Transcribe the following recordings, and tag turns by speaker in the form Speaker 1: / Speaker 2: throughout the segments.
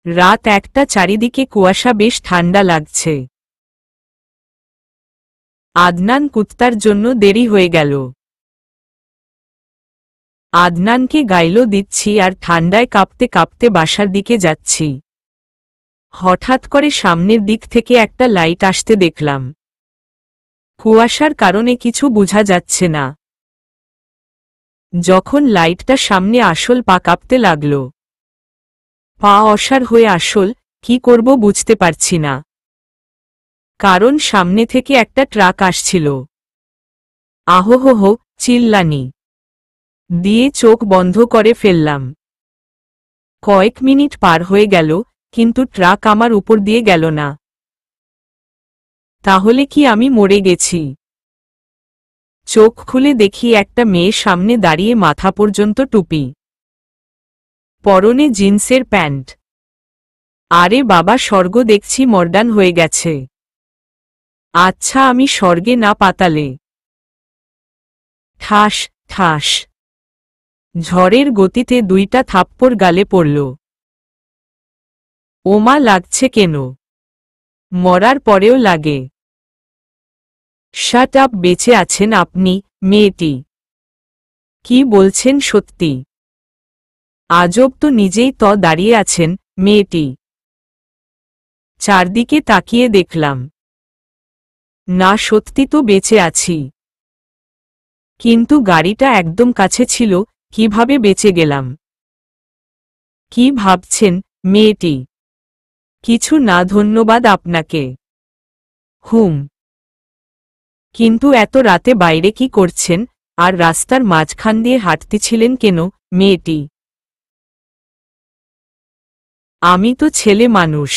Speaker 1: রাত 1টা, চারিদিকে কুয়াশা, বেশ ঠান্ডা লাগছে। আদনান কুত্তার জন্য দেরি হয়ে গেল। আদনানকে গাইলো দিচ্ছি আর ঠান্ডায় কাঁপতে কাঁপতে বাসার দিকে যাচ্ছি। হঠাৎ করে সামনের দিক থেকে একটা লাইট আসতে দেখলাম। কুয়াশার কারণে কিছু বোঝা যাচ্ছে না। যখন লাইটটা সামনে আসল, পা কাঁপতে লাগলো। পা অসাড় হয়ে আসল, কি করব বুঝতে পারছি না। কারণ সামনে থেকে একটা ট্রাক আসছিল। আহোহো চিল্লানি দিয়ে চোখ বন্ধ করে ফেললাম। কয়েক মিনিট পার হয়ে গেল, কিন্তু ট্রাক আমার উপর দিয়ে গেল না। তাহলে কি আমি মরে গেছি? চোখ খুলে দেখি একটা মেয়ে সামনে দাঁড়িয়ে, মাথা পর্যন্ত টুপি, পরনে জিন্সের প্যান্ট। আরে বাবা, স্বর্গ দেখছি মডার্ন হয়ে গেছে। আচ্ছা, আমি স্বর্গে না পাতালে? ঠাস ঠাস ঝড়ের গতিতে 2টা থাপ্পড় গালে পড়ল। ওমা, লাগছে কেন? মরার পরেও লাগে। শাট আপ, বেঁচে আছেন আপনি, মেয়েটি? কি বলছেন সত্যি? আজব তো, নিজেই তো দাঁড়িয়ে আছেন, মেয়েটি। চারদিকে তাকিয়ে দেখলাম, না সত্যি তো বেঁচে আছি। কিন্তু গাড়িটা একদম কাছে ছিল, কিভাবে বেঁচে গেলাম? কি ভাবছেন, মেয়েটি? কিছু না, ধন্যবাদ আপনাকে। হুম। কিন্তু এত রাতে বাইরে কি করছেন, আর রাস্তার মাঝখান দিয়ে হাঁটতেছিলেন কেন, মেয়েটি? আমি তো ছেলে মানুষ।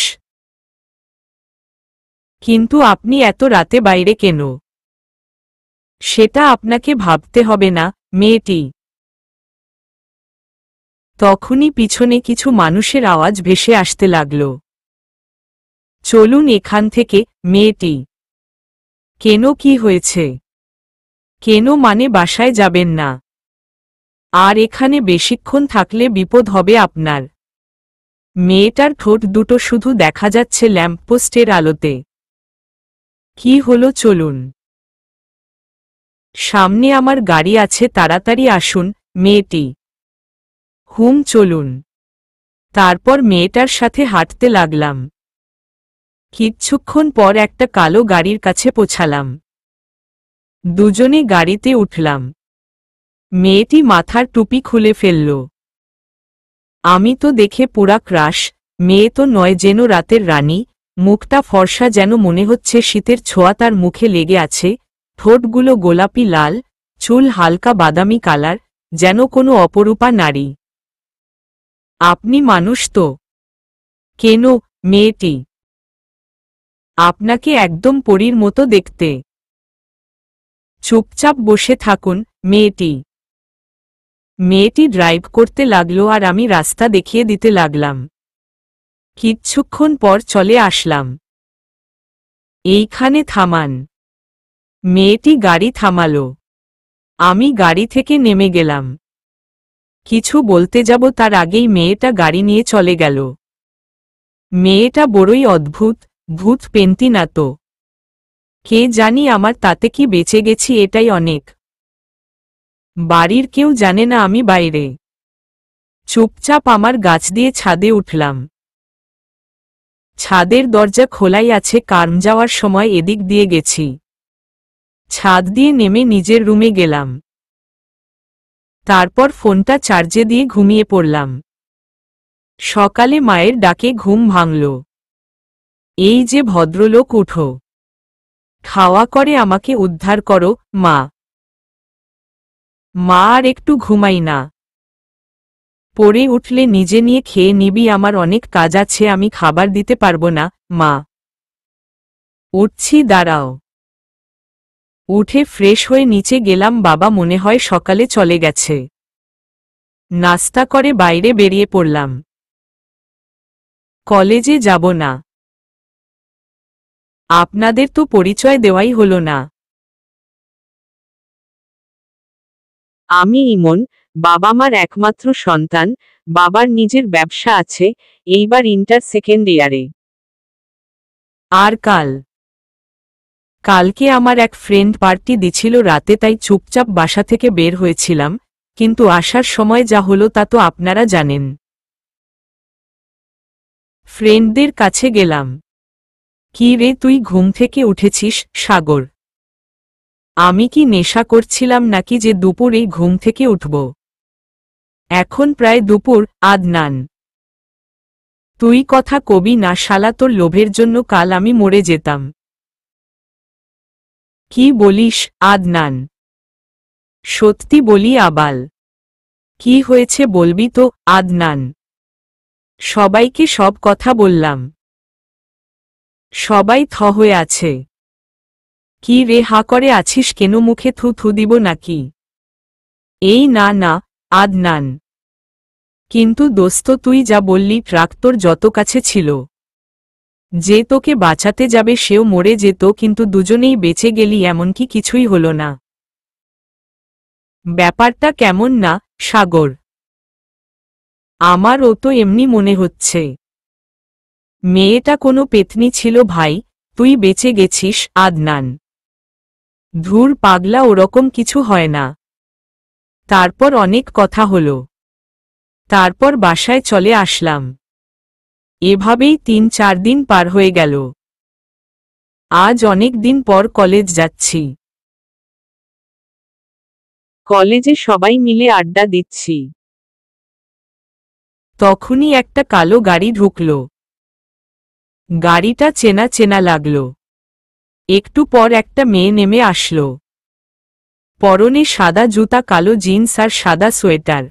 Speaker 1: কিন্তু আপনি এত রাতে বাইরে কেন? সেটা আপনাকে ভাবতে হবে না, মেয়েটি। তখনই পিছনে কিছু মানুষের আওয়াজ ভেসে আসতে লাগল। চলুন এখান থেকে, মেয়েটি। কেন, কি হয়েছে? কেন মানে বাসায় যাবেন না? আর এখানে বেশিক্ষণ থাকলে বিপদ হবে আপনার। মেয়েটার ঠোঁট দুটো শুধু দেখা যাচ্ছে ল্যাম্পপোস্টের আলোতে। কি হলো, চলুন। সামনে আমার গাড়ি আছে, তাড়াতাড়ি আসুন, মেয়েটি। হুম, চলুন। তারপর মেয়েটার সাথে হাঁটতে লাগলাম। কিছুক্ষণ পর একটা কালো গাড়ির কাছে পৌঁছালাম। দুজনে গাড়িতে উঠলাম। মেয়েটি মাথার টুপি খুলে ফেলল। আমি তো দেখে পুরা ক্রাশ। মেয়ে তো নয়, যেন রাতের রানী। মুখটা ফর্সা, যেন মনে হচ্ছে শীতের ছোঁয়া তার মুখে লেগে আছে। ঠোঁটগুলো গোলাপি লাল, চুল হালকা বাদামি কালার, যেন কোনো অপরূপা নারী। আপনি মানুষ তো? কেন, মেয়েটি? আপনাকে একদম পরীর মতো দেখতে। চুপচাপ বসে থাকুন, মেয়েটি। মেয়েটি ড্রাইভ করতে লাগলো আর আমি রাস্তা দেখিয়ে দিতে লাগলাম। কিছুক্ষণ পর চলে আসলাম। এইখানে থামান। মেয়েটি গাড়ি থামালো। আমি গাড়ি থেকে নেমে গেলাম। কিছু বলতে যাব তার আগেই মেয়েটা গাড়ি নিয়ে চলে গেল। মেয়েটা বড়ই অদ্ভুত, ভূত পেন্তি না তো? কে জানি, আমার তাতে কি বেঁচে গেছি, এটাই অনেক। বাড়ির কেউ জানে না আমি বাইরে। চুপচাপ আমার গাছ দিয়ে ছাদে উঠলাম। ছাদের দরজা খোলাই আছে, কারণ যাওয়ার সময় এদিক দিয়ে গেছি। ছাদ দিয়ে নেমে নিজের রুমে গেলাম। তারপর ফোনটা চার্জে দিয়ে ঘুমিয়ে পড়লাম। সকালে মায়ের ডাকে ঘুম ভাঙল। এই যে ভদ্রলোক, উঠো, খাওয়া করে আমাকে উদ্ধার করো, মা। মা, আর একটু ঘুমাই না? পড়ে উঠলে নিজে নিয়ে খেয়ে নিবি, আমার অনেক কাজ আছে, আমি খাবার দিতে পারবো না, মা। উঠছি, দাঁড়াও। উঠে ফ্রেশ হয়ে নিচে গেলাম। বাবা মনে হয় সকালে চলে গেছে। নাস্তা করে বাইরে বেরিয়ে পড়লাম। কলেজে যাব না। আপনাদের তো পরিচয় দেওয়াই হলো না। আমি ইমন, বাবা মার একমাত্র সন্তান।
Speaker 2: বাবার নিজের ব্যবসা আছে, এইবার ইন্টার সেকেন্ড ইয়ারে।
Speaker 1: আর কালকে আমার এক ফ্রেন্ড পার্টি দিছিল রাতে, তাই চুপচাপ বাসা থেকে বের হয়েছিলাম, কিন্তু আসার সময় যা হলো তা তো আপনারা জানেন। ফ্রেন্ডদের কাছে গেলাম। কি রে, তুই ঘুম থেকে উঠেছিস? সাগর, আমি কি নেশা করছিলাম নাকি যে দুপুরেই ঘুম থেকে উঠব? এখন প্রায় দুপুর। আদনান, তুই কথা কবি না শালা, তোর লোভের জন্য কাল আমি মরে যেতাম। কি বলিস আদনান? সত্যি বলি আবাল। কি হয়েছে বলবি তো আদনান? সবাইকে সব কথা বললাম। সবাই থ হয়ে আছে। কি রে, হা করে আছিস কেন? মুখে থু থু দিব নাকি? এই না না আদনান। কিন্তু দোস্ত, তুই যা বললি, ট্রাক তোর যত কাছে ছিল, যে তোকে বাঁচাতে যাবে সেও মরে যেত, কিন্তু দুজনেই বেঁচে গেলি, এমনকি কিছুই হলো না। ব্যাপারটা কেমন না সাগর? আমারও তো এমনি মনে হচ্ছে। মেয়েটা কোনো পেতনি ছিল ভাই, তুই বেঁচে গেছিস। আদনান, ধুর পাগলা, ওরকম কিছু হয় না। তারপর অনেক কথা হলো, তারপর বাসায় চলে আসলাম। এভাবেই ৩-৪ দিন পার হয়ে গেল। আজ অনেক দিন পর কলেজ যাচ্ছি।
Speaker 2: কলেজে সবাই মিলে আড্ডা দিচ্ছি।
Speaker 1: তখনই একটা কালো গাড়ি ঢুকল। গাড়িটা চেনা চেনা লাগল। একটু পর একটা মেয়ে নেমে আসলো। পরনে সাদা জুতা, কালো জিন্স আর সাদা সোয়েটার।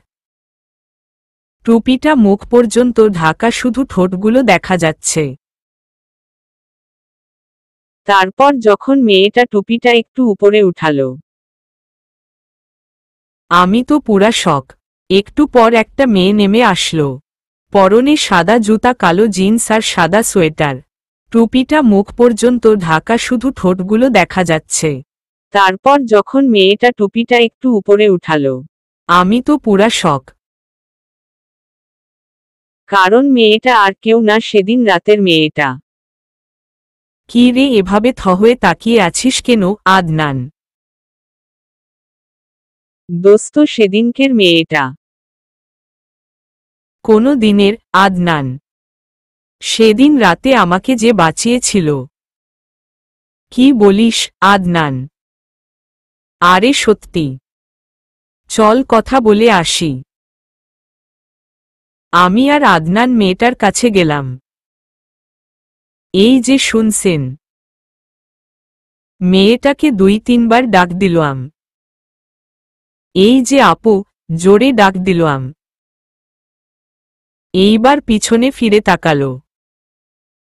Speaker 1: টুপিটা মুখ পর্যন্ত ঢাকা, শুধু ঠোঁটগুলো দেখা যাচ্ছে।
Speaker 2: তারপর যখন মেয়েটা টুপিটা একটু উপরে উঠালো,
Speaker 1: আমি তো পুরা শক। একটু পর একটা মেয়ে নেমে আসলো। পরনে সাদা জুতা, কালো জিন্স আর সাদা সোয়েটার। টুপিটা মুখ পর্যন্ত ঢাকা, শুধু ঠোঁটগুলো দেখা যাচ্ছে।
Speaker 2: তারপর যখন মেয়েটা টুপিটা একটু উপরে উঠালো,
Speaker 1: আমি তো পুরা শক।
Speaker 2: কারণ মেয়েটা আর কেউ না, সেদিন রাতের মেয়েটা।
Speaker 1: কি রে, এভাবে থ হয়ে তাকিয়ে আছিস কেন আদনান?
Speaker 2: দোস্ত, সেদিনকের মেয়েটা।
Speaker 1: কোনো দিনের আদনান? সেদিন রাতে আমাকে যে বাঁচিয়েছিল। কি বলিস আদনান? আরে সত্যি। চল কথা বলে আসি। আমি আর আদনান মেয়েটার কাছে গেলাম। এই যে শুনছেন? মেয়েটাকে ২-৩ বার ডাক দিলাম। এই যে আপু, জোরে ডাক দিলাম। এইবার পিছনে ফিরে তাকালো।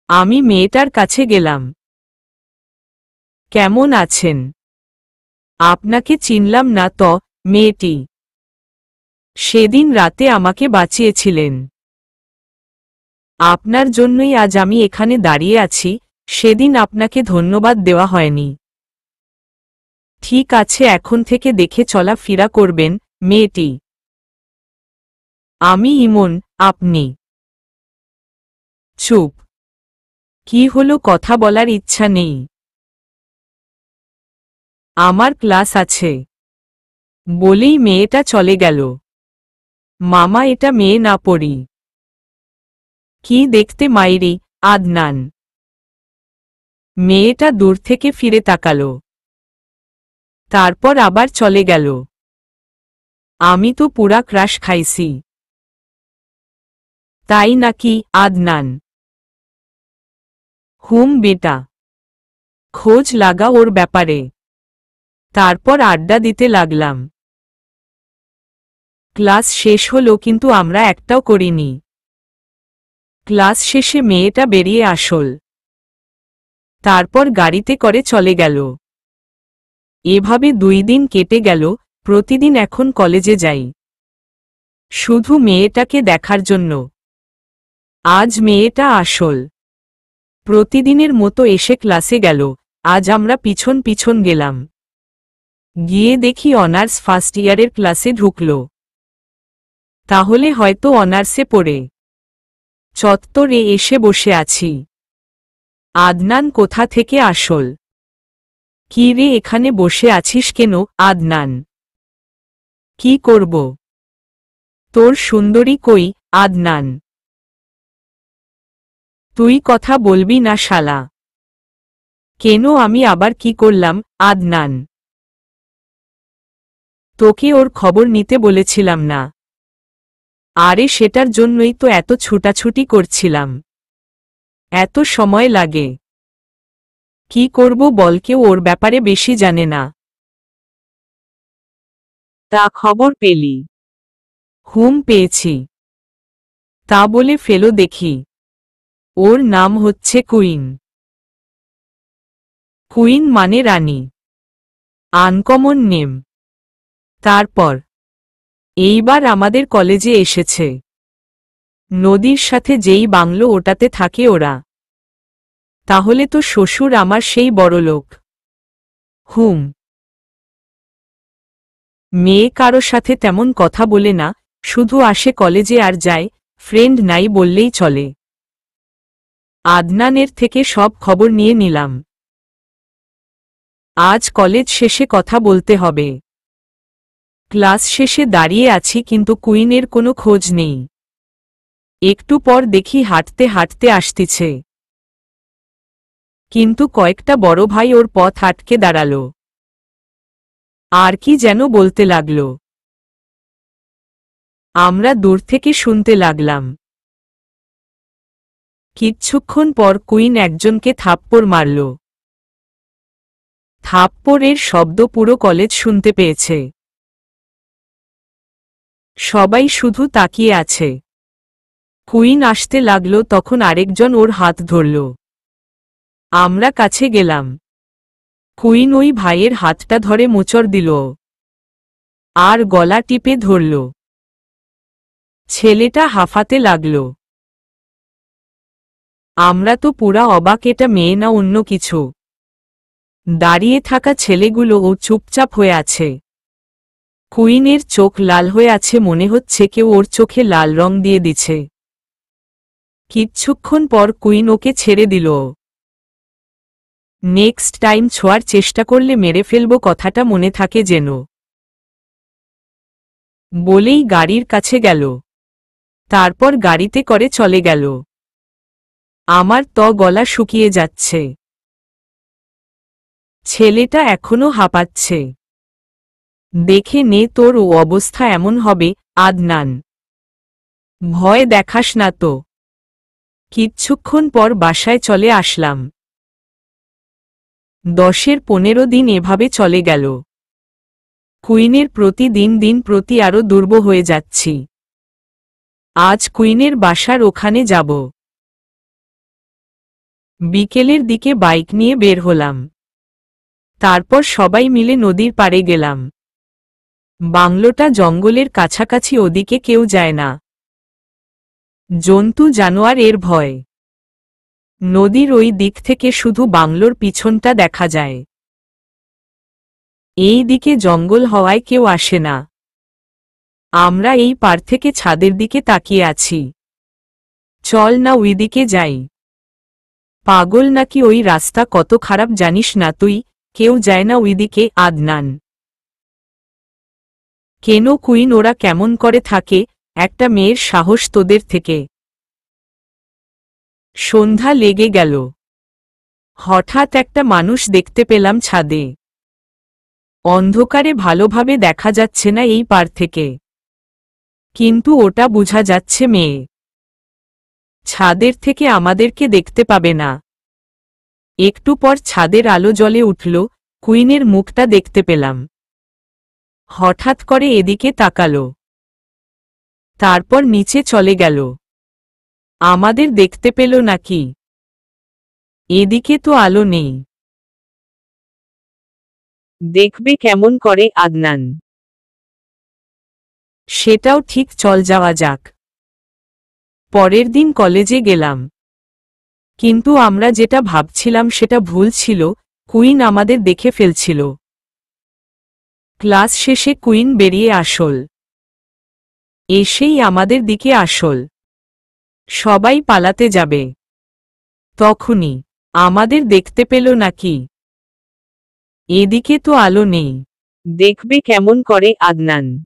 Speaker 1: আমি মেয়েটার কাছে গেলাম। কেমন আছেন? আপনাকে চিনলাম না তো। মেয়েটি সেদিন রাতে আমাকে বাঁচিয়েছিলেন। আপনার জন্যই আজ আমি এখানে দাঁড়িয়ে আছি। সেদিন আপনাকে ধন্যবাদ দেওয়া হয়নি। ঠিক আছে, এখন থেকে দেখে চলা ফিরা করবেন। মেয়েটি, আমি ইমন। আপনি? চুপ। কি হলো, কথা বলার ইচ্ছা নেই? আমার ক্লাস আছে বলেই মেয়েটা চলে গেল। মামা, এটা মেয়ে না পড়ি? কি দেখতে মাইরি আদনান? মেয়েটা দূর থেকে ফিরে তাকালো। তারপর আবার চলে গেল। আমি তো পুরা ক্রাশ খাইছি। তাই নাকি আদনান? হুম বেটা, খোঁজ লাগা ওর ব্যাপারে। তারপর আড্ডা দিতে লাগলাম। ক্লাস শেষ হলো, কিন্তু আমরা একটাও করিনি। ক্লাস শেষে মেয়েটা বেরিয়ে আসল। তারপর গাড়িতে করে চলে গেল। এভাবে ২ দিন কেটে গেল। প্রতিদিন এখন কলেজে যাই, শুধু মেয়েটাকে দেখার জন্য। আজ মেয়েটা আসল। প্রতিদিনের মতো এসে ক্লাসে গেল। আজ আমরা পিছন পিছন গেলাম। গিয়ে দেখি অনার্স ফার্স্ট ইয়ারের ক্লাসে ঢুকল। তাহলে হয়তো অনার্সে পড়ে চত্বরে এসে বসে আছি। আদনান কোথা থেকে আসল? কি রে, এখানে বসে আছিস কেন আদনান? কি করব? তোর সুন্দরী কই আদনান? তুই কথা বলবি না শালা? কেন, আমি আবার কি করলাম আদনান? তোকে ওর খবর নিতে বলেছিলাম না? আরে সেটার জন্যই তো এত ছুটাছুটি করছিলাম। এত সময় লাগে। কি করব বল, কেউ ওর ব্যাপারে বেশি জানে না।
Speaker 2: তা খবর পেলি?
Speaker 1: পেয়েছি। তা বলে ফেলো দেখি। ওর নাম হচ্ছে কুইন। কুইন মানে রানী। Uncommon name. তারপর এইবার আমাদের কলেজে এসেছে। নদীর সাথে যেই বাংলো ওটাতে থাকে ওরা। তাহলে তো শ্বশুর আমার সেই বড়লোক। মেয়ে কারো সাথে তেমন কথা বলে না, শুধু আসে কলেজে আর যায়, ফ্রেন্ড নাই বললেই চলে। আদনানের থেকে সব খবর নিয়ে নিলাম। আজ কলেজ শেষে কথা বলতে হবে। ক্লাস শেষে দাঁড়িয়ে আছি কিন্তু কুইনের কোনো খোঁজ নেই। একটু পর দেখি হাঁটতে হাঁটতে আসতিছে। কিন্তু কয়েকটা বড় ভাই ওর পথ আটকে দাঁড়াল। আর কি যেন বলতে লাগল। আমরা দূর থেকে শুনতে লাগলাম। কিছুক্ষণ পর কুইন একজনকে থাপ্পড় মারল। থাপ্পড়ের শব্দ পুরো কলেজ শুনতে পেয়েছে। সবাই শুধু তাকিয়ে আছে। কুইন আসতে লাগল, তখন আরেকজন ওর হাত ধরল। আমরা কাছে গেলাম। কুইন ওই ভাইয়ের হাতটা ধরে মোচড় দিল আর গলা টিপে ধরল। ছেলেটা হাঁফাতে লাগল। আমরা তো পুরা অবাক, এটা মেয়ে না অন্য কিছু। দাঁড়িয়ে থাকা ছেলেগুলোও চুপচাপ হয়ে আছে। কুইনের চোখ লাল হয়ে আছে, মনে হচ্ছে কেউ ওর চোখে লাল রং দিয়ে দিছে। কিছুক্ষণ পর কুইন ওকে ছেড়ে দিল। নেক্সট টাইম ছোঁয়ার চেষ্টা করলে মেরে ফেলব, কথাটা মনে থাকে যেন। বলেই গাড়ির কাছে গেল। তারপর গাড়িতে করে চলে গেল। আমার তো গলা শুকিয়ে যাচ্ছে। ছেলেটা এখনো হাঁপাচ্ছে। দেখে নে, তোর ও অবস্থা এমন হবে আদনান। ভয় দেখাস না তো। কিছুক্ষণ পর বাসায় চলে আসলাম। 10-15 দিন এভাবে চলে গেল। কুইনের প্রতি দিন প্রতি আরো দুর্বল হয়ে যাচ্ছি। আজ কুইনের বাসার ওখানে যাব। বিকেলের দিকে বাইক নিয়ে বের হলাম। তারপর সবাই মিলে নদীর পাড়ে গেলাম। বাংলোটা জঙ্গলের কাছাকাছি, ওদিকে কেউ যায় না। জন্তু জানোয়ার এর ভয়। নদীর ওই দিক থেকে শুধু বাংলোর পিছনটা দেখা যায়। এই দিকে জঙ্গল হওয়ায় কেউ আসে না। আমরা এই পার থেকে ছাদের দিকে তাকিয়ে আছি। চল না ওই দিকে যাই। পাগল নাকি? ওই রাস্তা কত খারাপ জানিস না তুই? কেউ যায় না ওইদিকে আদনান। কেন কুইন, ওরা কেমন করে থাকে? একটা মেয়ের সাহস তোদের থেকে। সন্ধ্যা লেগে গেল। হঠাৎ একটা মানুষ দেখতে পেলাম ছাদে। অন্ধকারে ভালোভাবে দেখা যাচ্ছে না এই পার থেকে, কিন্তু ওটা বোঝা যাচ্ছে মেয়ে। ছাদের থেকে আমাদেরকে দেখতে পাবে না। একটু পর ছাদের আলো জ্বলে উঠল, কুইনের মুখটা দেখতে পেলাম। হঠাৎ করে এদিকে তাকালো। তারপর নিচে চলে গেল। আমাদের দেখতে পেল নাকি? এদিকে তো আলো নেই।
Speaker 2: দেখবে কেমন করে আদনান।
Speaker 1: সেটাও ঠিক, চল যাওয়া যাক। পরের দিন কলেজে গেলাম। কিন্তু আমরা যেটা ভাবছিলাম সেটা ভুল ছিল। কুইন আমাদের দেখে ফেলছিল। ক্লাস শেষে কুইন বেরিয়ে আসল। এসেই আমাদের দিকে আসল। সবাই পালাতে যাবে। তখনই আমাদের দেখতে পেল নাকি? এদিকে তো আলো নেই।
Speaker 2: দেখবে কেমন করে আদনান।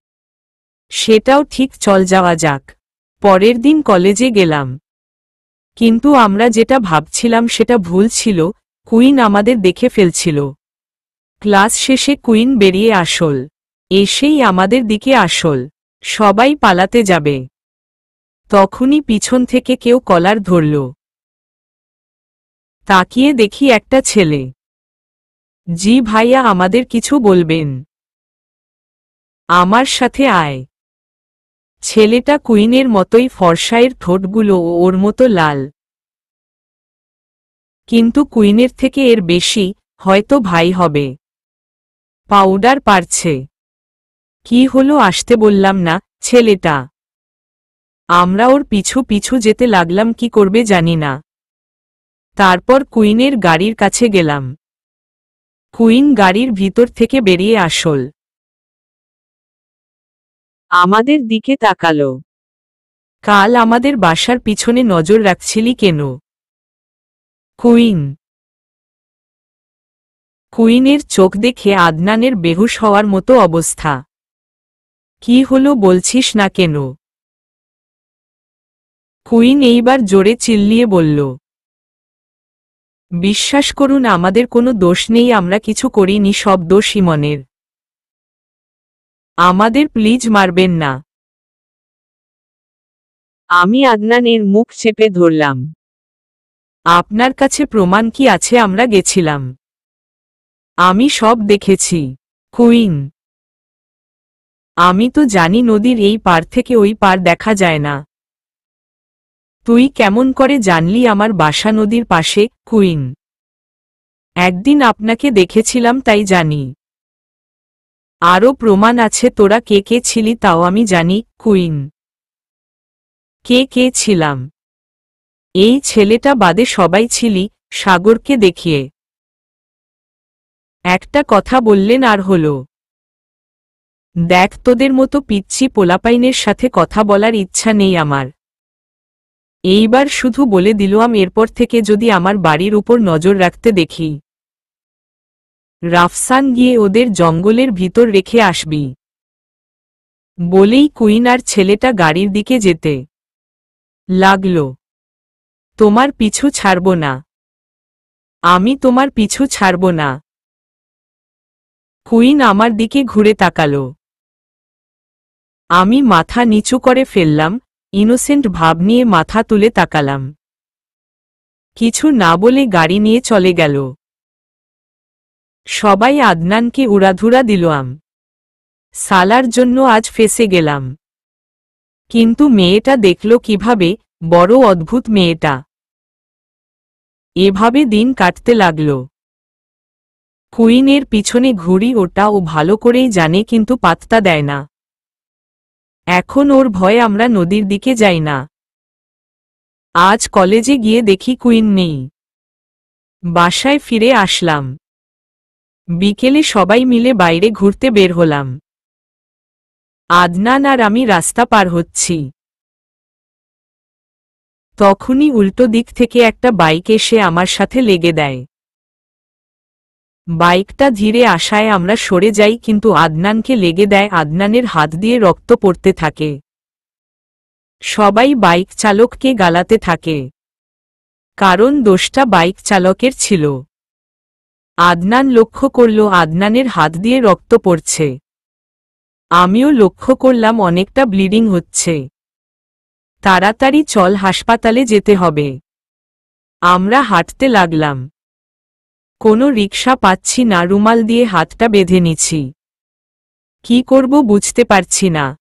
Speaker 1: সেটাও ঠিক, চল যাওয়া যাক। পরের দিন কলেজে গেলাম। কিন্তু আমরা যেটা ভাবছিলাম সেটা ভুল ছিল, কুইন আমাদের দেখে ফেলছিল। ক্লাস শেষে কুইন বেরিয়ে আসল। এসেই আমাদের দিকে আসল। সবাই পালাতে যাবে। তখনই পিছন থেকে কেউ কলার ধরল। তাকিয়ে দেখি একটা ছেলে। জি ভাইয়া, আমাদের কিছু বলবেন? আমার সাথে আয়। ছেলেটা কুইনের মতোই ফর্সায়ের ঠোঁটগুলো ওর মতো লাল। কিন্তু কুইনের থেকে এর বেশি, হয়তো ভাই হবে। পাউডার পারছে। কি হলো, আসতে বললাম না? ছেলেটা। আমরা ওর পিছু পিছু যেতে লাগলাম, কি করবে জানি না। তারপর কুইনের গাড়ির কাছে গেলাম। কুইন গাড়ির ভিতর থেকে বেরিয়ে আসল।
Speaker 2: আমাদের দিকে তাকালো।
Speaker 1: কাল আমাদের বাসার পিছনে নজর রাখছিলি কেন? কুইন। কুইনের চোখ দেখে আদনানের বেহুশ হওয়ার মতো অবস্থা। কি হলো বলছিস না কেন? কুইন এইবার জোরে চিল্লিয়ে বলল, বিশ্বাস করুন, আমাদের কোনো দোষ নেই, আমরা কিছু করিনি, সব দোষ ইমনের। আমাদের প্লিজ মারবেন না।
Speaker 2: আমি আদনানের মুখ চেপে ধরলাম।
Speaker 1: আপনার কাছে প্রমাণ কি আছে? আমরা গেছিলাম। আমি সব দেখেছি। কুইন। আমি তো জানি নদীর এই পার থেকে ওই পার দেখা যায় না। তুই কেমন করে জানলি আমার বাসা নদীর পাশে? কুইন। একদিন আপনাকে দেখেছিলাম, তাই জানি। আরও প্রমাণ আছে, তোরা কে কে ছিলি তাও আমি জানি। কুইন। কে কে ছিলাম? এই ছেলেটা বাদে সবাই ছিলি, সাগরকে দেখিয়ে। একটা কথা বললেন আর হলো। দেখ, তোদের মতো পিচ্ছি পোলাপাইনের সাথে কথা বলার ইচ্ছা নেই আমার। এইবার শুধু বলে দিলাম, এরপর থেকে যদি আমার বাড়ির উপর নজর রাখতে দেখি, রাফসান গিয়ে ওদের জঙ্গলের ভিতর রেখে আসবি। বলেই কুইন আর ছেলেটা গাড়ির দিকে যেতে লাগল। তোমার পিছু ছাড়ব না। আমি তোমার পিছু ছাড়ব না। কুইন আমার দিকে ঘুরে তাকালো। আমি মাথা নিচু করে ফেললাম, ইনোসেন্ট ভাব নিয়ে মাথা তুলে তাকালাম। কিছু না বলে গাড়ি নিয়ে চলে গেল। সবাই আদনানকে উড়াধুরা দিলাম। সালার জন্য আজ ফেসে গেলাম। কিন্তু মেয়েটা দেখল কিভাবে, বড় অদ্ভুত মেয়েটা। এভাবে দিন কাটতে লাগল। কুইনের পিছনে ঘুরি, ওটা ও ভালো করেই জানে, কিন্তু পাত্তা দেয় না। এখন ওর ভয়ে আমরা নদীর দিকে যাই না। আজ কলেজে গিয়ে দেখি কুইন নেই। বাসায় ফিরে আসলাম। বিকেলে সবাই মিলে বাইরে ঘুরতে বের হলাম। আদনান আর আমি রাস্তা পার হচ্ছি। তখনই উল্টো দিক থেকে একটা বাইক এসে আমার সাথে লেগে দেয়। বাইকটা ধীরে আসায় আমরা সরে যাই, কিন্তু আদনানকে লেগে দেয়। আদনানের হাত দিয়ে রক্ত পড়তে থাকে। সবাই বাইক চালককে গালাতে থাকে, কারণ দোষটা বাইক চালকের ছিল। আদনান লক্ষ্য করল আদনানের হাত দিয়ে রক্ত পড়ছে। আমিও লক্ষ্য করলাম অনেকটা ব্লিডিং হচ্ছে। তাড়াতাড়ি চল, হাসপাতালে যেতে হবে। আমরা হাঁটতে লাগলাম। কোনো রিকশা পাচ্ছি না, রুমাল দিয়ে হাতটা বেঁধে নিছি। কি করব বুঝতে পারছি না।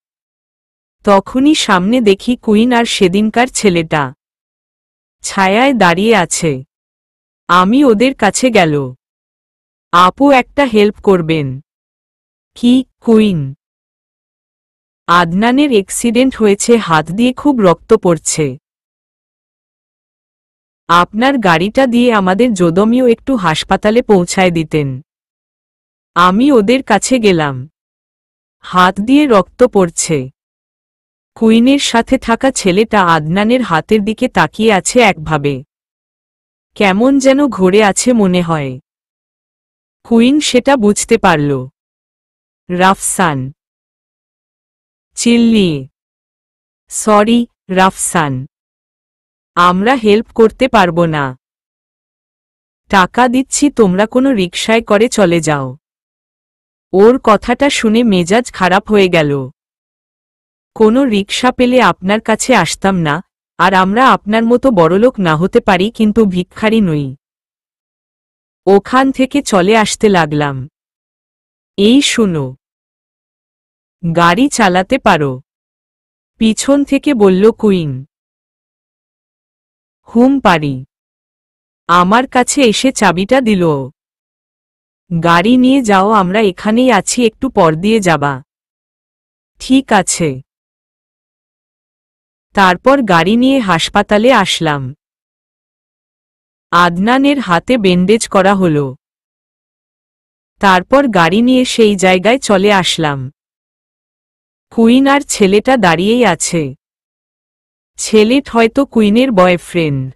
Speaker 1: তখনই সামনে দেখি কুইন আর সেদিনকার ছেলেটা ছায়ায় দাঁড়িয়ে আছে। আমি ওদের কাছে গেল। আপু, একটা হেল্প করবেন? কি? কুইন। আদনানের অ্যাক্সিডেন্ট হয়েছে, হাত দিয়ে খুব রক্ত পড়ছে। আপনার গাড়িটা দিয়ে আমাদের যদমিও একটু হাসপাতালে পৌঁছায় দিতেন। আমি ওদের কাছে গেলাম। হাত দিয়ে রক্ত পড়ছে। কুইনের সাথে থাকা ছেলেটা আদনানের হাতের দিকে তাকিয়ে আছে একভাবে। কেমন যেন ঘুরে আছে মনে হয়। কুইন সেটা বুঝতে পারল। রাফসান চিল্লিয়ে, সরি রাফসান, আমরা হেল্প করতে পারবো না। টাকা দিচ্ছি, তোমরা কোনো রিকশায় করে চলে যাও। ওর কথাটা শুনে মেজাজ খারাপ হয়ে গেল। কোনো রিকশা পেলে আপনার কাছে আসতাম না, আর আমরা আপনার মতো বড়লোক না হতে পারি, কিন্তু ভিক্ষারি নই। ওখান থেকে চলে আসতে লাগলাম। এই শুনো, গাড়ি চালাতে পারো? পিছন থেকে বলল কুইন। পারি। আমার কাছে এসে চাবিটা দিল। গাড়ি নিয়ে যাও, আমরা এখানেই আছি, একটু পর দিয়ে যাবা। ঠিক আছে। তারপর গাড়ি নিয়ে হাসপাতালে আসলাম। আদনানের হাতে ব্যান্ডেজ করা হলো। তারপর গাড়ি নিয়ে সেই জায়গায় চলে আসলাম। কুইন আর ছেলেটা দাঁড়িয়েই আছে। ছেলেটা হয়তো কুইনের বয়ফ্রেন্ড।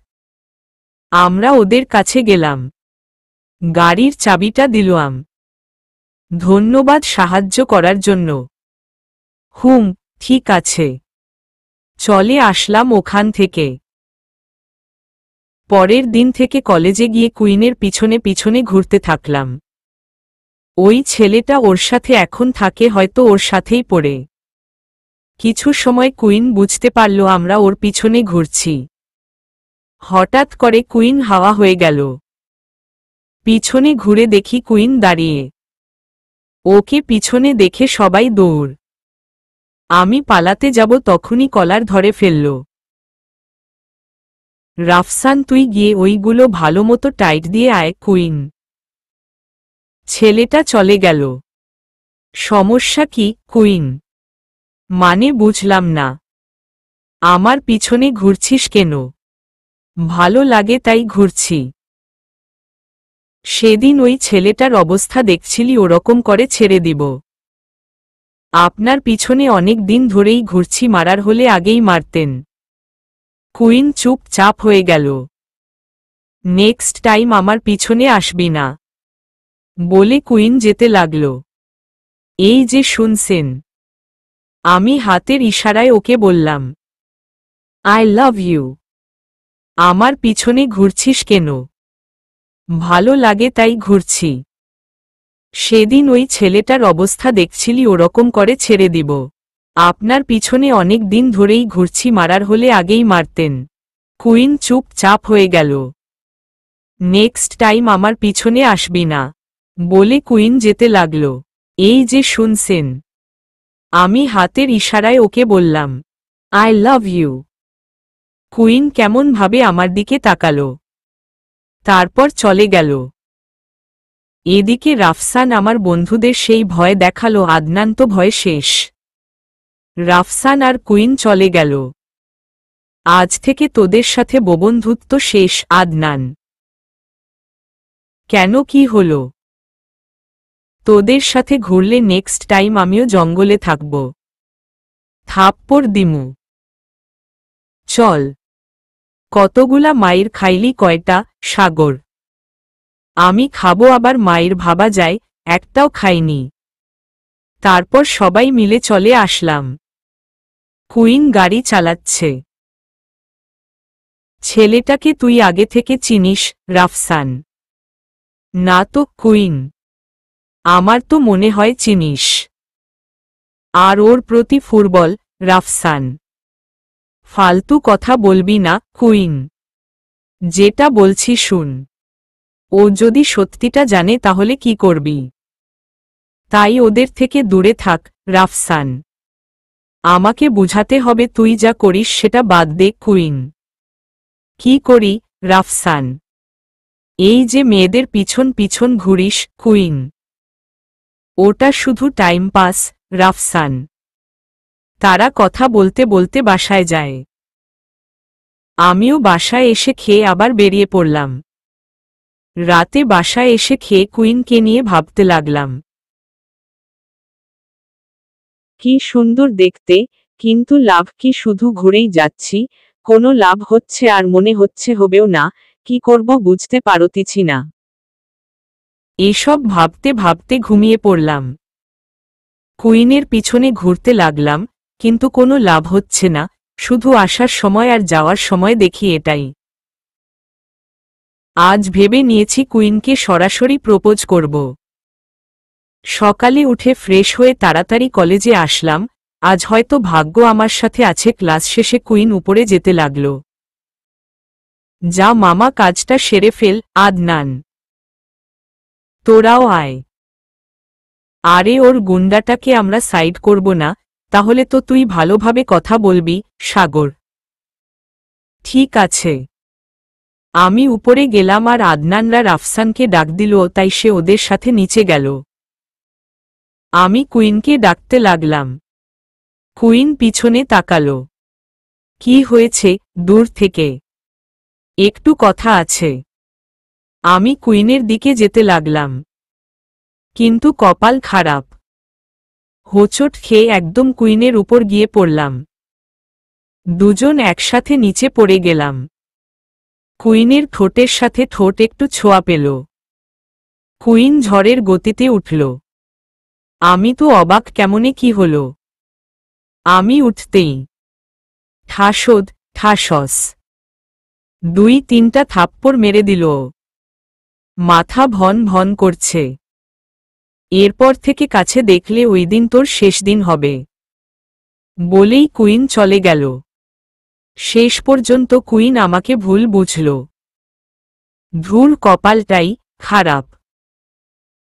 Speaker 1: আমরা ওদের কাছে গেলাম। গাড়ির চাবিটা দিলাম। ধন্যবাদ সাহায্য করার জন্য। ঠিক আছে। চলে আসলাম ওখান থেকে। পরের দিন থেকে কলেজে গিয়ে কুইনের পিছনে পিছনে ঘুরতে থাকলাম। ওই ছেলেটা ওর সাথে এখন থাকে, হয়তো ওর সাথেই পড়ে। কিছু সময় কুইন বুঝতে পারল আমরা ওর পিছনে ঘুরছি। হঠাৎ করে কুইন হাওয়া হয়ে গেল। পিছনে ঘুরে দেখি কুইন দাঁড়িয়ে। ওকে পিছনে দেখে সবাই দৌড়। আমি পালাতে যাব, তখনই কলার ধরে ফেলল। রাফসান, তুই গিয়ে ওইগুলো ভালোমতো টাইট দিয়ে আয়। কুইন। ছেলেটা চলে গেল। সমস্যা কি? কুইন। মানে বুঝলাম না। আমার পিছনে ঘুরছিস কেন? ভালো লাগে তাই ঘুরছি। সেদিন ওই ছেলেটার অবস্থা দেখছিলি, ওরকম করে ছেড়ে দিব? আপনার পিছনে অনেক দিন ধরেই ঘুরছি, মারার হলে আগেই মারতেন। কুইন চুপচাপ হয়ে গেল। নেক্সট টাইম আমার পিছনে আসবি না বলে কুইন যেতে লাগল। এই যে শুনছেন, আমি হাতের ইশারায় ওকে বললাম, আই লাভ ইউ। আমার পিছনে ঘুরছিস কেন? ভালো লাগে তাই ঘুরছি। সেদিন ওই ছেলেটার অবস্থা দেখছিলি, ওরকম করে ছেড়ে দিব? আপনার পিছনে অনেক দিন ধরেই ঘুরছি, মারার হলে আগেই মারতেন। কুইন চুপচাপ হয়ে গেল। নেক্সট টাইম আমার পিছনে আসবি না বলে কুইন যেতে লাগল। এই যে শুনছেন, আমি হাতের ইশারায় ওকে বললাম, আই লাভ ইউ। কুইন কেমন ভাবে আমার দিকে তাকালো, তারপর চলে গেল। এদিকে রাফসান আমার বন্ধুদের সেই ভয় দেখালো। আদনান তো ভয় শেষ। রাফসান আর কুইন চলে গেল। আজ থেকে তোদের সাথে বন্ধুত্ব শেষ। আদনান। কেন, কি হলো? তোদের সাথে ঘুরলে নেক্সট টাইম আমিও জঙ্গলে থাকব। থাপ্পড় দিমু। চল। কতগুলা মাইর খাইলি? কয়টা? সাগর। আমি খাবো, আবার মাইর ভাবা যায়, একটাও খাইনি। তারপর সবাই মিলে চলে আসলাম। কুইন গাড়ি চালাচ্ছে। ছেলেটাকে তুই আগে থেকে চিনিস? রাফসান। না তো। কুইন। আমার তো মনে হয় চিনিস। আর ওর প্রতি ফুটবল? রাফসান। ফালতু কথা বলবি না। কুইন। যেটা বলছি শুন। ও যদি সত্যিটা জানে তাহলে কি করবি? তাই ওদের থেকে দূরে থাক। রাফসান। আমাকে বুঝাতে হবে, তুই যা করিস সেটা বাদ দে। কুইন। কি করি? রাফসান। এই যে মেয়েদের পিছন পিছন ঘুরিস। কুইন। ওটা শুধু টাইম পাস। রাফসান। তারা কথা বলতে বলতে বাসায় যায়। আমিও বাসায় এসে খেয়ে আবার বেরিয়ে পড়লাম। রাতে বাসায় এসে খেয়ে কুইনকে নিয়ে ভাবতে লাগলাম।
Speaker 2: কি সুন্দর দেখতে, কিন্তু লাভ কি, শুধু ঘুরেই যাচ্ছি, কোনো লাভ হচ্ছে আর মনে হচ্ছে হবেও না, কি করব বুঝতে পারতিছি না।
Speaker 1: এসব ভাবতে ভাবতে ঘুমিয়ে পড়লাম। কুইনের পিছনে ঘুরতে লাগলাম, কিন্তু কোনো লাভ হচ্ছে না, শুধু আসার সময় আর যাওয়ার সময় দেখি এটাই। আজ ভেবে নিয়েছি কুইনকে সরাসরি প্রপোজ করব। সকালে উঠে ফ্রেশ হয়ে তাড়াতাড়ি কলেজে আসলাম। আজ হয়তো ভাগ্য আমার সাথে আছে। ক্লাস শেষে কুইন উপরে যেতে লাগল। যা মামা, কাজটা সেরে ফেল। আদনান, তোরাও আয়। আরে ওর গুন্ডাটাকে আমরা সাইড করব না, তাহলে তো তুই ভালোভাবে কথা বলবি, সাগর। ঠিক আছে। আমি উপরে গেলাম আর আদনানরা রাফসানকে ডাক দিল, তাই সে ওদের সাথে নিচে গেল। আমি কুইনকে ডাকতে লাগলাম। কুইন পিছনে তাকালো। কি হয়েছে? দূর থেকে একটু কথা আছে। আমি কুইনের দিকে যেতে লাগলাম, কিন্তু কপাল খারাপ। হোঁচট খেয়ে একদম কুইনের উপর গিয়ে পড়লাম। দুজন একসাথে নিচে পড়ে গেলাম। কুইনের ঠোঁটের সাথে ঠোঁট একটু ছোঁয়া পেল। কুইন ঝড়ের গতিতে উঠল। আমি তো অবাক, কেমনে কি হল। আমি উঠতেই ঠাসদ ঠাসস 2-3টা থাপ্পড় মেরে দিল। মাথা ভন ভন করছে। এরপর থেকে কাছে দেখলে ওই দিন তোর শেষ দিন হবে বলেই কুইন চলে গেল। শেষ পর্যন্ত কুইন আমাকে ভুল বুঝল। ধুর, কপালটাই খারাপ।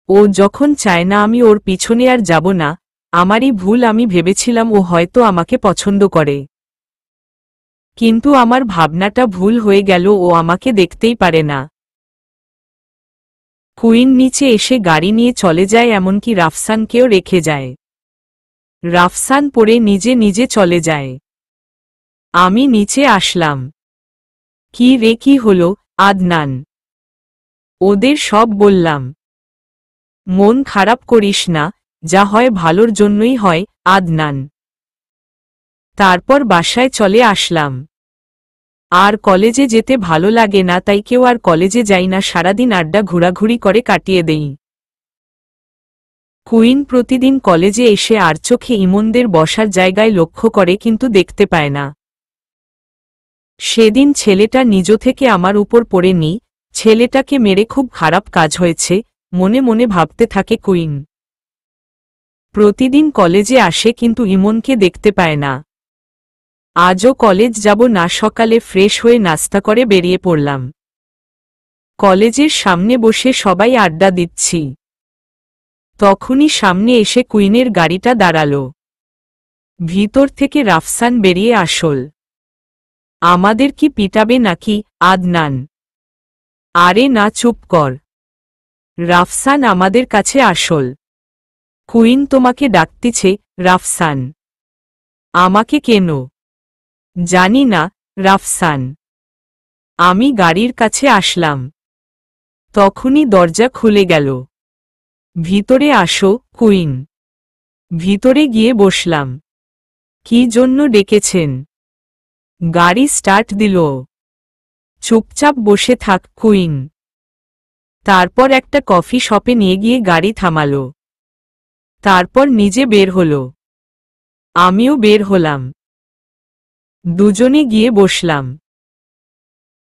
Speaker 1: ও যখন চায় না আমি ওর পিছনে আর যাব না, আমারই ভুল। আমি ভেবেছিলাম ও হয়তো আমাকে পছন্দ করে, কিন্তু আমার ভাবনাটা ভুল হয়ে গেল। ও আমাকে দেখতেই পারে না। কুইন নিচে এসে গাড়ি নিয়ে চলে যায়, এমনকি রাফসানকেও রেখে যায়। রাফসান পড়ে নিজে নিজে চলে যায়। আমি নিচে আসলাম। কি রে, কি হলো? আদনান, ওদের সব বললাম। মন খারাপ করিস না, যা হয় ভালোর জন্যই হয়। আদনান, তারপর বাসায় চলে আসলাম। আর কলেজে যেতে ভালো লাগে না, তাই কেউ আর কলেজে যাই না। সারাদিন আড্ডা ঘোরাঘুরি করে কাটিয়ে দেই। কুইন প্রতিদিন কলেজে এসে আর চোখে ইমনদের বসার জায়গায় লক্ষ্য করে, কিন্তু দেখতে পায় না। সেদিন ছেলেটা নিজ থেকে আমার উপর পড়ে নি। ছেলেটাকে মেরে খুব খারাপ কাজ হয়েছে, মনে মনে ভাবতে থাকে কুইন। প্রতিদিন কলেজে আসে, কিন্তু ইমনকে দেখতে পায় না। আজও কলেজ যাব না। সকালে ফ্রেশ হয়ে নাস্তা করে বেরিয়ে পড়লাম। কলেজের সামনে বসে সবাই আড্ডা দিচ্ছি। তখনই সামনে এসে কুইনের গাড়িটা দাঁড়ালো। ভিতর থেকে রাফসান বেরিয়ে আসল। আমাদের কি পিটাবে নাকি? আদনান, আরে না, চুপ কর। রাফসান আমাদের কাছে আসল। কুইন তোমাকে ডাকতিছে। রাফসান, আমাকে কেন? জানি না। রাফসান, আমি গাড়ির কাছে আসলাম, তখনই দরজা খুলে গেল। ভিতরে আসো। কুইন ভিতরে গিয়ে বসলাম। কি জন্য ডেকেছেন? গাড়ি স্টার্ট দিল। চুপচাপ বসে থাক। কুইন তারপর একটা কফি শপে নিয়ে গিয়ে গাড়ি থামালো। তারপর নিজে বের হল। আমিও বের হলাম। দুজনে গিয়ে বসলাম।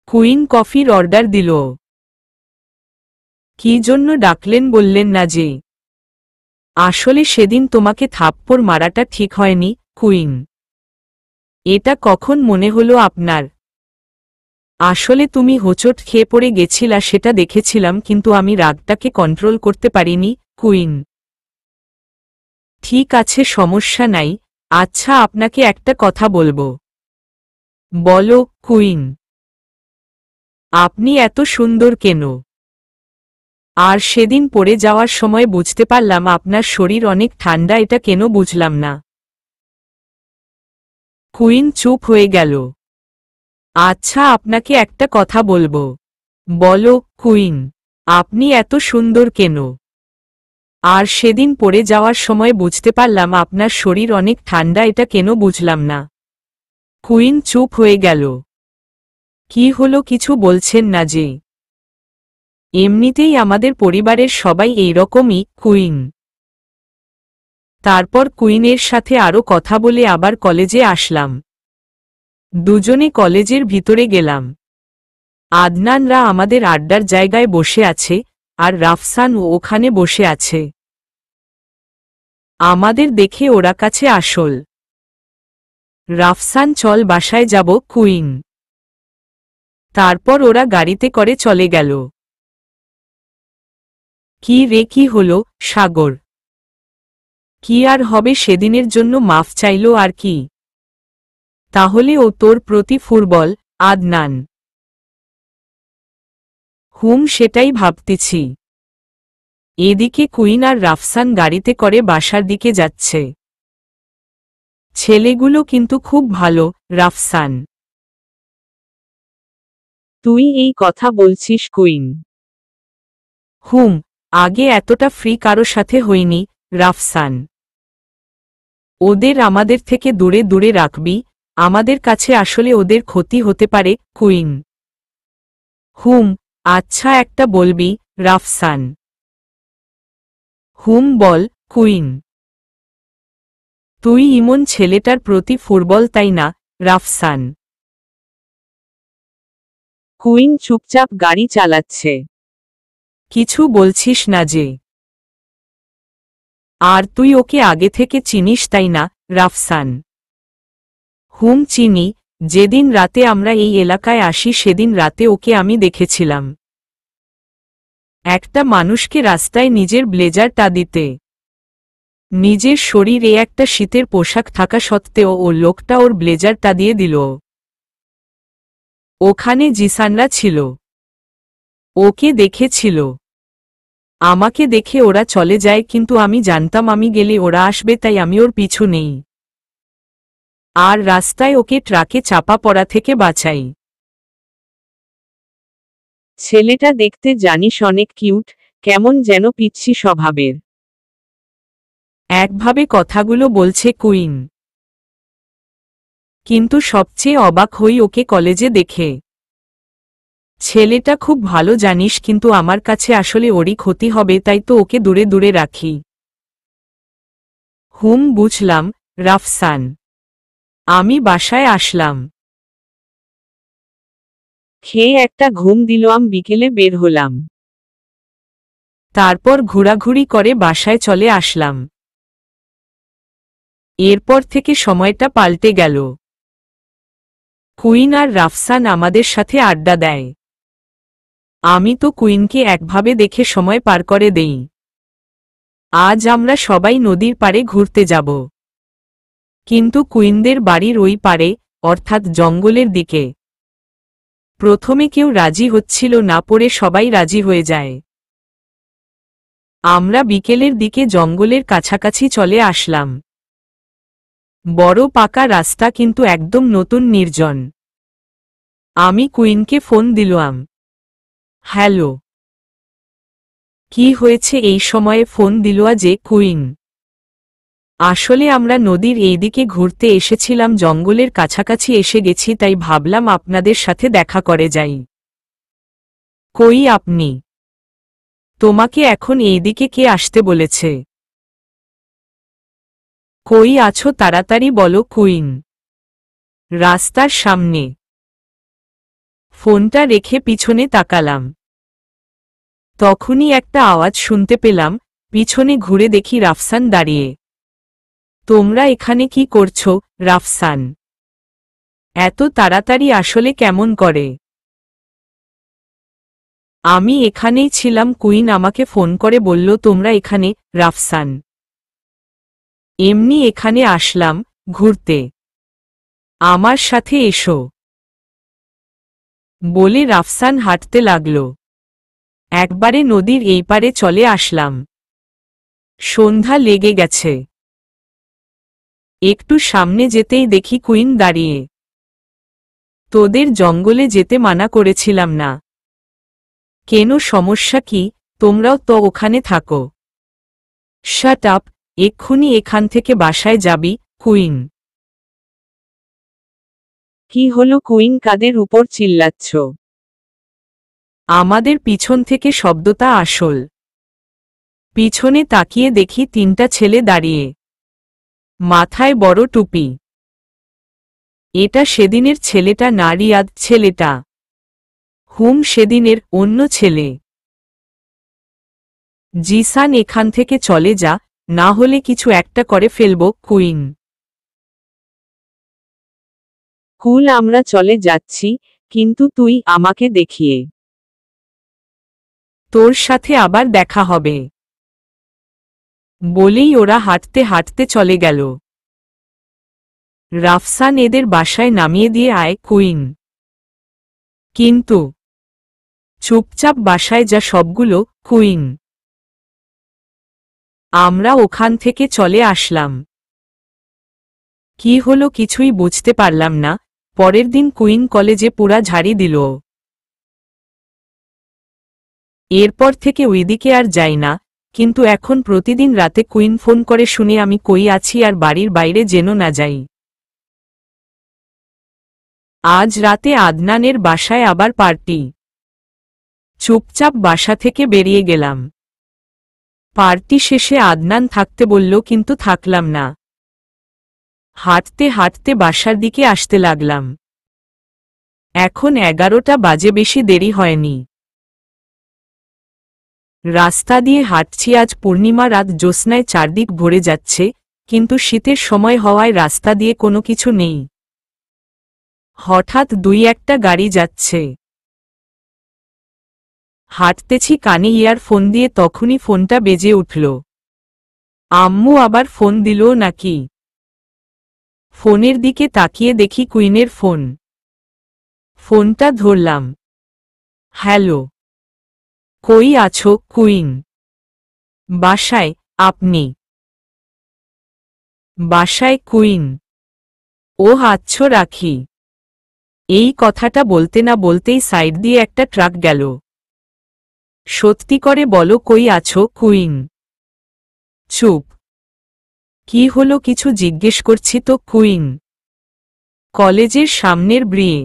Speaker 1: কুইন কফির অর্ডার দিল। কি জন্য ডাকলেন বললেন না যে? আসলে সেদিন তোমাকে থাপ্পড় মারাটা ঠিক হয়নি। কুইন, এটা কখন মনে হলো আপনার? আসলে তুমি হোঁচট খেয়ে পড়ে গেছিলা, সেটা দেখেছিলাম, কিন্তু আমি রাগটাকে কন্ট্রোল করতে পারিনি। কুইন, ঠিক আছে, সমস্যা নাই। আচ্ছা, আপনাকে একটা কথা বলবো। বলো। কুইন, আপনি এত সুন্দর কেন? আর সেদিন পড়ে যাওয়ার সময় বুঝতে পারলাম আপনার শরীর অনেক ঠান্ডা, এটা কেন বুঝলাম না। কুইন চুপ হয়ে গেল। আচ্ছা, আপনাকে একটা কথা বলবো। বলো। কুইন, আপনি এত সুন্দর কেন? আর সেদিন পড়ে যাওয়ার সময় বুঝতে পারলাম আপনার শরীর অনেক ঠান্ডা, এটা কেন বুঝলাম না। কুইন চুপ হয়ে গেল। কি হলো, কিছু বলছেন না যে? এমনিতেই আমাদের পরিবারের সবাই এইরকমই, কুইন। তারপর কুইনের সাথে আরো কথা বলে আবার কলেজে আসলাম। দুজনে কলেজের ভিতরে গেলাম। আদনানরা আমাদের আড্ডার জায়গায় বসে আছে, আর রাফসান ওখানে বসে আছে। আমাদের দেখে ওরা কাছে আসল। রাফসান, চল বাসায় যাব, কুইন। তারপর ওরা গাড়িতে করে চলে গেল। কি রে, কি হলো সাগর? কি আর হবে, সেদিনের জন্য মাফ চাইলো আর কি। তাহলে ও তোর প্রতি ফুটবল, আদনান? সেটাই ভাবতেছি। এদিকে কুইন আর রাফসান গাড়িতে করে বাসার দিকে যাচ্ছে। ছেলেগুলো কিন্তু খুব ভালো, রাফসান।
Speaker 2: তুই এই কথা বলছিস কুইন?
Speaker 1: আগে এতটা ফ্রি কারো সাথে হইনি, রাফসান। ওদের আমাদের থেকে দূরে দূরে রাখবি, আমাদের কাছে আসলে ওদের ক্ষতি হতে পারে, কুইন। আচ্ছা, একটা বলবি, রাফসান? বল, কুইন। তুই ইমন ছেলেটার প্রতি ফুটবল, তাই না, রাফসান?
Speaker 2: কুইন চুপচাপ গাড়ি চালাচ্ছে।
Speaker 1: কিছু বলছিস না যে? আর তুই ওকে আগে থেকে চিনিস, তাই না, রাফসান? চিনি। যেদিন রাতে আমরা এই এলাকায় আসি সেদিন রাতে ওকে আমি দেখেছিলাম। একটা মানুষকে রাস্তায় নিজের ব্লেজারটা দিতে। নিজের শরীরে একটা শীতের পোশাক থাকা সত্ত্বেও ও লোকটা ওর ব্লেজারটা দিয়ে দিল। ওখানে জিসানরা ছিল, ওকে দেখেছিল। আমাকে দেখে ওরা চলে যায়, কিন্তু আমি জানতাম আমি গেলে ওরা আসবে, তাই আমি ওর পিছু নেই। আর রাস্তায় ওকে ট্রাকে চাপা পড়া থেকে বাঁচাই।
Speaker 2: ছেলেটা দেখতে জানিস অনেক কিউট, কেমন যেন পিচ্ছি স্বভাবের।
Speaker 1: একভাবে কথাগুলো বলছে কুইন। কিন্তু সবচেয়ে অবাক হই ওকে কলেজে দেখে। ছেলেটা খুব ভালো জানিস, কিন্তু আমার কাছে আসলে ওরই ক্ষতি হবে, তাই তো ওকে দূরে দূরে রাখি। বুঝলাম, রাফসান। আমি বাসায় আসলাম।
Speaker 2: খেয়ে একটা ঘুম দিলাম, বিকেলে বের হলাম।
Speaker 1: তারপর ঘোরাঘুরি করে বাসায় চলে আসলাম। এরপর থেকে সময়টা পাল্টে গেল। কুইন আর রাফসান আমাদের সাথে আড্ডা দেয়। আমি তো কুইনকে একভাবে দেখে সময় পার করে দেই। আজ আমরা সবাই নদীর পাড়ে ঘুরতে যাব। কিন্তু কুইনদের বাড়ির ওই পারে, অর্থাৎ জঙ্গলের দিকে। প্রথমে কেউ রাজি হচ্ছিল না, পরে সবাই রাজি হয়ে যায়। আমরা বিকেলের দিকে জঙ্গলের কাছাকাছি চলে আসলাম। বড় পাকা রাস্তা, কিন্তু একদম নতুন, নির্জন। আমি কুইনকে ফোন দিলাম। হ্যালো। কি হয়েছে এই সময়ে ফোন দিলুয়া যে, কুইন? আসলে আমরা নদীর এই দিকে ঘুরতে এসেছিলাম, জঙ্গলের কাছাকাছি এসে গেছি, তাই ভাবলাম আপনাদের সাথে দেখা করে যাই। কই আপনি? তোমাকে এখন এই দিকে কে আসতে বলেছে? কই আছো, তাড়াতাড়ি বলো, কুইন। রাস্তার সামনে। ফোনটা রেখে পিছনে তাকালাম। তখনই একটা আওয়াজ শুনতে পেলাম। পিছনে ঘুরে দেখি রাফসান দাঁড়িয়ে। তোমরা এখানে কি করছো, রাফসান? এত তাড়াতাড়ি আসলে কেমন করে? আমি এখানেই ছিলাম, কুইন আমাকে ফোন করে বলল তোমরা এখানে, রাফসান। এমনি এখানে আসলাম, ঘুরতে। আমার সাথে এসো, বলে রাফসান হাঁটতে লাগল। একবারে নদীর এই পারে চলে আসলাম। সন্ধ্যা লেগে গেছে। একটু সামনে যেতেই দেখি কুইন দাঁড়িয়ে। তোদের জঙ্গলে যেতে মানা করেছিলাম না? কেন, সমস্যা কি? তোমরাও তো ওখানে থাকো। শাট আপ, এক্ষুনি এখান থেকে বাসায় যাবি, কুইন।
Speaker 2: কি হলো কুইন, কাদের উপর চিল্লাচ্ছ?
Speaker 1: আমাদের পিছন থেকে শব্দটা আসল। পিছনে তাকিয়ে দেখি 3টা ছেলে দাঁড়িয়ে, মাথায় বড় টুপি। এটা সেদিনের ছেলেটা না, রিয়াদ ছেলেটা। সেদিনের অন্য ছেলে। জিসান, এখান থেকে চলে যা, না হলে কিছু একটা করে ফেলব, কুইন।
Speaker 2: কুল, আমরা চলে যাচ্ছি, কিন্তু তুই আমাকে দেখিয়ে।
Speaker 1: তোর সাথে আবার দেখা হবে। বলেই ওরা হাঁটতে হাঁটতে চলে গেল। রাফসান এদের বাসায় নামিয়ে দিয়ে আয়, কুইন। কিন্তু চুপচাপ বাসায় যা সবগুলো, কুইন। আমরা ওখান থেকে চলে আসলাম। কি হলো কিছুই বুঝতে পারলাম না। পরের দিন কুইন কলেজে পুরা ঝাড়ি দিল। এরপর থেকে ওইদিকে আর যাই না, কিন্তু এখন প্রতিদিন রাতে কুইন ফোন করে শুনে আমি কই আছি আর বাড়ির বাইরে যেন না যাই। আজ রাতে আদনানের বাসায় আবার পার্টি। চুপচাপ বাসা থেকে বেরিয়ে গেলাম। পার্টি শেষে আদনান থাকতে বলল, কিন্তু থাকলাম না। হাঁটতে হাঁটতে বাসার দিকে আসতে লাগলাম। এখন 11টা বাজে, বেশি দেরি হয়নি। রাস্তা দিয়ে হাঁটছি, আজ পূর্ণিমা রাত, জ্যোৎস্নায় চারদিক ভরে যাচ্ছে, কিন্তু শীতের সময় হওয়ায় রাস্তা দিয়ে কোনো কিছু নেই। হঠাৎ 2-1টা গাড়ি যাচ্ছে। হাঁটতেছি, কানে ইয়ারফোন দিয়ে, তখনই ফোনটা বেজে উঠল। আম্মু আবার ফোন দিল নাকি? ফোনের দিকে তাকিয়ে দেখি কুইনের ফোন। ফোনটা ধরলাম। হ্যালো। কই আছো, কুইন? বাসায়। আপনি বাসায়, কুইন? ও আচ্ছা, রাখি। এই কথাটা বলতে না বলতেই সাইড দিয়ে একটা ট্রাক গেল। সত্যি করে বলো, কই আছো, কুইন? চুপ। কি হলো কিছু জিজ্ঞেস করছি তো, কুইন। কলেজের সামনের ব্রিয়ে।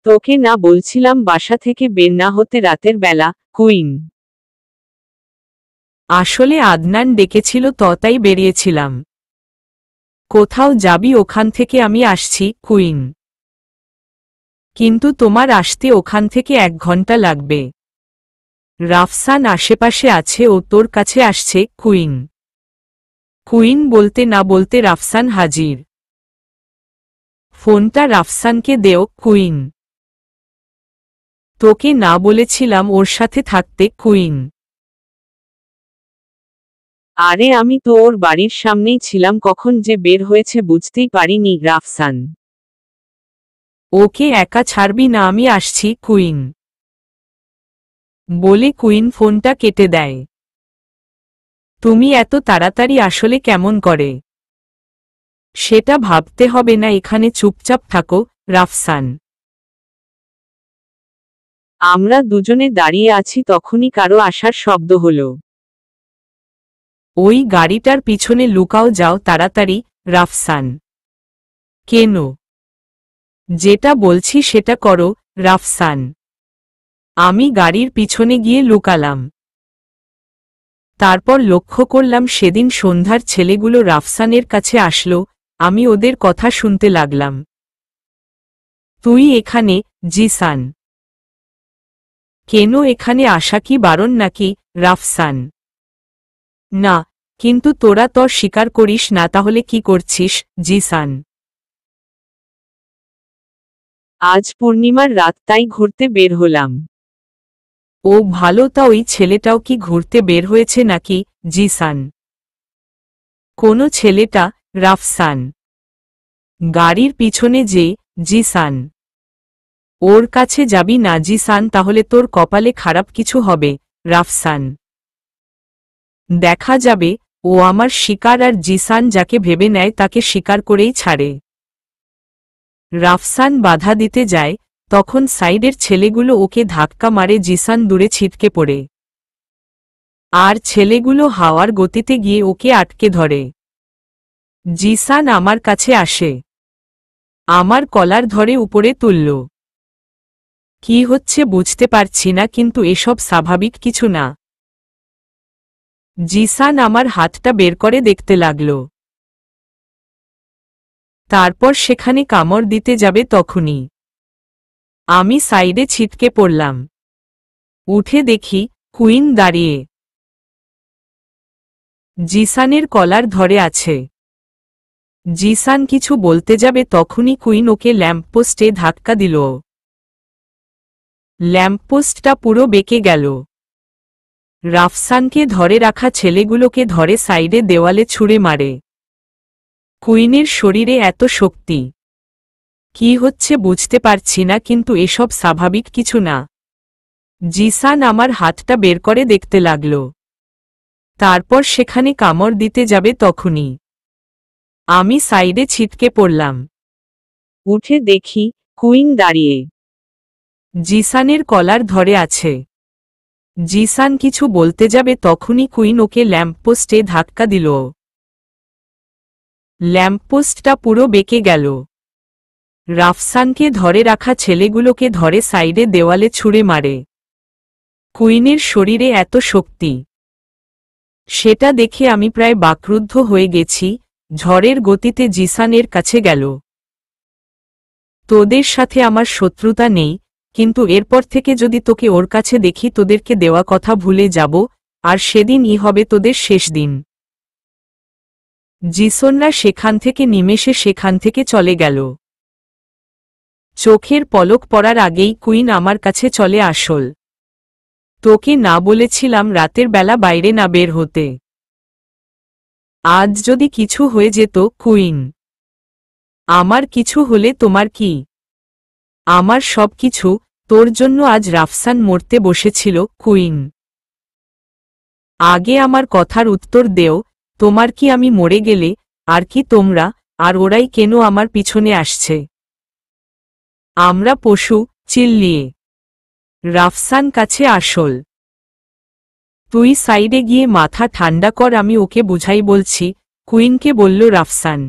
Speaker 2: তোকে না বলছিলাম বাসা থেকে বের না হতে রাতের বেলা, কুইন?
Speaker 1: আসলে আদনান ডেকেছিল তো, তাই বেরিয়েছিলাম। কোথাও যাবি? ওখান থেকে আমি আসছি, কুইন। কিন্তু তোমার আসতে ওখান থেকে 1 ঘন্টা লাগবে। রাফসান আশেপাশে আছে, ও তোর কাছে আসছে, কুইন। কুইন বলতে না বলতে রাফসান হাজির। ফোনটা রাফসানকে দেও, কুইন। তোকে না বলেছিলাম ওর সাথে থাকতে, কুইন?
Speaker 2: আরে আমি তো ওর বাড়ির সামনেই ছিলাম, কখন যে বের হয়েছে বুঝতেই পারিনি, রাফসান।
Speaker 1: ওকে একা ছাড়বি না, আমি আসছি, কুইন। বলে কুইন ফোনটা কেটে দেয়। তুমি এত তাড়াতাড়ি আসলে কেমন করে? সেটা ভাবতে হবে না, এখানে চুপচাপ থাকো, রাফসান।
Speaker 2: আমরা দুজনে দাঁড়িয়ে আছি, তখনই কারো আসার শব্দ হলো।
Speaker 1: ওই গাড়িটার পিছনে লুকাও, যাও তাড়াতাড়ি, রাফসান। কেন? যেটা বলছি সেটা করো, রাফসান। আমি গাড়ির পিছনে গিয়ে লুকালাম। তারপর লক্ষ্য করলাম সেদিন সন্ধ্যার ছেলেগুলো রাফসানের কাছে আসলো, আমি ওদের কথা শুনতে লাগলাম। তুই এখানে, জিসান? কেন, এখানে আসা কি বারণ নাকি, রাফসান? না, কিন্তু তোরা তো স্বীকার করিস না, তাহলে কি করছিস, জিসান?
Speaker 2: আজ পূর্ণিমার রাত, তাই ঘুরতে বের হলাম।
Speaker 1: ও ভালো, তা ওই ছেলেটাও কি ঘুরতে বের হয়েছে নাকি, জিসান? কোন ছেলেটা, রাফসান? গাড়ির পিছনে যে, জিসান। ওর কাছে যাবি না, জিসান, তাহলে তোর কপালে খারাপ কিছু হবে, রাফসান। দেখা যাবে, ও আমার শিকার, আর জিসান যাকে ভেবে নেয় তাকে শিকার করেই ছাড়ে। রাফসান বাধা দিতে যায়, তখন সাইডের ছেলেগুলো ওকে ধাক্কা মারে, জিসান দূরে ছিটকে পড়ে। আর ছেলেগুলো হাওয়ার গতিতে গিয়ে ওকে আটকে ধরে। জিসান আমার কাছে আসে, আমার কলার ধরে উপরে তুলল। কি হচ্ছে বুঝতে পারছি না, কিন্তু এসব স্বাভাবিক কিছু না। জিসান আমার হাতটা বের করে দেখতে লাগল। তারপর সেখানে কামড় দিতে যাবে তখনই আমি সাইডে ছিটকে পড়লাম। উঠে দেখি কুইন দাঁড়িয়ে জিসানের কলার ধরে আছে। জিসান কিছু বলতে যাবে তখনই কুইন ওকে ল্যাম্পপোস্টে ধাক্কা দিল। ল্যাম্পপোস্টটা পুরো বেঁকে গেল। রাফসানকে ধরে রাখা ছেলেগুলোকে ধরে সাইডে দেওয়ালে ছুঁড়ে মারে। কুইনের শরীরে এত শক্তি, কি হচ্ছে বুঝতে পারছি না, কিন্তু এসব স্বাভাবিক কিছু না। জিসান আমার হাতটা বের করে দেখতে লাগল। তারপর সেখানে কামড় দিতে যাবে তখনই আমি সাইডে ছিটকে পড়লাম।
Speaker 2: উঠে দেখি কুইন দাঁড়িয়ে
Speaker 1: জিসানের কলার ধরে আছে। জিসান কিছু বলতে যাবে তখনই কুইন ওকে ল্যাম্পপোস্টে ধাক্কা দিল। ল্যাম্পপোস্টটা পুরো বেঁকে গেল। রাফসানকে ধরে রাখা ছেলেগুলোকে ধরে সাইডে দেওয়ালে ছুঁড়ে মারে। কুইনের শরীরে এত শক্তি, সেটা দেখে আমি প্রায় বাকরুদ্ধ হয়ে গেছি। ঝড়ের গতিতে জিসানের কাছে গেল। তোদের সাথে আমার শত্রুতা নেই, কিন্তু এরপর থেকে যদি তোকে ওর কাছে দেখি তোদেরকে দেওয়া কথা ভুলে যাব, আর সেদিনই হবে তোদের শেষ দিন। জিসনরা সেখান থেকে নিমেষে সেখান থেকে চলে গেল। চোখের পলক পড়ার আগেই কুইন আমার কাছে চলে আসল। তোকে না বলেছিলাম রাতের বেলা বাইরে না বের হতে? আজ যদি কিছু হয়ে যেত কুইন। আমার কিছু হলে তোমার কি? আমার সব কিছু তোর জন্য আজ রাফসান মরতে বসেছিল কুইন। আগে আমার কথার উত্তর দেও, তোমার কি আমি মরে গেলে আর কি তোমরা আর ওরাই কেন আমার পিছনে আসছে? আমরা পশু, চিল্লিয়ে রাফসান কাছে আসল। তুই সাইডে গিয়ে মাথা ঠান্ডা কর, আমি ওকে বুঝাই বলছি, কুইনকে বলল রাফসান।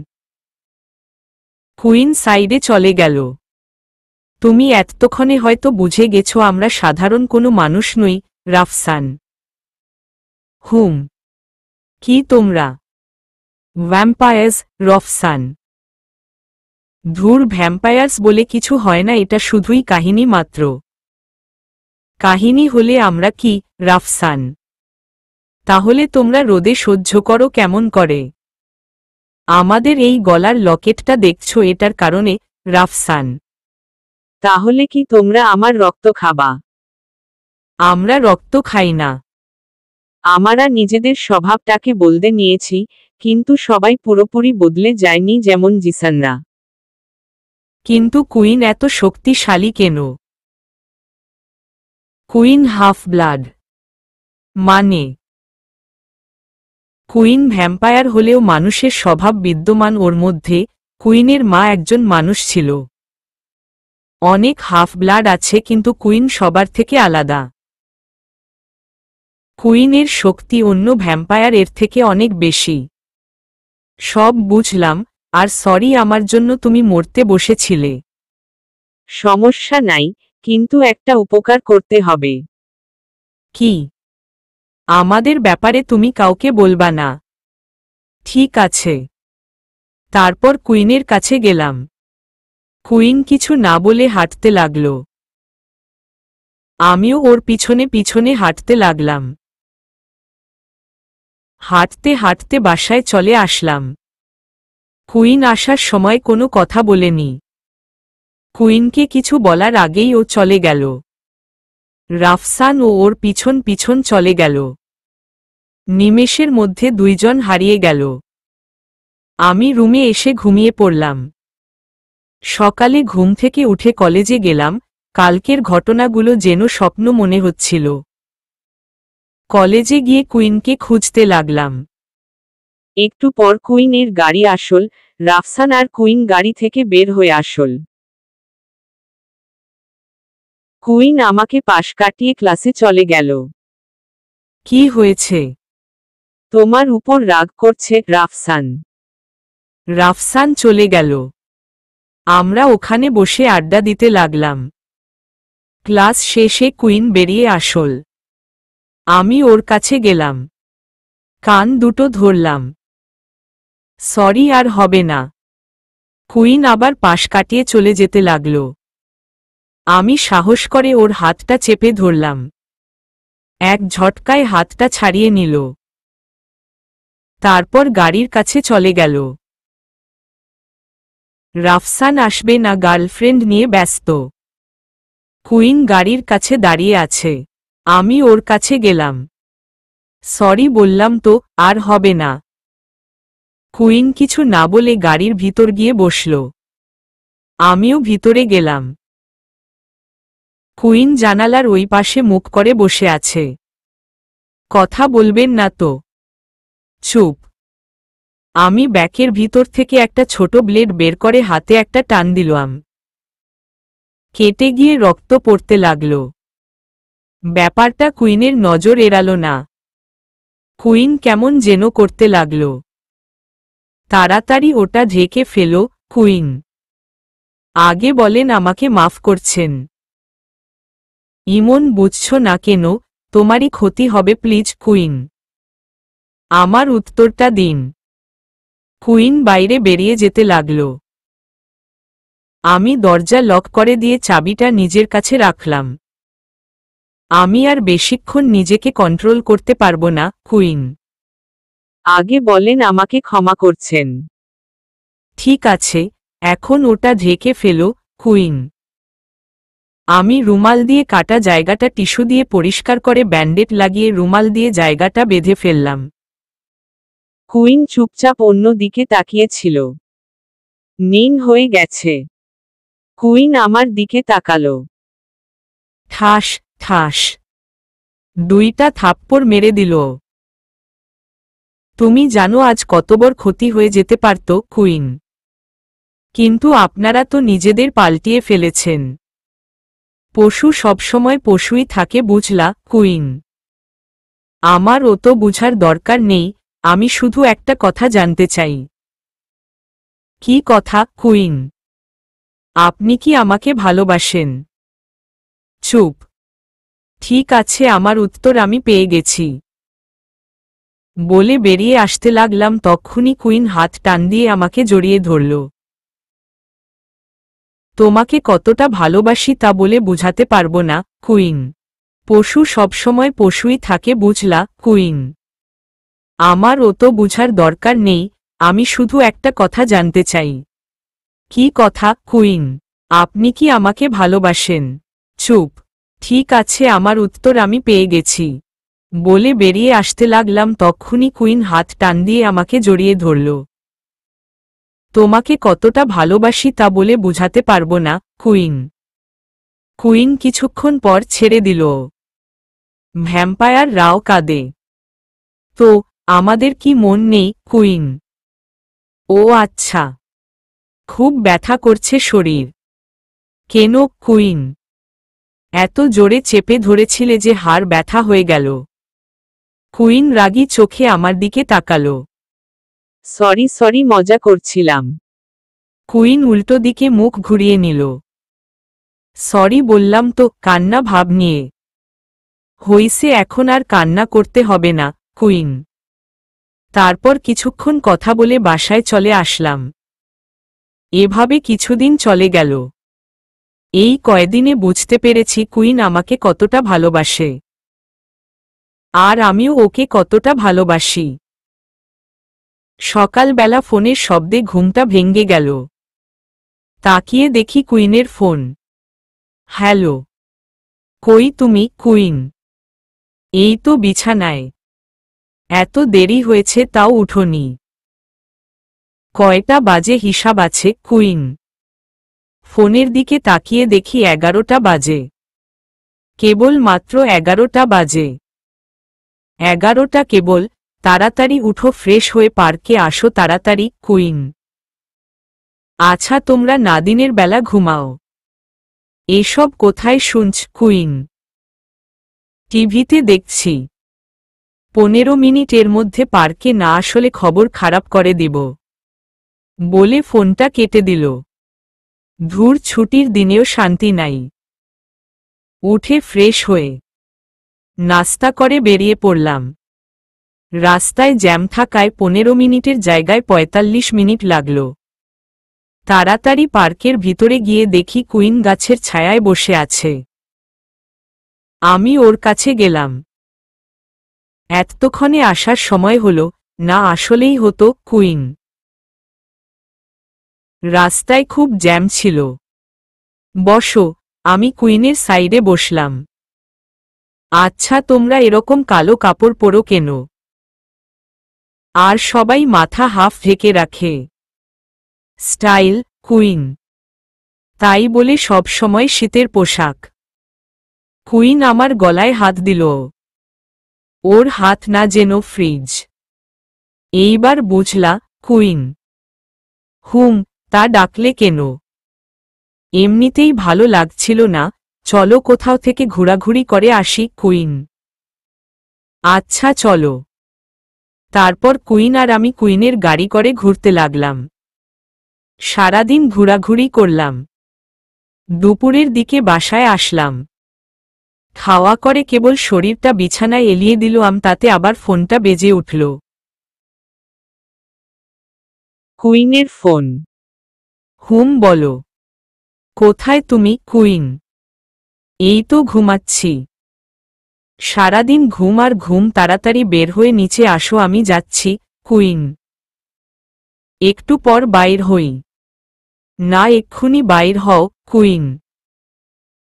Speaker 1: কুইন সাইডে চলে গেল। তুমি এতক্ষণে হয়তো বুঝে গেছো আমরা সাধারণ কোনো মানুষ নই, রাফসান। হুম। কি তোমরা ভ্যাম্পায়ার্স, রফসান? ধুর, ভ্যাম্পায়ার্স বলে কিছু হয় না, এটা শুধুই কাহিনী মাত্র। কাহিনী হলে আমরা কি, রাফসান? তাহলে তোমরা রোদে সহ্য করো কেমন করে? আমাদের এই গলার লকেটটা দেখছো, এটার কারণে, রাফসান।
Speaker 2: তাহলে কি তোমরা আমার রক্ত খাবা?
Speaker 1: আমরা রক্ত খাই না।
Speaker 2: আমরা নিজেদের স্বভাবটাকে বদলে নিয়েছি, কিন্তু সবাই পুরোপুরি বদলে যায়নি, যেমন জিসানরা।
Speaker 1: কিন্তু কুইন এত শক্তিশালী কেন? কুইন হাফ ব্লাড মানে? কুইন ভ্যাম্পায়ার হলেও মানুষের স্বভাব বিদ্যমান ওর মধ্যে। কুইনের মা একজন মানুষ ছিল। অনেক হাফ ব্লাড আছে, কিন্তু কুইন সবার থেকে আলাদা। কুইনের শক্তি অন্য ভ্যাম্পায়ার এর থেকে অনেক বেশি। সব বুঝলাম, আর সরি আমার জন্য তুমি মরতে বসেছিলে।
Speaker 2: সমস্যা নাই, কিন্তু একটা উপকার করতে হবে।
Speaker 1: কি? আমাদের ব্যাপারে তুমি কাউকে বলবা না? ঠিক আছে। তারপর কুইনের কাছে গেলাম। কুইন কিছু না বলে হাঁটতে লাগল। আমিও ওর পিছনে পিছনে হাঁটতে লাগলাম। হাঁটতে হাঁটতে বাসায় চলে আসলাম। কুইন আসার সময় কোনো কথা বলেনি। কুইনকে কিছু বলার আগেই ও চলে গেল। রাফসান ও ওর পিছন পিছন চলে গেল। নিমেষের মধ্যে দুইজন হারিয়ে গেল। আমি রুমে এসে ঘুমিয়ে পড়লাম। সকালে ঘুম থেকে উঠে কলেজে গেলাম। কালকের ঘটনাগুলো যেন স্বপ্ন মনে হচ্ছিল। কলেজে গিয়ে কুইনকে খুঁজতে লাগলাম।
Speaker 2: একটু পর কুইনের গাড়ি আসল। রাফসান আর কুইন গাড়ি থেকে বের হয়ে আসল। কুইন আমাকে পাশ কাটিয়ে ক্লাসে চলে গেল।
Speaker 1: কি হয়েছে?
Speaker 2: তোমার উপর রাগ করছে রাফসান।
Speaker 1: রাফসান চলে গেল। আমরা ওখানে বসে আড্ডা দিতে লাগলাম। ক্লাস শেষে কুইন বেরিয়ে আসল। আমি ওর কাছে গেলাম, কান দুটো ধরলাম। সরি, আর হবে না। কুইন আবার পাশ কাটিয়ে চলে যেতে লাগল। আমি সাহস করে ওর হাতটা চেপে ধরলাম। এক ঝটকায় হাতটা ছাড়িয়ে নিল। তারপর গাড়ির কাছে চলে গেল। রাফসান আসবে না গার্লফ্রেন্ড নিয়ে ব্যস্ত। কুইন গাড়ির কাছে দাঁড়িয়ে আছে। আমি ওর কাছে গেলাম। সরি বললাম তো, আর হবে না। কুইন কিছু না বলে গাড়ির ভিতর গিয়ে বসল। আমিও ভিতরে গেলাম। কুইন জানালার ওই পাশে মুখ করে বসে আছে। কথা বলবেন না তো? চুপ। আমি ব্যাকের ভিতর থেকে একটা ছোট ব্লেড বের করে হাতে একটা টান দিলাম। কেটে গিয়ে রক্ত পড়তে লাগল। ব্যাপারটা কুইনের নজর এড়ালো না। কুইন কেমন যেন করতে লাগল। তাড়াতাড়ি ওটা ঢেকে ফেলো, কুইন। আগে বলেন আমাকে মাফ করছেন। ইমন বুঝছ না কেন? তোমারই ক্ষতি হবে, প্লিজ কুইন। আমার উত্তরটা দিন। কুইন বাইরে বেরিয়ে যেতে লাগল। আমি দরজা লক করে দিয়ে চাবিটা নিজের কাছে রাখলাম। আমি আর বেশিক্ষণ নিজেকে কন্ট্রোল করতে পারবো না, কুইন।
Speaker 2: আগে বলেন আমাকে ক্ষমা করছেন।
Speaker 1: ঠিক আছে, এখন ওটা ঢেকে ফেলো, কুইন। আমি রুমাল দিয়ে কাটা জায়গাটা টিস্যু দিয়ে পরিষ্কার করে ব্যান্ডেড লাগিয়ে রুমাল দিয়ে জায়গাটা বেঁধে ফেললাম।
Speaker 2: কুইন চুপচাপ অন্য দিকে তাকিয়েছিল। নীল হয়ে গেছে। কুইন আমার দিকে তাকালো।
Speaker 1: ঠাস ঠাস দুইটা থাপ্পড় মেরে দিল। তুমি জানো আজ কত বড় ক্ষতি হয়ে যেতে পারত, কুইন। কিন্তু আপনারা তো নিজেদের পাল্টিয়ে ফেলেছেন। পশু সবসময় পশুই থাকে, বুঝলা, কুইন। আমার অত বুঝার দরকার নেই, আমি শুধু একটা কথা জানতে চাই। কি কথা, কুইন? আপনি কি আমাকে ভালোবাসেন? চুপ। ঠিক আছে, আমার উত্তর আমি পেয়ে গেছি। বলে বেরিয়ে আসতে লাগলাম, তক্ষুনি কুইন হাত টান দিয়ে আমাকে জড়িয়ে ধরল। তোমাকে কতটা ভালোবাসি তা বলে বুঝাতে পারবো না, কুইন। পশু সবসময় পশুই থাকে, বুঝলা, কুইন। আমার অত বুঝার দরকার নেই, আমি শুধু একটা কথা জানতে চাই। কি কথা, কুইন? আপনি কি আমাকে ভালোবাসেন? চুপ। ঠিক আছে, আমার উত্তর আমি পেয়ে গেছি। বলে বেরিয়ে আসতে লাগলাম, তক্ষুনি কুইন হাত টান দিয়ে আমাকে জড়িয়ে ধরল। তোমাকে কতটা ভালোবাসি তা বলে বুঝাতে পারবো না, কুইন। কুইন কিছুক্ষণ পর ছেড়ে দিল। ভ্যাম্পায়ার রাও কাঁদে। তো আমাদের কি মন নেই, কুইন? ও আচ্ছা। খুব ব্যথা করছে শরীর। কেন, কুইন? এত জোরে চেপে ধরেছিলে যে হাড় ব্যথা হয়ে গেল। কুইন রাগী চোখে আমার দিকে তাকালো।
Speaker 2: সরি সরি, মজা করছিলাম।
Speaker 1: কুইন উল্টো দিকে মুখ ঘুরিয়ে নিল। সরি বললাম তো, কান্না ভাব নিয়ে। হইছে, এখন আর কান্না করতে হবে না, কুইন। তারপর কিছুক্ষণ কথা বলে বাসায় চলে আসলাম। এভাবে কিছুদিন চলে গেল। এই কয়দিনে বুঝতে পেরেছি কুইন আমাকে কতটা ভালোবাসে। আর আমিও ওকে কতটা ভালোবাসি। সকালবেলা ফোনের শব্দে ঘুমটা ভেঙে গেল। তাকিয়ে দেখি কুইনের ফোন। হ্যালো। কই তুমি, কুইন? এই তো বিছানায়। এত দেরি হয়েছে তাও উঠোনি। কয়টা বাজে হিসাব আছে, কুইন? ফোনের দিকে তাকিয়ে দেখি 11টা বাজে। কেবল মাত্র 11টা বাজে। 11টা কেবল? তাড়াতাড়ি উঠো, ফ্রেশ হয়ে পার্কে আসো তাড়াতাড়ি, কুইন। আচ্ছা, তোমরা না দিনের বেলা ঘুমাও। এসব কোথায় শুনছ, কুইন? টিভিতে দেখছি। 15 মিনিটের মধ্যে পার্কে না আসলে খবর খারাপ করে দিব বলে ফোনটা কেটে দিল। ধুর, ছুটির দিনেও শান্তি নাই। উঠে ফ্রেশ হয়ে নাস্তা করে বেরিয়ে পড়লাম। রাস্তায় জ্যাম থাকায় 15 মিনিটের জায়গায় 45 মিনিট লাগল। তাড়াতাড়ি পার্কের ভিতরে গিয়ে দেখি কুইন গাছের ছায়ায় বসে আছে। আমি ওর কাছে গেলাম। এতক্ষণে আসার সময় হলো না, আসলেই হতো কুইন। রাস্তায় খুব জ্যাম ছিল। বসো। আমি কুইনের সাইডে বসলাম। আচ্ছা, তোমরা এরকম কালো কাপড় পরো কেন? আর সবাই মাথা হাফ ঢেকে রাখে। Style, queen. তাই বলে সব সময় শীতের পোশাক। কুইন আমার গলায় হাত দিল। ওর হাত না যেন ফ্রিজ। এইবার বুঝলা, কুইন। তা ডাকলে কেন? এমনিতেই ভালো লাগছিল না, চলো কোথাও থেকে ঘোরাঘুরি করে আসি। কুইন: আচ্ছা চলো। তারপর কুইন আর আমি কুইনের গাড়ি করে ঘুরতে লাগলাম। সারাদিন ঘোরাঘুরি করলাম। দুপুরের দিকে বাসায় আসলাম। খাওয়া করে কেবল শরীরটা বিছানায় এলিয়ে দিলাম, তাতে আবার ফোনটা বেজে উঠল।
Speaker 2: কুইনের ফোন।
Speaker 1: বলো। কোথায় তুমি, কুইন? এই তো ঘুমাচ্ছি। সারাদিন ঘুম আর ঘুম, তাড়াতাড়ি বের হয়ে নিচে আসো, আমি যাচ্ছি। কুইন: একটু পর বাইর হই। না, এক্ষুনি বাইর হও। কুইন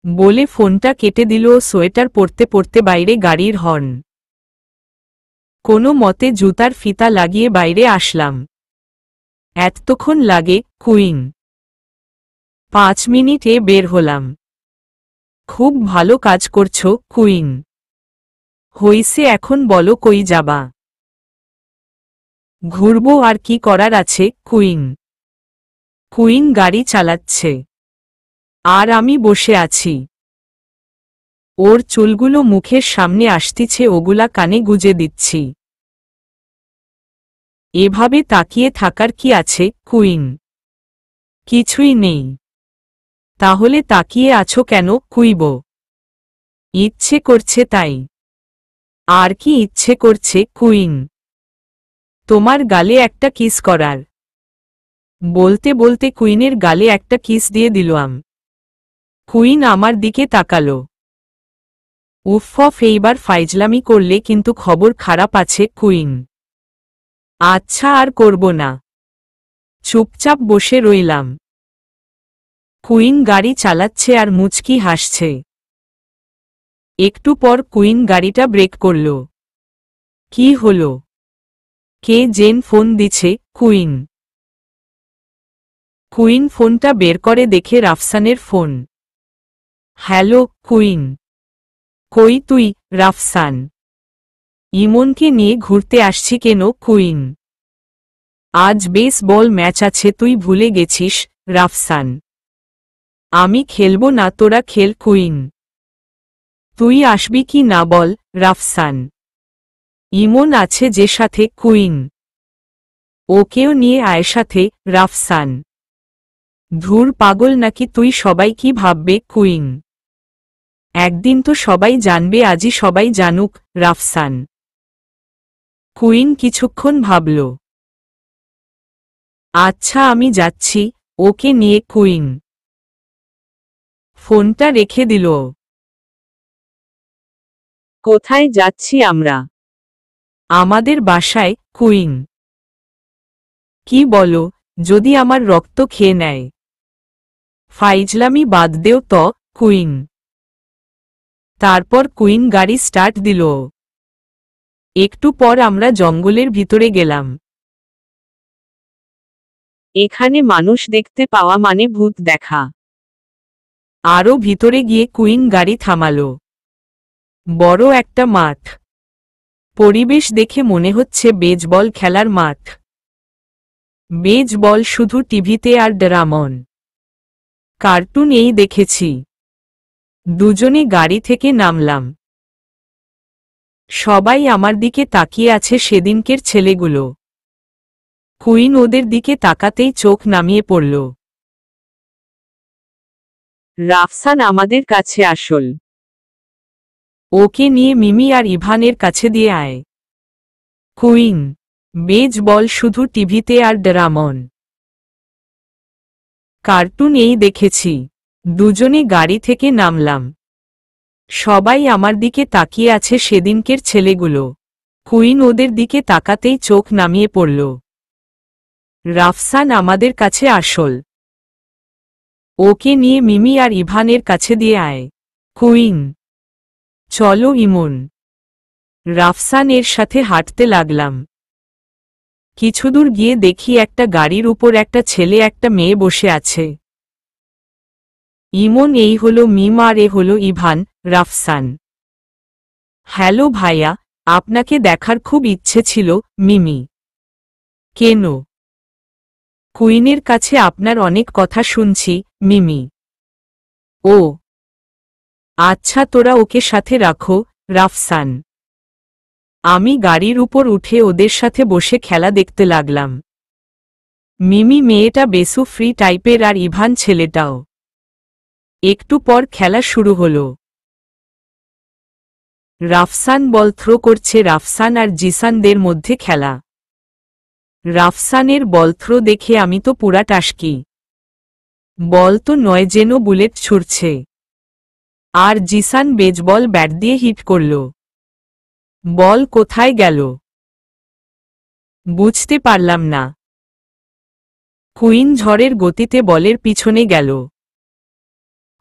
Speaker 1: বলে ফোনটা কেটে দিল ও সোয়েটার পরতে পরতে বাইরে গাড়ির হর্ন। কোনো মতে জুতার ফিতা লাগিয়ে বাইরে আসলাম। এতক্ষণ লাগে, কুইন? 5 মিনিটে বের হলাম। খুব ভালো কাজ করছো, কুইন। হইছে, এখন বলো কই যাবা? ঘুরবো, আর কি করার আছে। কুইন গাড়ি চালাচ্ছে আর আমি বসে আছি। ওর চুলগুলো মুখের সামনে আসতিছে, ওগুলা কানে গুজে দিচ্ছি। এভাবে তাকিয়ে থাকার কি আছে, কুইন? কিছুই নেই। তাহলে তাকিয়ে আছো কেন, কুইব? ইচ্ছে করছে তাই। আর কি ইচ্ছে করছে, কুইন? তোমার গালে একটা কিস করার। বলতে বলতে কুইনের গালে একটা কিস দিয়ে দিলাম। কুইন আমার দিকে তাকালো। উফ, এইবার ফাইজলামি করলে কিন্তু খবর খারাপ আছে। কুইন: আচ্ছা, আর করব না। চুপচাপ বসে রইলাম। কুইন গাড়ি চালাচ্ছে আর মুচকি হাসছে। একটু পর কুইন গাড়িটা ব্রেক করল। কি হলো? কে যেন ফোন দিছে। কুইন ফোনটা বের করে দেখে রাফসানের ফোন। Hello, queen. কই তুই, রাফসান? ইমনকে নিয়ে ঘুরতে আসছি কেন, কুইন? আজ বেসবল ম্যাচ আছে, তুই ভুলে গেছিস, রাফসান। আমি খেলবো না, তোরা খেল। কুইন: তুই আসবি কি না বল, রাফসান? ইমন আছে যে সাথে। কুইন: ওকেও নিয়ে আয় সাথে, রাফসান। ধুর, পাগল নাকি তুই? সবাই কি ভাববে, কুইন? একদিন তো সবাই জানবে, আজই সবাই জানুক, রাফসান। কুইন কিছুক্ষণ ভাবল। আচ্ছা, আমি যাচ্ছি ওকে নিয়ে। কুইন ফোনটা রেখে দিল।
Speaker 2: কোথায় যাচ্ছি আমরা?
Speaker 1: আমাদের বাসায়। কুইন: কি বলো? যদি আমার রক্ত খেয়ে নেয়? ফাইজলামি বাদ দেও তো, কুইন। তারপর কুইন গাড়ি স্টার্ট দিল। একটু পর আমরা জঙ্গলের ভিতরে গেলাম।
Speaker 2: এখানে মানুষ দেখতে পাওয়া মানে ভূত দেখা।
Speaker 1: আরও ভিতরে গিয়ে কুইন গাড়ি থামালো। বড় একটা মাঠ। পরিবেশ দেখে মনে হচ্ছে বেসবল খেলার মাঠ। বেসবল শুধু টিভিতে আর ড্রামন কার্টুন এই দেখেছি। দুজনে গাড়ি থেকে নামলাম। সবাই আমার দিকে তাকিয়ে আছে সেদিনকের ছেলেগুলো। কুইন ওদের দিকে তাকাতেই চোখ নামিয়ে পড়ল।
Speaker 2: রাফসান আমাদের কাছে আসল।
Speaker 1: ওকে নিয়ে মিমি আর ইভানের কাছে দিয়ে আয়। কুইন, বেসবল শুধু টিভিতে আর ড্রামন কার্টুন এই দেখেছি। দুজনে গাড়ি থেকে নামলাম। সবাই আমার দিকে তাকিয়ে আছে সেদিনকের ছেলেগুলো। কুইন ওদের দিকে তাকাতেই চোখ নামিয়ে পড়ল। রাফসান আমাদের কাছে আসল। ওকে নিয়ে মিমি আর ইভানের কাছে দিয়ে আয়। কুইন, চলো ইমন। রাফসান এর সাথে হাঁটতে লাগলাম। কিছুদূর গিয়ে দেখি একটা গাড়ির উপর একটা ছেলে একটা মেয়ে বসে আছে। ইমন এই হলো মিম আর এ হলো ইভান। রাফসান: হ্যালো ভাইয়া, আপনাকে দেখার খুব ইচ্ছে ছিল। মিমি: কেন? কুইনের কাছে আপনার অনেক কথা শুনছি। মিমি: ও আচ্ছা, তোরা ওকে সাথে রাখো। রাফসান: আমি গাড়ির উপর উঠে ওদের সাথে বসে খেলা দেখতে লাগলাম। মিমি মেয়েটা বেসু ফ্রি টাইপের আর ইভান ছেলেটাও। একটু পর খেলা শুরু হলো। রাফসান বল থ্রো করছে। রাফসান আর জিসানদের মধ্যে খেলা। রাফসানের বল থ্রো দেখে আমি তো পুরা টাসকি। বল তো নয়, যেন বুলেট ছুড়ছে। আর জিসান বেসবল ব্যাট দিয়ে হিট করল। বল কোথায় গেল বুঝতে পারলাম না। কুইন ঝড়ের গতিতে বলের পিছনে গেল।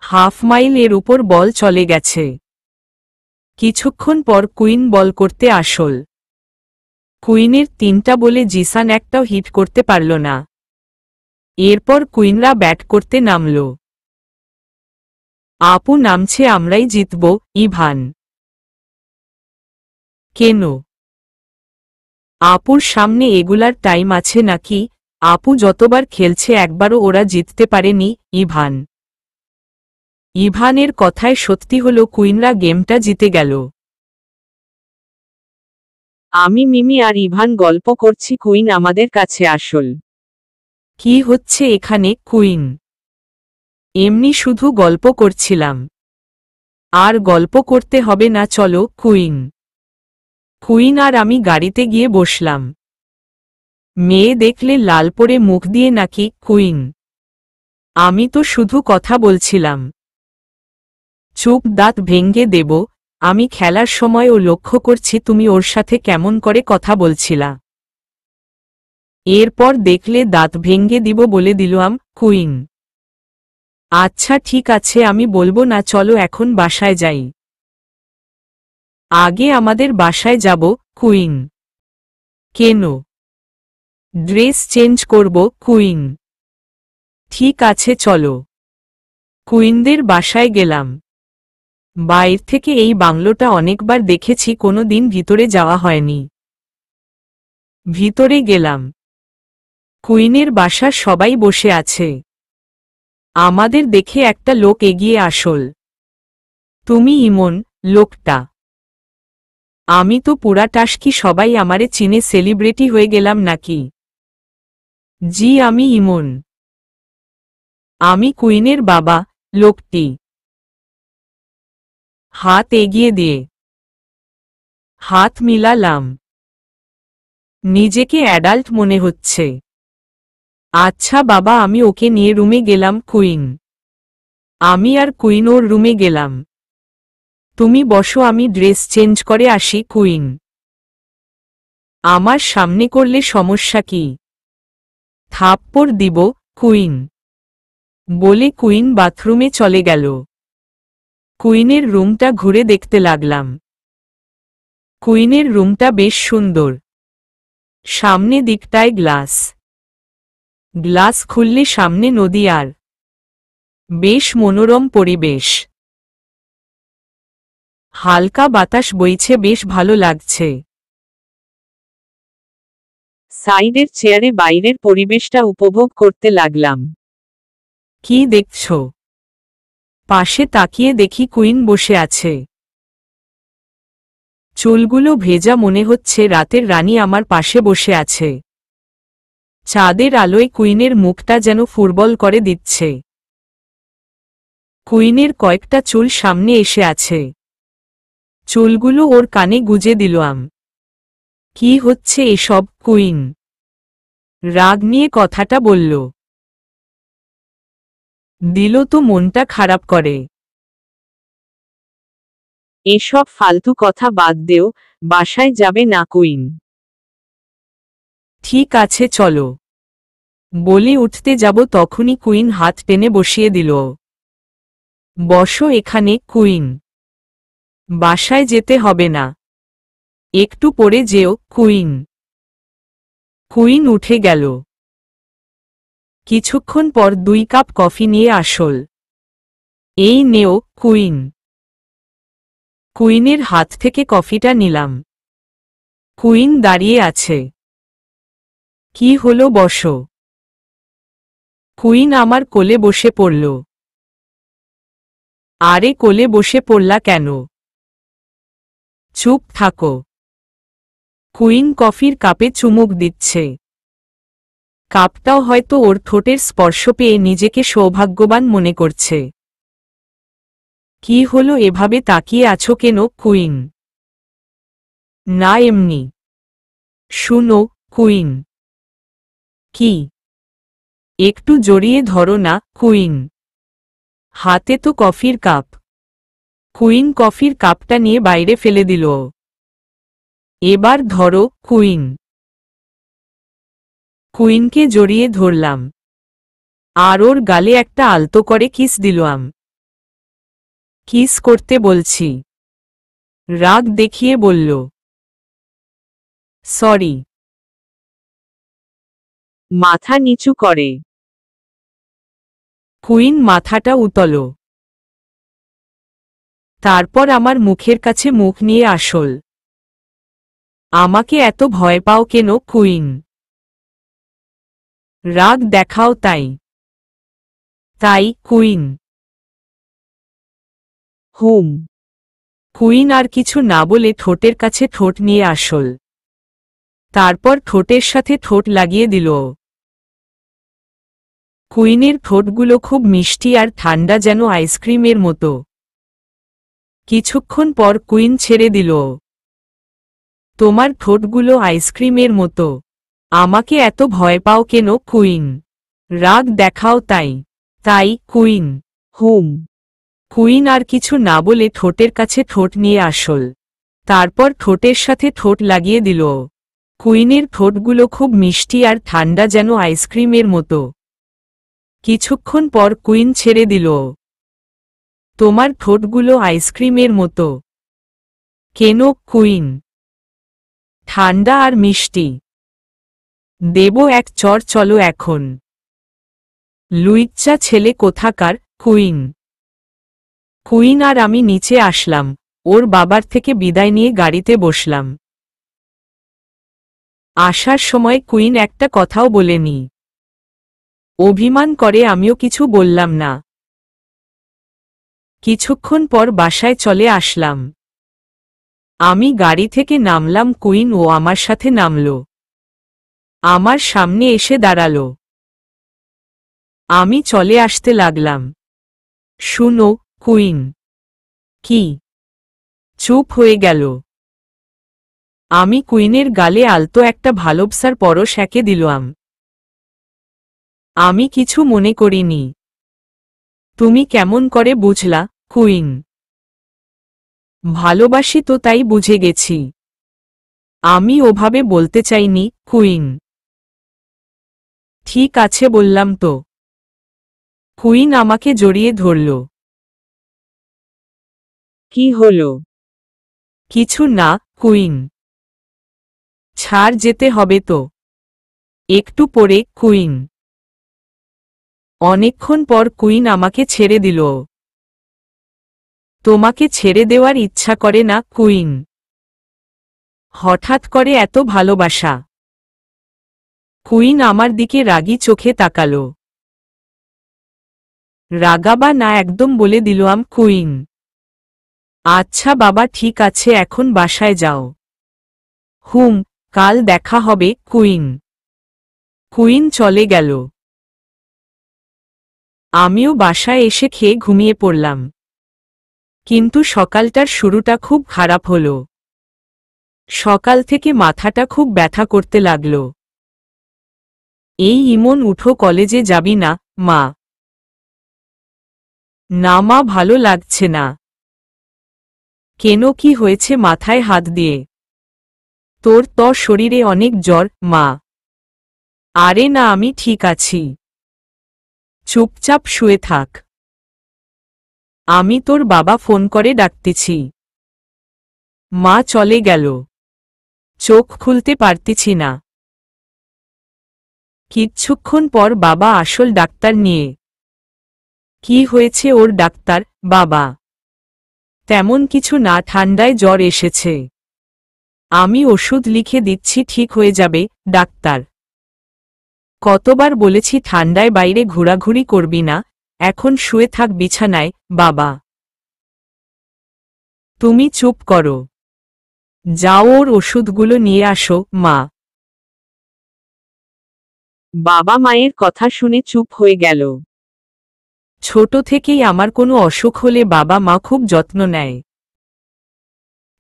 Speaker 1: হাফ মাইল এর উপর বল চলে গেছে। কিছুক্ষণ পর কুইন বল করতে আসল। কুইনের 3টা বলে জিসান একটাও হিট করতে পারল না। এরপর কুইনরা ব্যাট করতে নামল। আপু নামছে, আমরাই জিতব। ইভান: কেন? আপুর সামনে এগুলার টাইম আছে নাকি? আপু যতবার খেলছে একবারও ওরা জিততে পারেনি। ইভান: ইভানের কথায় সত্যি হলো, কুইনরা গেমটা জিতে গেল।
Speaker 2: আমি মিমি আর ইভান গল্প করছি। কুইন আমাদের কাছে আসল।
Speaker 1: কি হচ্ছে এখানে? কুইন: এমনি শুধু গল্প করছিলাম। আর গল্প করতে হবে না, চলো। কুইন: কুইন আর আমি গাড়িতে গিয়ে বসলাম। মেয়ে দেখলে লাল পড়ে মুখ দিয়ে নাকি? কুইন: আমি তো শুধু কথা বলছিলাম। চুপ, দাঁত ভেঙ্গে দেব। আমি খেলার সময় ও লক্ষ্য করছি তুমি ওর সাথে কেমন করে কথা বলছিলা। এরপর দেখলে দাঁত ভেঙ্গে দিব বলে দিলাম। কুইন: আচ্ছা ঠিক আছে, আমি বলবো না, চলো এখন বাসায় যাই। আগে আমাদের বাসায় যাব। কুইন: কেন? ড্রেস চেঞ্জ করব। কুইন: ঠিক আছে চলো। কুইনদের বাসায় গেলাম। বাইর থেকে এই বাংলোটা অনেকবার দেখেছি, কোনো দিন ভিতরে যাওয়া হয়নি। ভিতরে গেলাম। কুইনের বাসার সবাই বসে আছে। আমাদের দেখে একটা লোক এগিয়ে আসল। তুমি ইমন? লোকটা: আমি তো পুরা টাসকি, সবাই আমারে চিনে, সেলিব্রিটি হয়ে গেলাম নাকি? জি আমি ইমন। আমি কুইনের বাবা। লোকটি হাত এগিয়ে দিয়ে হাত মিলালাম। নিজেকে অ্যাডাল্ট মনে হচ্ছে। আচ্ছা বাবা, আমি ওকে নিয়ে রুমে গেলাম। কুইন: আমি আর কুইন ওর রুমে গেলাম। তুমি বসো, আমি ড্রেস চেঞ্জ করে আসি। কুইন: আমার সামনে করলে সমস্যা কি? থাপ্পড় দিব। কুইন বলে কুইন বাথরুমে চলে গেল। কুইনের রুমটা ঘুরে দেখতে লাগলাম। কুইনের রুমটা বেশ সুন্দর। সামনে দিকটায় গ্লাস। গ্লাস খুললে সামনে নদী আর বেশ মনোরম পরিবেশ। হালকা বাতাস বইছে, বেশ ভালো লাগছে।
Speaker 2: সাইডের চেয়ারে বাইরের পরিবেশটা উপভোগ করতে লাগলাম।
Speaker 1: কি দেখছ? পাশে তাকিয়ে দেখি কুইন বসে আছে। চুলগুলো ভেজা, মনে হচ্ছে রাতের রানী আমার পাশে বসে আছে। চাঁদের আলোয় কুইনের মুখটা যেন ফুটবল করে দিচ্ছে। কুইনের কয়েকটা চুল সামনে এসে আছে। চুলগুলো ওর কানে গুজে দিলাম। কি হচ্ছে এসব? কুইন রাগ নিয়ে কথাটা বলল। দিল তো মনটা খারাপ করে।
Speaker 2: এসব ফালতু কথা বাদ দেও, বাসায় যাবে না কুইন?
Speaker 1: ঠিক আছে চলো। বলে উঠতে যাব তখনই কুইন হাত টেনে বসিয়ে দিল। বসো এখানে কুইন। বাসায় যেতে হবে না, একটু পরে যেও কুইন। কুইন উঠে গেল। কিছুক্ষণ পর 2 কাপ কফি নিয়ে আসল। এই নেও কুইন। কুইনের হাত থেকে কফিটা নিলাম। কুইন দাঁড়িয়ে আছে। কি হলো, বসো। কুইন আমার কোলে বসে পড়ল। আরে কোলে বসে পড়লা কেন? চুপ থাকো। কুইন কফির কাপে চুমুক দিচ্ছে। কাপটাও হয়তো ওর ঠোঁটের স্পর্শ পেয়ে নিজেকে সৌভাগ্যবান মনে করছে। কি হলো, এভাবে তাকিয়ে আছো কেন কুইন? না এমনি। শুনো কুইন। কি? একটু জড়িয়ে ধরো না কুইন। হাতে তো কফির কাপ। কুইন কফির কাপটা নিয়ে বাইরে ফেলে দিল। এবার ধরো কুইন। কুইনকে জড়িয়ে ধরলাম আর ওর গালে একটা আলতো করে কিস দিলাম। কিস করতে বলছি। রাগ দেখিয়ে বলল। সরি।
Speaker 2: মাথা নিচু করে।
Speaker 1: কুইন মাথাটা উতল। তারপর আমার মুখের কাছে মুখ নিয়ে আসল। আমাকে এত ভয় পাও কেন কুইন? রাগ দেখাও তাই? তাই কুইন।
Speaker 2: হুম।
Speaker 1: কুইন আর কিছু না বলে ঠোঁটের কাছে ঠোঁট নিয়ে আসল। তারপর ঠোঁটের সাথে ঠোঁট লাগিয়ে দিল। কুইনের ঠোঁটগুলো খুব মিষ্টি আর ঠান্ডা, যেন আইসক্রিমের মতো। কিছুক্ষণ পর কুইন ছেড়ে দিল। তোমার ঠোঁটগুলো আইসক্রিমের মতো। আমাকে এত ভয় পাও কেন কুইন? রাগ দেখাও তাই? তাই কুইন।
Speaker 2: হুম।
Speaker 1: কুইন আর কিছু না বলে ঠোঁটের কাছে ঠোঁট নিয়ে আসল। তারপর ঠোঁটের সাথে ঠোঁট লাগিয়ে দিল। কুইনের ঠোঁটগুলো খুব মিষ্টি আর ঠান্ডা, যেন আইসক্রিমের মতো। কিছুক্ষণ পর কুইন ছেড়ে দিল। তোমার ঠোঁটগুলো আইসক্রিমের মতো কেন কুইন? ঠান্ডা আর মিষ্টি। দেব এক চর, চলো এখন। লুইচ্চা ছেলে কোথাকার কুইন। কুইন আর আমি নিচে আসলাম। ওর বাবার থেকে বিদায় নিয়ে গাড়িতে বসলাম। আসার সময় কুইন একটা কথাও বলেনি। অভিমান করে আমিও কিছু বললাম না। কিছুক্ষণ পর বাসায় চলে আসলাম। আমি গাড়ি থেকে নামলাম, কুইন ও আমার সাথে নামল। আমার সামনে এসে দাঁড়াল। আমি চলে আসতে লাগলাম। শুনো কুইন। কি? চুপ হয়ে গেল। আমি কুইনের গালে আলতো একটা ভালোবাসার পরশ এঁকে দিলাম। আমি কিছু মনে করিনি। তুমি কেমন করে বুঝলা কুইন? ভালোবাসি তো, তাই বুঝে গেছি। আমি ওভাবে বলতে চাইনি কুইন। ঠিক আছে বললাম তো। কুইন আমাকে জড়িয়ে ধরল।
Speaker 2: কি হলো?
Speaker 1: কিছু না কুইন। ছাড়, যেতে হবে তো। একটু পরে কুইন। অনেকক্ষণ পর কুইন আমাকে ছেড়ে দিল। তোমাকে ছেড়ে দেওয়ার ইচ্ছা করে না কুইন? হঠাৎ করে এত ভালোবাসা? কুইন আমার দিকে রাগী চোখে তাকাল। রাগাবা না, একদম বলে দিলাম কুইন। আচ্ছা বাবা, ঠিক আছে, এখন বাসায় যাও। হুম, কাল দেখা হবে। কুইন। কুইন চলে গেল। আমিও বাসায় এসে খেয়ে ঘুমিয়ে পড়লাম। কিন্তু সকালটার শুরুটা খুব খারাপ হলো। সকাল থেকে মাথাটা খুব ব্যথা করতে লাগল। এই ইমন, উঠো, কলেজে যাবি না? মা। না মা, ভালো লাগছে না। কেন, কি হয়েছে? মাথায় হাত দিয়ে। তোর তো শরীরে অনেক জ্বর। মা। আরে না, আমি ঠিক আছি। চুপচাপ শুয়ে থাক। আমি তোর বাবা ফোন করে ডাকতেছি। মা চলে গেল। চোখ খুলতে পারতেছি না। কিছুক্ষণ পর বাবা আসল ডাক্তার নিয়ে। কি হয়েছে ওর? ডাক্তার, বাবা। তেমন কিছু না, ঠান্ডায় জ্বর এসেছে। আমি ওষুধ লিখে দিচ্ছি, ঠিক হয়ে যাবে। ডাক্তার, কতবার বলেছি ঠান্ডায় বাইরে ঘোরাঘুরি করবি না, এখন শুয়ে থাক বিছানায়। বাবা, তুমি চুপ করো। যাও, ওর ওষুধগুলো নিয়ে আসো। মা।
Speaker 2: বাবা মায়ের কথা শুনে চুপ হয়ে গেল।
Speaker 1: ছোট থেকেই আমার কোনো অসুখ হলে বাবা মা খুব যত্ন নেয়।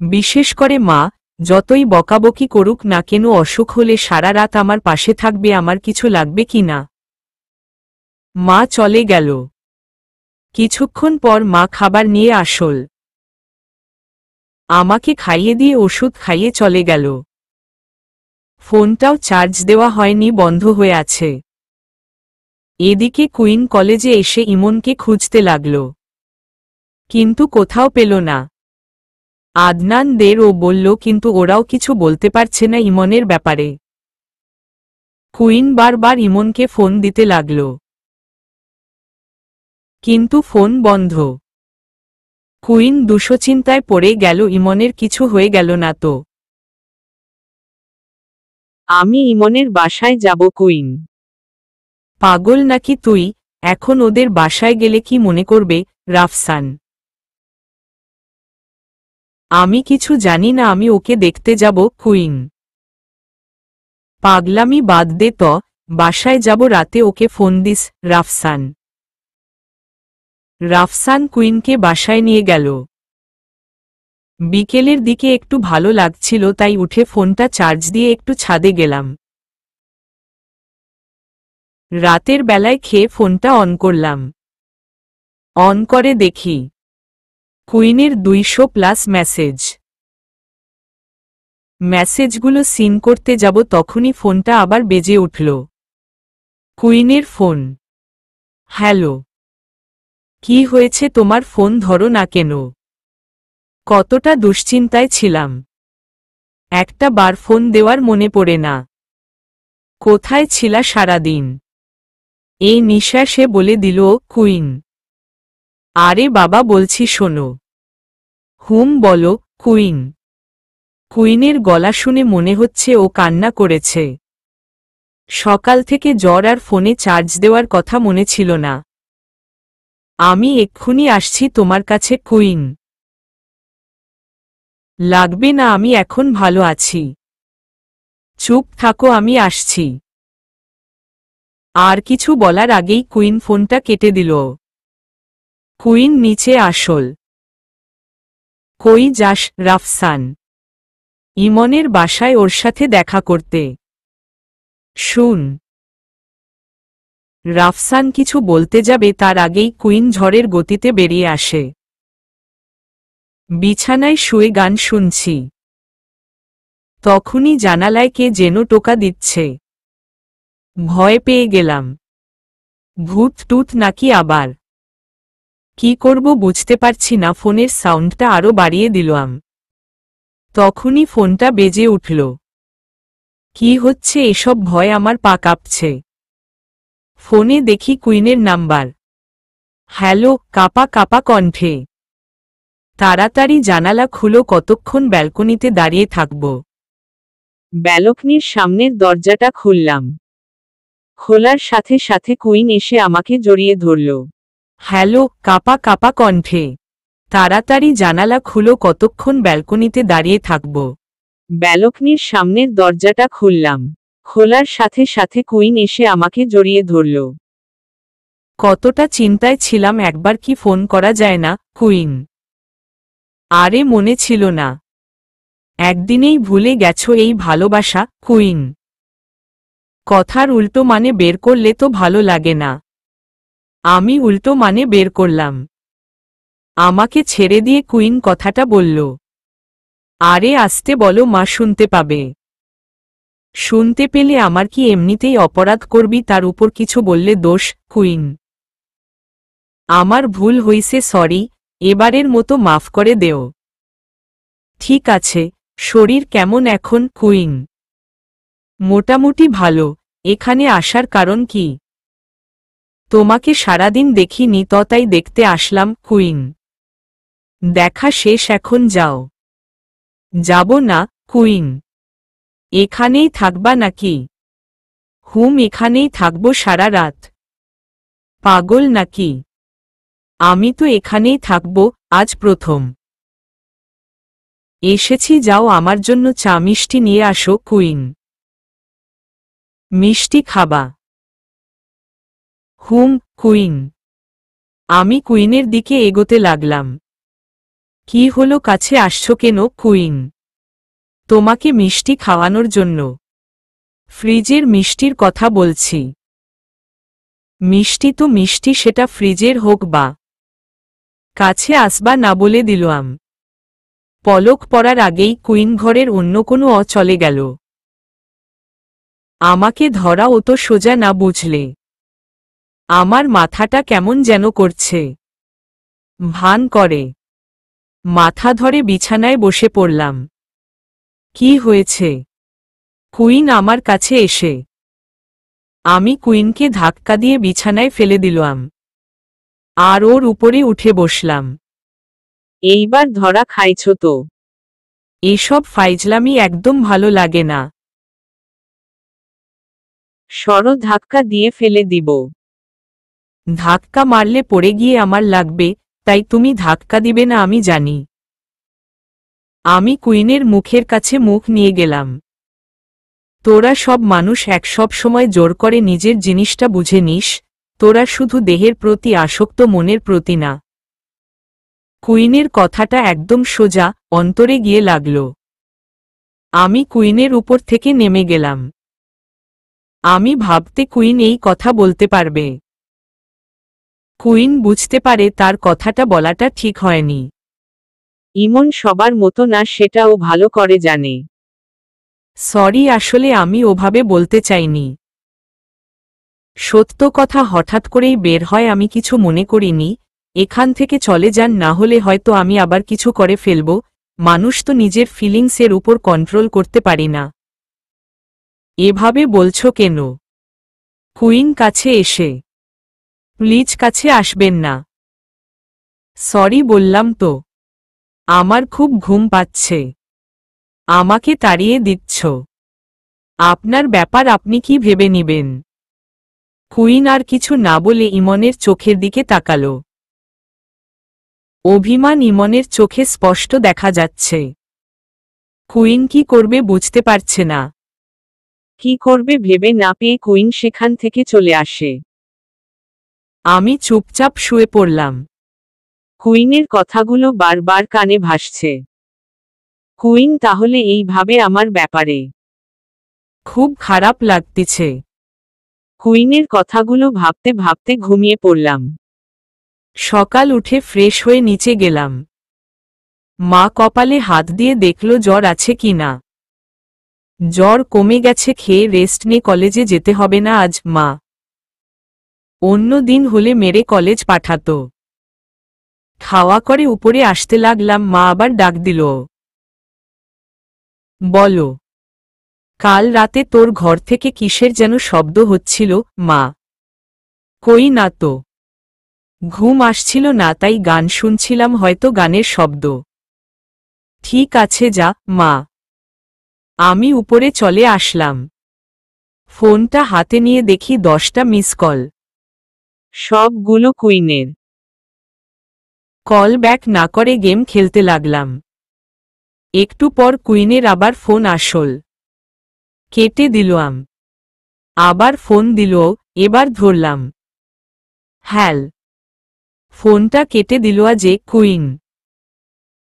Speaker 1: বিশেষ করে মা, যতই বকাবকি করুক না কেন, অসুখ হলে সারা রাত আমার পাশে থাকবে, আমার কিছু লাগবে কি না। মা চলে গেল। কিছুক্ষণ পর মা খাবার নিয়ে আসল। আমাকে খাইয়ে দিয়ে ওষুধ খাইয়ে চলে গেল। ফোনটাও চার্জ দেওয়া হয়নি, বন্ধ হয়ে আছে। এদিকে কুইন কলেজে এসে ইমনকে খুঁজতে লাগল, কিন্তু কোথাও পেল না। আদনানদের ও বলল, কিন্তু ওরাও কিছু বলতে পারছে না ইমনের ব্যাপারে। কুইন বারবার ইমনকে ফোন দিতে লাগল, কিন্তু ফোন বন্ধ। কুইন দুশ্চিন্তায় পড়ে গেল, ইমনের কিছু হয়ে গেল না তো।
Speaker 2: আমি ইমনের বাসায় যাব। কুইন,
Speaker 1: পাগল নাকি তুই? এখন ওদের বাসায় গেলে কি মনে করবে? রাফসান, আমি কিছু জানি না, আমি ওকে দেখতে যাব। কুইন, পাগলামি বাদ দে তো, বাসায় যাব রাতে, ওকে ফোন দিস। রাফসান। রাফসান কুইনকে বাসায় নিয়ে গেল। বিকেলের দিকে একটু ভালো লাগছিল, তাই উঠে ফোনটা চার্জ দিয়ে একটু ছাদে গেলাম। রাতের বেলায় খেয়ে ফোনটা অন করলাম। অন করে দেখি কুইনের 200+ মেসেজ। মেসেজগুলো সিন করতে যাব, তখনই ফোনটা আবার বেজে উঠল। কুইনের ফোন। হ্যালো, কি হয়েছে তোমার? ফোন ধরো না কেন? কতটা দুশ্চিন্তায় ছিলাম, একটা বার ফোন দেওয়ার মনে পড়ে না। কোথায় ছিলা সারাদিন? এই নিঃশ্বাসে বলে দিল কুইন। আরে বাবা, বলছি শোনো। হুম বলো। কুইন। কুইনের গলা শুনে মনে হচ্ছে ও কান্না করেছে। সকাল থেকে জ্বর আর ফোনে চার্জ দেওয়ার কথা মনে ছিল না। আমি এক্ষুনি আসছি তোমার কাছে। কুইন, লাগবে না, আমি এখন ভালো আছি। চুপ থাকো, আমি আসছি। আর কিছু বলার আগেই কুইন ফোনটা কেটে দিল। কুইন নিচে আসল। কই যাস? রাফসান। ইমনের বাসায় ওর সাথে দেখা করতে। শুন। রাফসান কিছু বলতে যাবে, তার আগেই কুইন ঝড়ের গতিতে বেরিয়ে আসে। বিছানায় শুয়ে গান শুনছি, তখনই জানালায় কে যেন টোকা দিচ্ছে। ভয় পেয়ে গেলাম। ভূত টুত নাকি আবার? কি করব বুঝতে পারছি না, ফোনের সাউন্ডটা আরো বাড়িয়ে দিলাম। তখনই ফোনটা বেজে উঠল। কি হচ্ছে এসব? ভয় আমার পা কাঁপছে। ফোনে দেখি কুইনের নাম্বার। হ্যালো, কাপা কাপা কণ্ঠে। তাড়াতাড়ি জানালা খুলো, কতক্ষণ ব্যালকনিতে দাঁড়িয়ে থাকব?
Speaker 2: ব্যালকনির সামনের দরজাটা খুললাম। খোলার সাথে সাথে কুইন এসে আমাকে জড়িয়ে ধরল।
Speaker 1: হ্যালো, কাপা কাপা কণ্ঠে। তাড়াতাড়ি জানালা খুলো, কতক্ষণ ব্যালকনিতে দাঁড়িয়ে থাকব।
Speaker 2: ব্যালকনির সামনের দরজাটা খুললাম। খোলার সাথে সাথে কুইন এসে আমাকে জড়িয়ে ধরল।
Speaker 1: কতটা চিন্তায় ছিলাম, একবার কি ফোন করা যায় না, কুইন? আরে মনে ছিল না? একদিনেই ভুলে গেছো এই ভালোবাসা, কুইন? কথার উল্টো মানে বের করলে তো ভালো লাগে না। আমি উল্টো মানে বের করলাম। আমাকে ছেড়ে দিয়ে কুইন কথাটা বলল। আরে আসতে বলো, মা শুনতে পাবে। শুনতে পেলে আমার কি এমনিতেই অপরাধ করবি, তার উপর কিছু বললে দোষ, কুইন? আমার ভুল হইছে, সরি, এবারের মতো মাফ করে দেও। ঠিক আছে। শরীর কেমন এখন, কুইন? মোটামুটি ভালো। এখানে আসার কারণ কি? তোমাকে সারাদিন দেখিনি তো, তাই দেখতে আসলাম, কুইন। দেখা শেষ, এখন যাও। যাব না, কুইন। এখানেই থাকবা নাকি? এখানেই থাকবো সারা রাত। পাগল নাকি? আমি তো এখানেই থাকবো, আজ প্রথম এসেছি। যাও, আমার জন্য চা মিষ্টি নিয়ে আসো, কুইন। মিষ্টি খাবা? কুইন। আমি কুইনের দিকে এগোতে লাগলাম। কি হলো, কাছে আসছো কেন, কুইন? তোমাকে মিষ্টি খাওয়ানোর জন্য। ফ্রিজের মিষ্টির কথা বলছি। মিষ্টি তো মিষ্টি, সেটা ফ্রিজের হোক বা। কাছে আসবা না বলে দিলাম। পলক পড়ার আগেই কুইন ঘরের অন্য কোনো চলে গেল। আমাকে ধরা অত সোজা না, বুঝলে? আমার মাথাটা কেমন যেন করছে। ভান করে মাথা ধরে বিছানায় বসে পড়লাম। কি হয়েছে? কুইন আমার কাছে এসে। আমি কুইনকে ধাক্কা দিয়ে বিছানায় ফেলে দিলাম, আর ওর উপরে উঠে বসলাম।
Speaker 2: এইবার ধরা খাইছ তো?
Speaker 1: এসব ফাইজলামি একদম ভালো লাগে না।
Speaker 2: সরো, ধাক্কা দিয়ে ফেলে দিব।
Speaker 1: ধাক্কা মারলে পড়ে গিয়ে আমার লাগবে, তাই তুমি ধাক্কা দিবে না আমি জানি। আমি কুইনের মুখের কাছে মুখ নিয়ে গেলাম। তোরা সব মানুষ এক সব সময় জোর করে নিজের জিনিসটা বুঝে নিস, তোরা শুধু দেহের প্রতি আসক্ত, মনের প্রতি না। কুইনের কথাটা একদম সোজা, অন্তরে গিয়ে লাগল। আমি কুইনের উপর থেকে নেমে গেলাম। আমি ভাবতে কুইন এই কথা বলতে পারবে। কুইন বুঝতে পারে তার কথাটা বলাটা ঠিক হয়নি।
Speaker 2: ইমন সবার মতো না, সেটা ও ভালো করে জানে।
Speaker 1: সরি, আসলে আমি ওভাবে বলতে চাইনি। সত্য কথা হঠাৎ করেই বের হয়, আমি কিছু মনে করিনি। এখান থেকে চলে যান, না হলে হয়তো আমি আবার কিছু করে ফেলব। মানুষ তো নিজের ফিলিংসের উপর কন্ট্রোল করতে পারি না। এভাবে বলছো কেন? কুইন কাছে এসে। প্লিজ কাছে আসবেন না। সরি বললাম তো। আমার খুব ঘুম পাচ্ছে। আমাকে তাড়িয়ে দিচ্ছ? আপনার ব্যাপার আপনি কি ভেবে নিবেন? কুইন আর কিছু না বলে ইমনের চোখের দিকে তাকাল। অভিমান ইমনের চোখে স্পষ্ট দেখা যাচ্ছে। কুইন কি করবে বুঝতে পারছে না।
Speaker 2: কি করবে ভেবে না পেয়ে কুইন সেখান থেকে চলে আসে।
Speaker 1: আমি চুপচাপ শুয়ে পড়লাম।
Speaker 2: কুইনের কথাগুলো বারবার কানে ভাসছে। কুইন তাহলে এইভাবে আমার ব্যাপারে?
Speaker 1: খুব খারাপ লাগতেছে।
Speaker 2: কুইনের কথাগুলো ভাবতে ভাবতে ঘুমিয়ে পড়লাম।
Speaker 1: সকাল উঠে ফ্রেশ হয়ে নিচে গেলাম। মা কপালে হাত দিয়ে দেখল জ্বর আছে কি না। জ্বর কমে গেছে, খেয়ে রেস্ট নিয়ে কলেজে যেতে হবে না আজ, মা। অন্য দিন হলে মেরে কলেজ পাঠাতো। খাওয়া করে উপরে আসতে লাগলাম, মা আবার ডাক দিল। বলো। কাল রাতে তোর ঘর থেকে কিসের যেন শব্দ হচ্ছিল, মা। কই না তো। ঘুম আসছিল না, তাই গান শুনছিলাম, হয়তো গানের শব্দ। ঠিক আছে যা, মা। আমি উপরে চলে আসলাম। ফোনটা হাতে নিয়ে দেখি 10টা মিস কল।
Speaker 2: সবগুলো কুইনের।
Speaker 1: কল ব্যাক না করে গেম খেলতে লাগলাম। একটু পর কুইনের আবার ফোন আসল। কেটে দিলাম। আবার ফোন দিল, এবার ধরলাম। হ্যাল। ফোনটা কেটে দিল যে কুইন।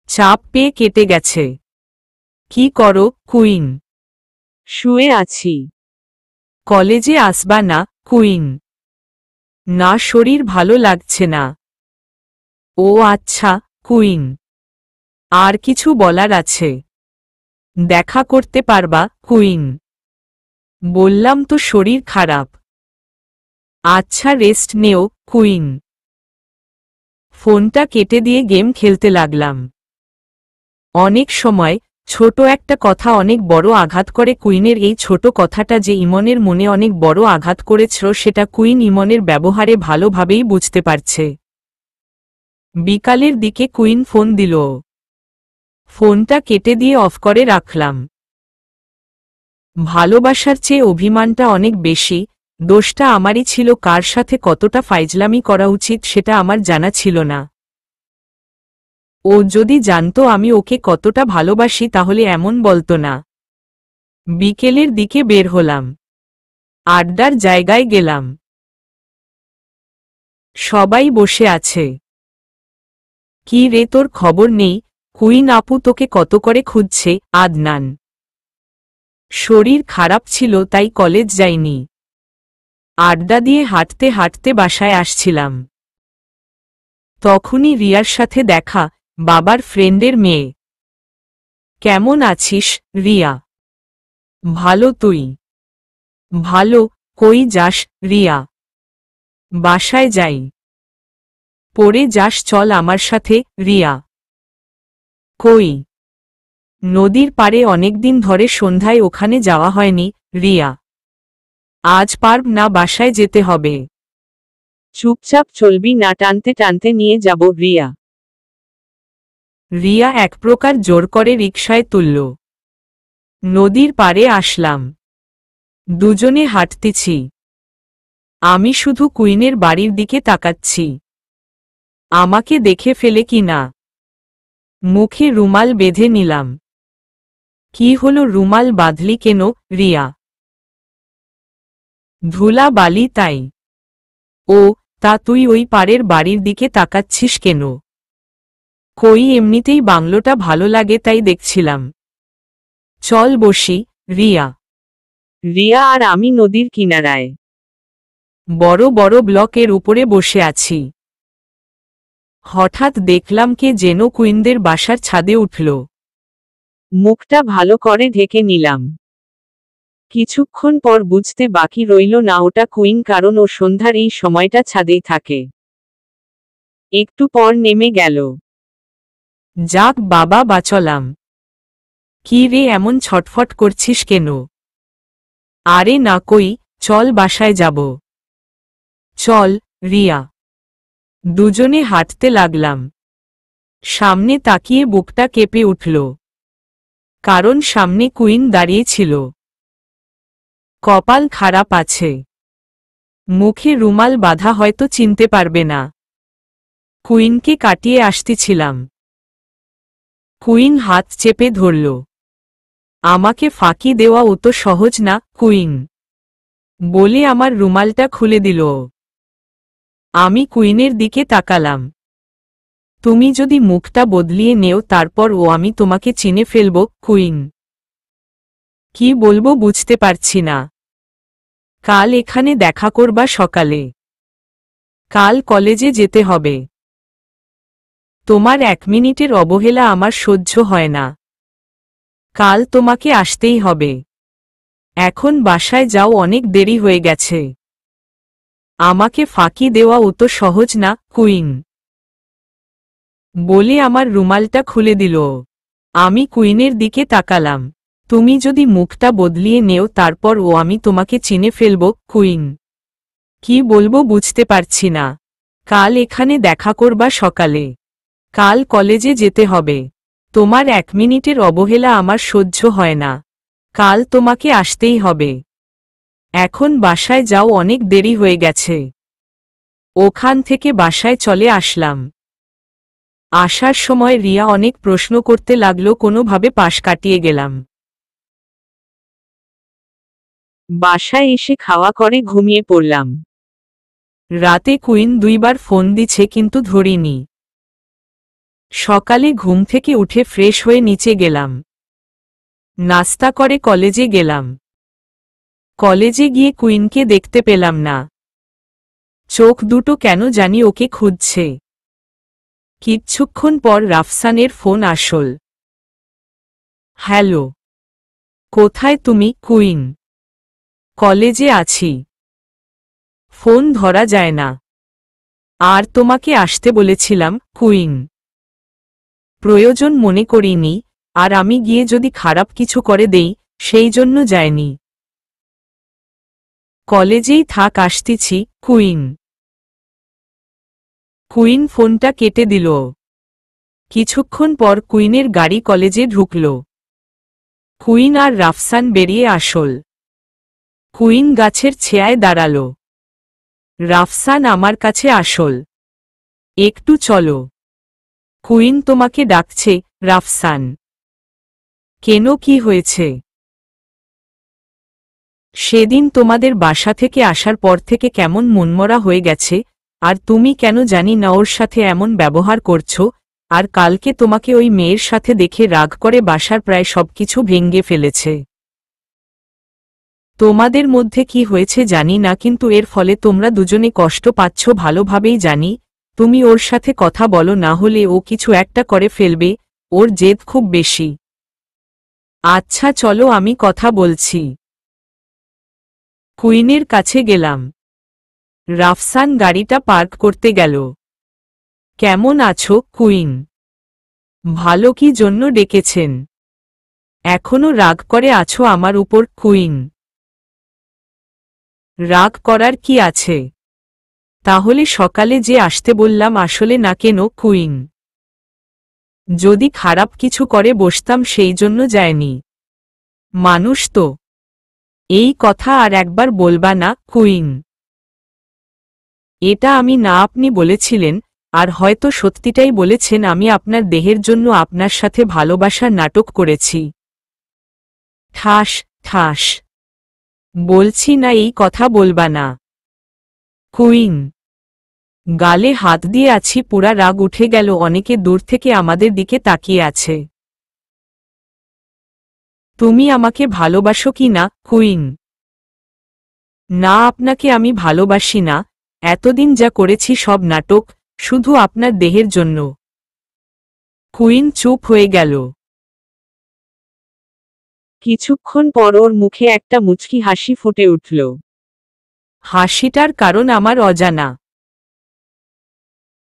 Speaker 1: চাপ পেয়ে কেটে গেছে। কি করো, কুইন?
Speaker 2: শুয়ে আছি।
Speaker 1: কলেজে আসবা না, কুইন? না, শরীর ভালো লাগছে না। ও আচ্ছা, কুইন। আর কিছু বলার আছে? দেখা করতে পারবা, কুইন? বললাম তো শরীর খারাপ। আচ্ছা, রেস্ট নেও, কুইন। ফোনটা কেটে দিয়ে গেম খেলতে লাগলাম। অনেক সময় ছোট একটা কথা অনেক বড় আঘাত করে। কুইনের এই ছোট কথাটা যে ইমনের মনে অনেক বড় আঘাত করেছিল সেটা কুইন ইমনের ব্যবহারে ভালোভাবেই বুঝতে পারছে। বিকালের দিকে কুইন ফোন দিল। ফোনটা কেটে দিয়ে অফ করে রাখলাম। ভালোবাসার চেয়ে অভিমানটা অনেক বেশি। দোষটা আমারই ছিল। কার সাথে কতটা ফাইজলামি করা উচিত সেটা আমার জানা ছিল না। ও যদি জানতো আমি ওকে কতটা ভালোবাসি তাহলে এমন বলতো না। বিকেলের দিকে বের হলাম। আড্ডার জায়গায় গেলাম। সবাই বসে আছে। কি রে, তোর খবর নেই? কুইন আপু তোকে কত করে খুঁজছে। আদনান। শরীর খারাপ ছিল তাই কলেজ যাইনি। আড্ডা দিয়ে হাঁটতে হাঁটতে বাসায় আসছিলাম। তখনই রিয়ার সাথে দেখা, বাবার ফ্রেন্ডের মেয়ে। কেমন আছিস, রিয়া? ভালো, তুই? ভালো। কই যাস, রিয়া? বাসায় যাই। পরে যাস, চল আমার সাথে, রিয়া। কই? নদীর পাড়ে অনেকদিন ধরে সন্ধ্যায় ওখানে যাওয়া হয়নি, রিয়া। আজ পারব না, বাসায় যেতে হবে।
Speaker 2: চুপচাপ চলবি না, টানতে টানতে নিয়ে যাব, রিয়া।
Speaker 1: রিয়া এক প্রকার জোর করে রিকশায় তুলল। নদীর পাড়ে আসলাম। দুজনে হাঁটতেছি। আমি শুধু কুইনের বাড়ির দিকে তাকাচ্ছি। আমাকে দেখে ফেলে কি না। মুখে রুমাল বেঁধে নিলাম। কি হলো, রুমাল বাঁধলি কেন, রিয়া? ধুলা বালি তাই। ও, তা তুই ওই পাড়ের বাড়ির দিকে তাকাচ্ছিস কেন? কই, এমনিতেই বাংলোটা ভালো লাগে তাই দেখছিলাম। চল বসি, রিয়া।
Speaker 2: রিয়া আর আমি নদীর কিনারায়
Speaker 1: বড় বড় ব্লকের উপরে বসে আছি। হঠাৎ দেখলাম কে যেন কুইনদের বাসার ছাদে উঠল।
Speaker 2: মুখটা ভালো করে ঢেকে নিলাম। কিছুক্ষণ পর বুঝতে বাকি রইল না ওটা কুইন, কারণ ও সন্ধ্যার এই সময়টা ছাদেই থাকে। একটু পর নেমে গেল।
Speaker 1: যাক বাবা, বাঁচলাম। কি রে, এমন ছটফট করছিস কেন? আরে না, কই, চল বাসায় যাব। চল, রিয়া। দুজনে হাঁটতে লাগলাম। সামনে তাকিয়ে বুকটা কেঁপে উঠল। কারণ সামনে কুইন দাঁড়িয়ে ছিল। কপাল খারাপ আছে। মুখে রুমাল বাঁধা, হয়তো চিনতে পারবে না। কুইনকে কাটিয়ে আসতেছিলাম। কুইন হাত চেপে ধরল। আমাকে ফাঁকি দেওয়া অত সহজ না, কুইন, বলে আমার রুমালটা খুলে দিল। আমি কুইনের দিকে তাকালাম। তুমি যদি মুখটা বদলিয়ে নেও তারপর আমি তোমাকে চিনে ফেলব, কুইন। কি বলবো বুঝতে পারছি না। কাল এখানে দেখা করবা সকালে। কাল কলেজে যেতে হবে। তোমার 1 মিনিটের অবহেলা আমার সহ্য হয় না। কাল তোমাকে আসতেই হবে। এখন বাসায় যাও, অনেক দেরি হয়ে গেছে। আমাকে ফাঁকি দেওয়া অত সহজ না, কুইন, বলে আমার রুমালটা খুলে দিল। আমি কুইনের দিকে তাকালাম। তুমি যদি মুখটা বদলিয়ে নেও তারপর আমি তোমাকে চিনে ফেলব, কুইন। কি বলবো বুঝতে পারছি না। কাল এখানে দেখা করবা সকালে। কাল কলেজে যেতে হবে। তোমার 1 মিনিটের অবহেলা আমার সহ্য হয় না। কাল তোমাকে আসতেই হবে। এখন বাসায় যাও, অনেক দেরি হয়ে গেছে। ওখান থেকে বাসায় চলে আসলাম। আসার সময় রিয়া অনেক প্রশ্ন করতে লাগলো, কোনোভাবে পাশ কাটিয়ে গেলাম।
Speaker 2: বাসায় এসে খাওয়া করে ঘুমিয়ে পড়লাম।
Speaker 1: রাতে কুইন 2বার ফোন দিছে কিন্তু ধরিনি। সকালে ঘুম থেকে উঠে ফ্রেশ হয়ে নিচে গেলাম। নাস্তা করে কলেজে গেলাম। কলেজে গিয়ে কুইনকে দেখতে পেলাম না। চোখ দুটো কেন জানি ওকে খুঁজছে। কিছুক্ষণ পর রাফসানের ফোন আসল। হ্যালো, কোথায় তুমি? কুইন, কলেজে আছি। ফোন ধরা যায় না। আর তোমাকে আসতে বলেছিলাম। কুইন, প্রয়োজন মনে করিনি, আর আমি গিয়ে যদি খারাপ কিছু করে দেই সেই জন্য যায়নি। কলেজেই থাক, আসতেছি। কুইন। কুইন ফোনটা কেটে দিল। কিছুক্ষণ পর কুইনের গাড়ি কলেজে ঢুকল। কুইন আর রাফসান বেরিয়ে আসল। কুইন গাছের ছায়ায় দাঁড়াল। রাফসান আমার কাছে আসল। একটু চলো। কুইন তোমাকে ডাকছে। রাফসান, কেন, কি হয়েছে? সেদিন তোমাদের বাসা থেকে আসার পর থেকে কেমন মনমরা হয়ে গেছে, আর তুমি কেন জানি না ওর সাথে এমন ব্যবহার করছো, আর কালকে তোমাকে ওই মেয়ের সাথে দেখে রাগ করে বাসার প্রায় সবকিছু ভেঙে ফেলেছে। তোমাদের মধ্যে কি হয়েছে জানি না, কিন্তু এর ফলে তোমরা দুজনে কষ্ট পাচ্ছ ভালোভাবেই জানি। তুমি ওর সাথে কথা বলো, না হলে ও কিছু একটা করে ফেলবে। ওর জেদ খুব বেশি। আচ্ছা চলো, আমি কথা বলছি। কুইনের কাছে গেলাম। রাফসান গাড়িটা পার্ক করতে গেল। কেমন আছো? কুইন, ভালো। কি জন্য ডেকেছেন? এখনো রাগ করে আছো আমার উপর? কুইন, রাগ করার কি আছে? তাহলে সকালে যে আসতে বললাম আসলে না কেন? কুইন, যদি খারাপ কিছু করে বসতাম সেই জন্য যায়নি। মানুষ তো। এই কথা আর একবার বলবা না। কুইন, এটা আমি না, আপনি বলেছিলেন, আর হয়তো সত্যিটাই বলেছেন। আমি আপনার দেহের জন্য আপনার সাথে ভালোবাসার নাটক করেছি। ঠাস ঠাস। বলছি না এই কথা বলবা না। কুইন, গালে হাত দিয়ে আছি, পুরা রাগ উঠে গেল। অনেকে দূর থেকে আমাদের দিকে তাকিয়ে আছে। তুমি আমাকে ভালোবাসো কি না? কুইন, না, আপনাকে আমি ভালোবাসি না। এতদিন যা করেছি সব নাটক, শুধু আপনার দেহের জন্য। কুইন চুপ হয়ে গেল।
Speaker 2: কিছুক্ষণ পর ওর মুখে একটা মুচকি হাসি ফুটে উঠল।
Speaker 1: হাসিটার কারণ আমার অজানা।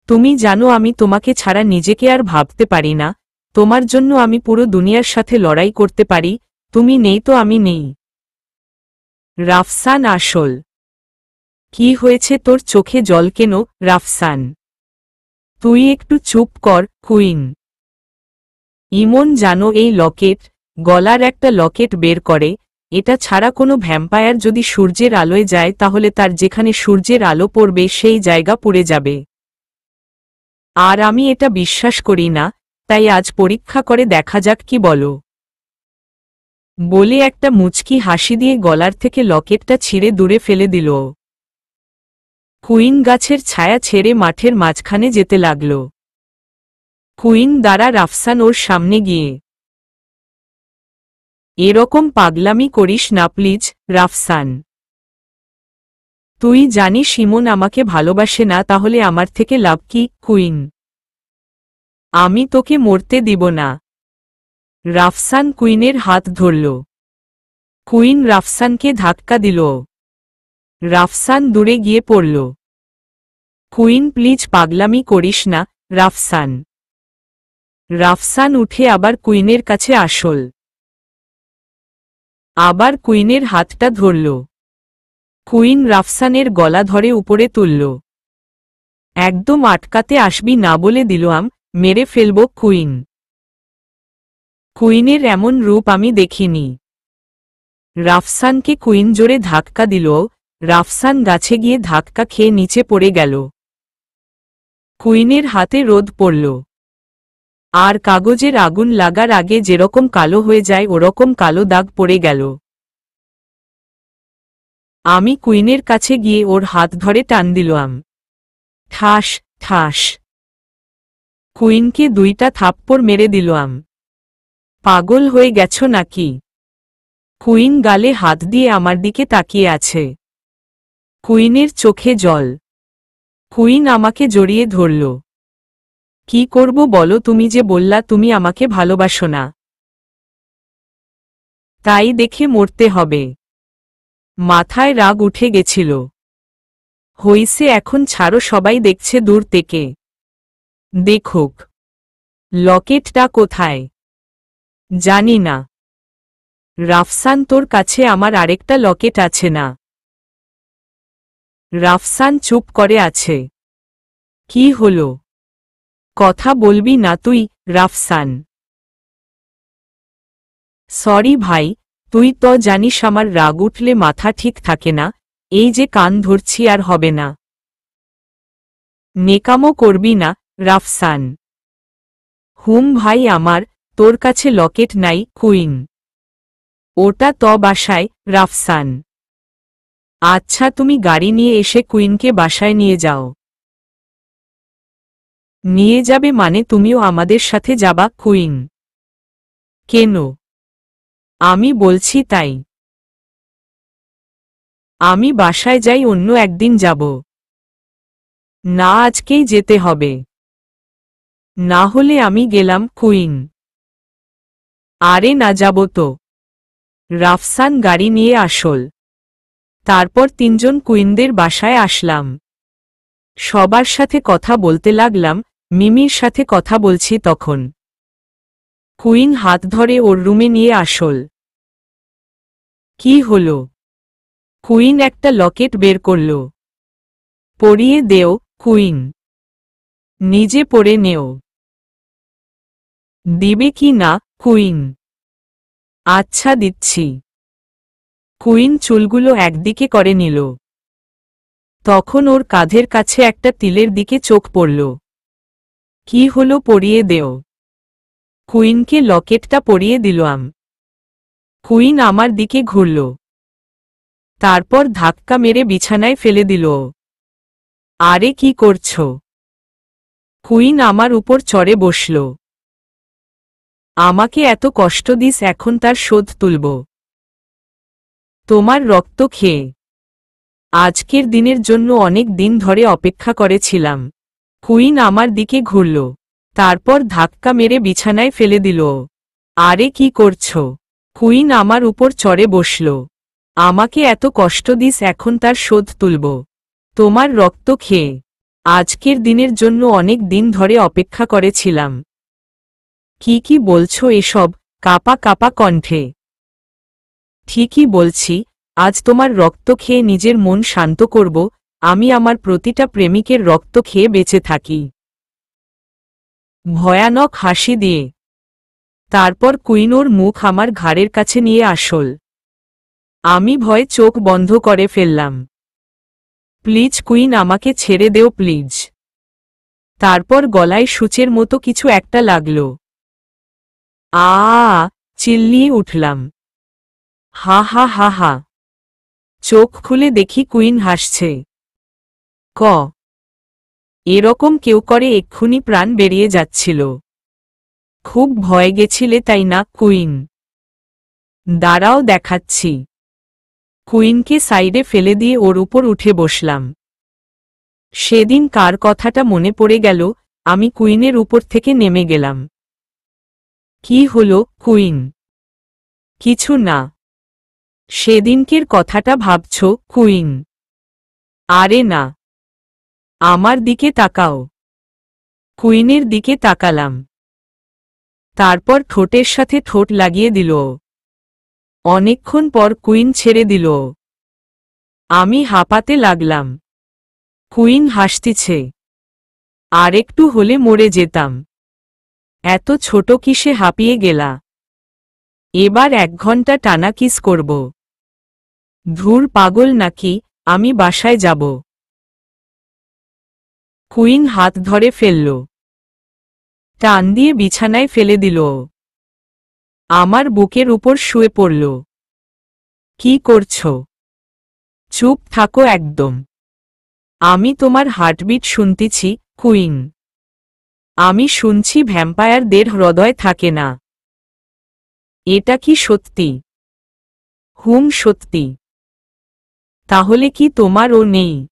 Speaker 1: তুমি জানো আমি তোমাকে ছাড়া নিজেকে আর ভাবতে পারি না। তোমার জন্য আমি পুরো দুনিয়ার সাথে লড়াই করতে পারি। তুমি নেই তো আমি নেই। রাফসান আসল। কি হয়েছে তোর? চোখে জল কেন? রাফসান, তুই একটু চুপ কর। কুইন, ইমন জানো এই লকেট? গলার একটা লকেট বের করে। এটা ছাড়া কোনো ভ্যাম্পায়ার যদি সূর্যের আলোয় যায় তাহলে তার যেখানে সূর্যের আলো পড়বে সেই জায়গা পুড়ে যাবে। আর আমি এটা বিশ্বাস করি না, তাই আজ পরীক্ষা করে দেখা যাক, কি বলো? বলে একটা মুচকি হাসি দিয়ে গলার থেকে লকেটটা ছিঁড়ে দূরে ফেলে দিল। কুইন গাছের ছায়া ছেড়ে মাঠের মাঝখানে যেতে লাগল। কুইন দ্বারা রাফসান ওর সামনে গিয়ে, এরকম পাগলামি করিস না প্লিজ। রাফসান, তুই জানিস ইমন আমাকে ভালোবাসে না, তাহলে আমার থেকে লাভ কি? কুইন, আমি তোকে মরতে দিব না। রাফসান কুইনের হাত ধরল। কুইন রাফসানকে ধাক্কা দিল। রাফসান দূরে গিয়ে পড়ল। কুইন প্লিজ পাগলামি করিস না। রাফসান। রাফসান উঠে আবার কুইনের কাছে আসল। আবার কুইনের হাতটা ধরল। কুইন রাফসানের গলা ধরে উপরে তুলল। একদম আটকাতে আসবি না বলে দিলাম, মেরে ফেলব। কুইন, কুইনের এমন রূপ আমি দেখিনি। রাফসানকে কুইন জোরে ধাক্কা দিল। রাফসান গাছে গিয়ে ধাক্কা খেয়ে নিচে পড়ে গেল। কুইনের হাতে রোদ পড়ল। আর কাগজের আগুন লাগার আগে যেরকম কালো হয়ে যায় ওরকম কালো দাগ পড়ে গেল। আমি কুইনের কাছে গিয়ে ওর হাত ধরে টান দিলাম। ঠাস ঠাস। কুইনকে 2টা থাপ্পড় মেরে দিলাম। পাগল হয়ে গেছো নাকি? কুইন গালে হাত দিয়ে আমার দিকে তাকিয়ে আছে। কুইনের চোখে জল। কুইন আমাকে জড়িয়ে ধরল। কি করব বলো, তুমি যে বললা তুমি আমাকে ভালোবাসো না। তাই দেখে মরতে হবে। মাথায় রাগ উঠে গেছিল। হইছে এখন ছাড়ো, সবাই দেখছে দূর থেকে। দেখুক। লকেটটা কোথায়? জানি না। রাফসান, তোর কাছে আমার আরেকটা লকেট আছে না? রাফসান চুপ করে আছে। কি হলো? কথা বলবি না তুই, রাফসান? সরি ভাই, তুই তো জানিস আমার রাগ উঠলে মাথা ঠিক থাকে না, এই যে কান ধরছি আর হবে না। নেকামো করবি না, রাফসান। ভাই আমার, তোর কাছে লকেট নাই? কুইন। ওটা তো বাসায়, রাফসান। আচ্ছা, তুমি গাড়ি নিয়ে এসে কুইনকে বাসায় নিয়ে যাও। নিয়ে যাবে মানে তুমিও আমাদের সাথে যাবা? কুইন। কেন? আমি বলছি তাই। আমি বাসায় যাই, অন্য একদিন যাব। না, আজকেই যেতে হবে। না হলে আমি গেলাম। কুইন। আরে না, যাব তো। রাফসান গাড়ি নিয়ে আসল। তারপর 3জন কুইনদের বাসায় আসলাম। সবার সাথে কথা বলতে লাগলাম। মিমির সাথে কথা বলছি তখন কুইন হাত ধরে ওর রুমে নিয়ে আসল। কি হলো? কুইন একটা লকেট বের করল। পরিয়ে দেও, কুইন। নিজে পরে নেও। দিবে কি না, কুইন? আচ্ছা, দিচ্ছি। কুইন চুলগুলো একদিকে করে নিল। তখন ওর কাঁধের কাছে একটা তিলের দিকে চোখ পড়ল। কি হলো? পরিয়ে দেও। কুইনকে লকেটটা পরিয়ে দিলাম। কুইন আমার দিকে ঘুরল। তারপর ধাক্কা মেরে বিছানায় ফেলে দিল। আরে কি করছো? কুইন আমার উপর চড়ে বসল। আমাকে এত কষ্ট দিস, এখন তার শোধ তুলব। তোমার রক্ত খেয়ে। আজকের দিনের জন্য অনেক দিন ধরে অপেক্ষা করেছিলাম। কুইন আমার দিকে ঘুরল। তারপর ধাক্কা মেরে বিছানায় ফেলে দিল। আরে কি করছো? কুইন আমার উপর চড়ে বসল। আমাকে এত কষ্ট দিস, এখন তার শোধ তুলব। তোমার রক্ত খেয়ে। আজকের দিনের জন্য অনেক দিন ধরে অপেক্ষা করেছিলাম। কি কি বলছো এসব? কাপা কাপা কণ্ঠে। ঠিকই বলছি, আজ তোমার রক্ত খেয়ে নিজের মন শান্ত করব। আমি আমার প্রতিটা প্রেমিকের রক্ত খেয়ে বেঁচে থাকি। ভয়ানক হাসি দিয়ে। তারপর কুইন ওর মুখ আমার ঘাড়ের কাছে নিয়ে আসল। আমি ভয়ে চোখ বন্ধ করে ফেললাম। প্লিজ কুইন, আমাকে ছেড়ে দেও প্লিজ। তারপর গলায় সূচের মতো কিছু একটা লাগল। চিল্লিয়ে উঠলাম। হা হা হা হা। চোখ খুলে দেখি কুইন হাসছে। এরকম কেউ করে? এক্ষুনি প্রাণ বেরিয়ে যাচ্ছিল। খুব ভয় গেছিলে তাই না, কুইন? দাঁড়াও, দেখাচ্ছি। কুইনকে সাইডে ফেলে দিয়ে ওর উপর উঠে বসলাম। সেদিন কার কথাটা মনে পড়ে গেল, আমি কুইনের উপর থেকে নেমে গেলাম। কি হলো, কুইন? কিছু না। সেদিনকের কথাটা ভাবছ, কুইন? আরে না। আমার দিকে তাকাও। কুইনের দিকে তাকালাম। তারপর ঠোঁটের সাথে ঠোঁট লাগিয়ে দিল। অনেকক্ষণ পর কুইন ছেড়ে দিল। আমি হাঁপাতে লাগলাম। কুইন হাসতেছে। আরেকটু হলে মরে যেতাম। এত ছোট কিসে হাঁপিয়ে গেলা? এবার 1 ঘন্টা টানা কিস করব। ধুর, পাগল নাকি? আমি বাসায় যাব। কুইন হাত ধরে ফেলল। টান দিয়ে বিছানায় ফেলে দিল। আমার বুকের উপর শুয়ে পড়ল। কি করছো? চুপ থাকো একদম। আমি তোমার হার্টবিট শুনতেছি, কুইন। আমি শুনছি ভ্যাম্পায়ারদের হৃদয় থাকে না। এটা কি সত্যি? সত্যি। তাহলে কি তোমারও নেই?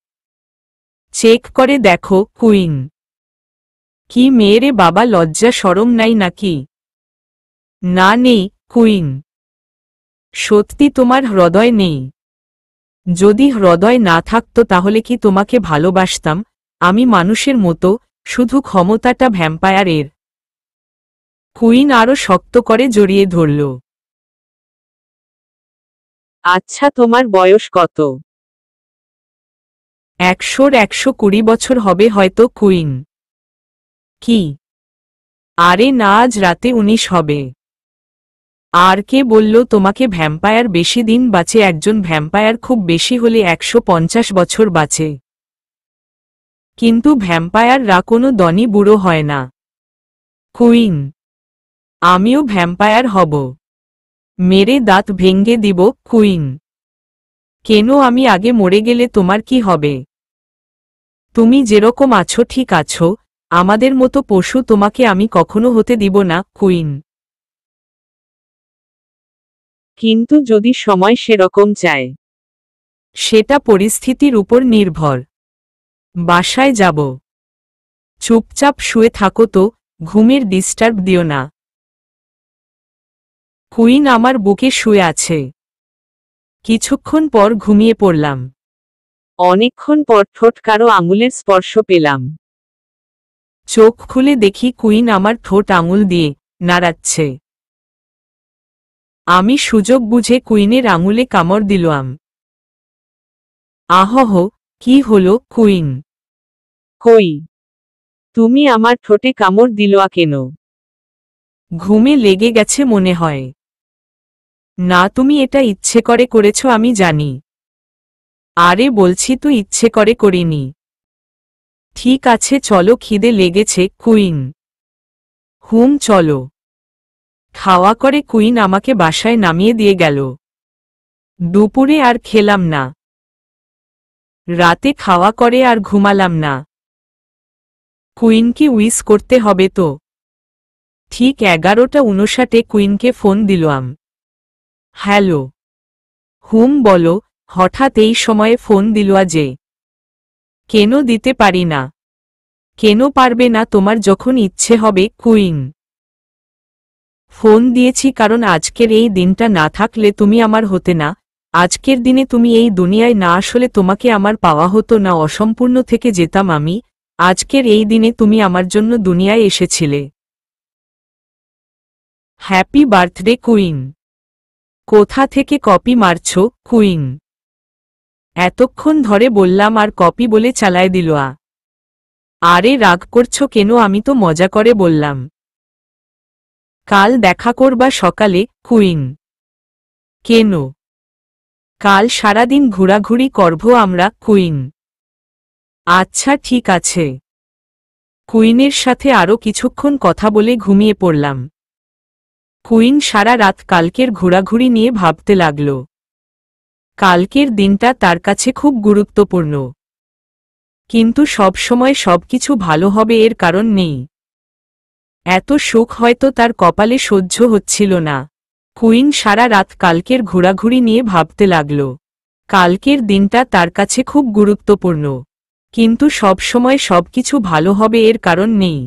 Speaker 1: চেক করে দেখো, কুইন। কি মেয়েরে বাবা, লজ্জা শরম নাই নাকি? না নেই, কুইন। সত্যি তোমার হৃদয় নেই? যদি হৃদয় না থাকতো তাহলে কি তোমাকে ভালোবাসতাম আমি মানুষের মতো, শুধু ক্ষমতাটা ভ্যাম্পায়ারের? কুইন আরো শক্ত করে জড়িয়ে ধরল।
Speaker 2: আচ্ছা, তোমার বয়স কত?
Speaker 1: 120 বছর হবে হয়তো, কুইন। কি? আরে না, আজ রাতে 19 হবে। আর কে বলল তোমাকে ভ্যাম্পায়ার বেশি দিন বাঁচে? একজন ভ্যাম্পায়ার খুব বেশি হলে 150 বছর বাঁচে। কিন্তু ভ্যাম্পায়াররা কোনো দনই বুড়ো হয় না, কুইন। আমিও ভ্যাম্পায়ার হব। মেরে দাঁত ভেঙ্গে দিব, কুইন। কেন? আমি আগে মরে গেলে তোমার কি হবে? তুমি যেরকম আছো ঠিক আছো। আমাদের মতো পশু তোমাকে আমি কখনো হতে দিব না, কুইন।
Speaker 2: কিন্তু যদি সময় সেরকম চায়?
Speaker 1: সেটা পরিস্থিতির উপর নির্ভর। বাসায় যাব। চুপচাপ শুয়ে থাকো তো, ঘুমের ডিস্টার্ব দিও না। কুইন আমার বুকে শুয়ে আছে। কিছুক্ষণ পর ঘুমিয়ে পড়লাম।
Speaker 2: অনেকক্ষণ পর ঠোঁট কারো আঙুলের স্পর্শ পেলাম।
Speaker 1: চোখ খুলে দেখি কুইন আমার ঠোঁট আঙুল দিয়ে নাড়াচ্ছে। আমি সুযোগ বুঝে কুইনের আঙুলে কামড় দিলাম। আহহ, কি হলো, কুইন?
Speaker 2: কই? তুমি আমার ঠোঁটে কামড় দিলা কেন?
Speaker 1: ঘুমে লেগে গেছে মনে হয়। না, তুমি এটা ইচ্ছে করে করেছ আমি জানি। আরে বলছি তো ইচ্ছে করে করিনি। ঠিক আছে চলো, খিদে লেগেছে, কুইন। চলো। খাওয়া করে কুইন আমাকে বাসায় নামিয়ে দিয়ে গেল। দুপুরে আর খেলাম না। রাতে খাওয়া করে আর ঘুমালাম না। কুইনকে উইস করতে হবে তো। ঠিক 11:59 কুইনকে ফোন দিলাম। হ্যালো। বলো। হঠাৎ এই সময়ে ফোন দিলুয়া যে? কেন দিতে পারি না? কেন পারবে না তোমার যখন ইচ্ছে হবে, কুইন? ফোন দিয়েছি কারণ আজকের এই দিনটা না থাকলে তুমি আমার হতে না। আজকের দিনে তুমি এই দুনিয়ায় না আসলে তোমাকে আমার পাওয়া হতো না, অসম্পূর্ণ থেকে যেতাম আমি। আজকের এই দিনে তুমি আমার জন্য দুনিয়ায় এসেছিলে। Happy birthday, queen. কোথা থেকে কপি মারছো, কুইন? এতক্ষণ ধরে বললাম আর কপি বলে চালায় দিল। আরে রাগ করছো কেন? আমি তো মজা করে বললাম। কাল দেখা করবা সকালে, কুইন। কেন? কাল সারাদিন ঘোরাঘুরি করব আমরা, কুইন। আচ্ছা ঠিক আছে। কুইনের সাথে আরও কিছুক্ষণ কথা বলে ঘুমিয়ে পড়লাম। কুইন সারা রাত কালকের ঘোরাঘুরি নিয়ে ভাবতে লাগল। কালকের দিনটা তার কাছে খুব গুরুত্বপূর্ণ। কিন্তু সব সময় সবকিছু ভালো হবে এর কারণ নেই। এত সুখ হয়তো তার কপালে সহ্য হচ্ছিল না। কুইন সারা রাত কালকের ঘোরাঘুরি নিয়ে ভাবতে লাগল। কালকের দিনটা তার কাছে খুব গুরুত্বপূর্ণ। কিন্তু সব সময় সবকিছু ভালো হবে এর কারণ নেই।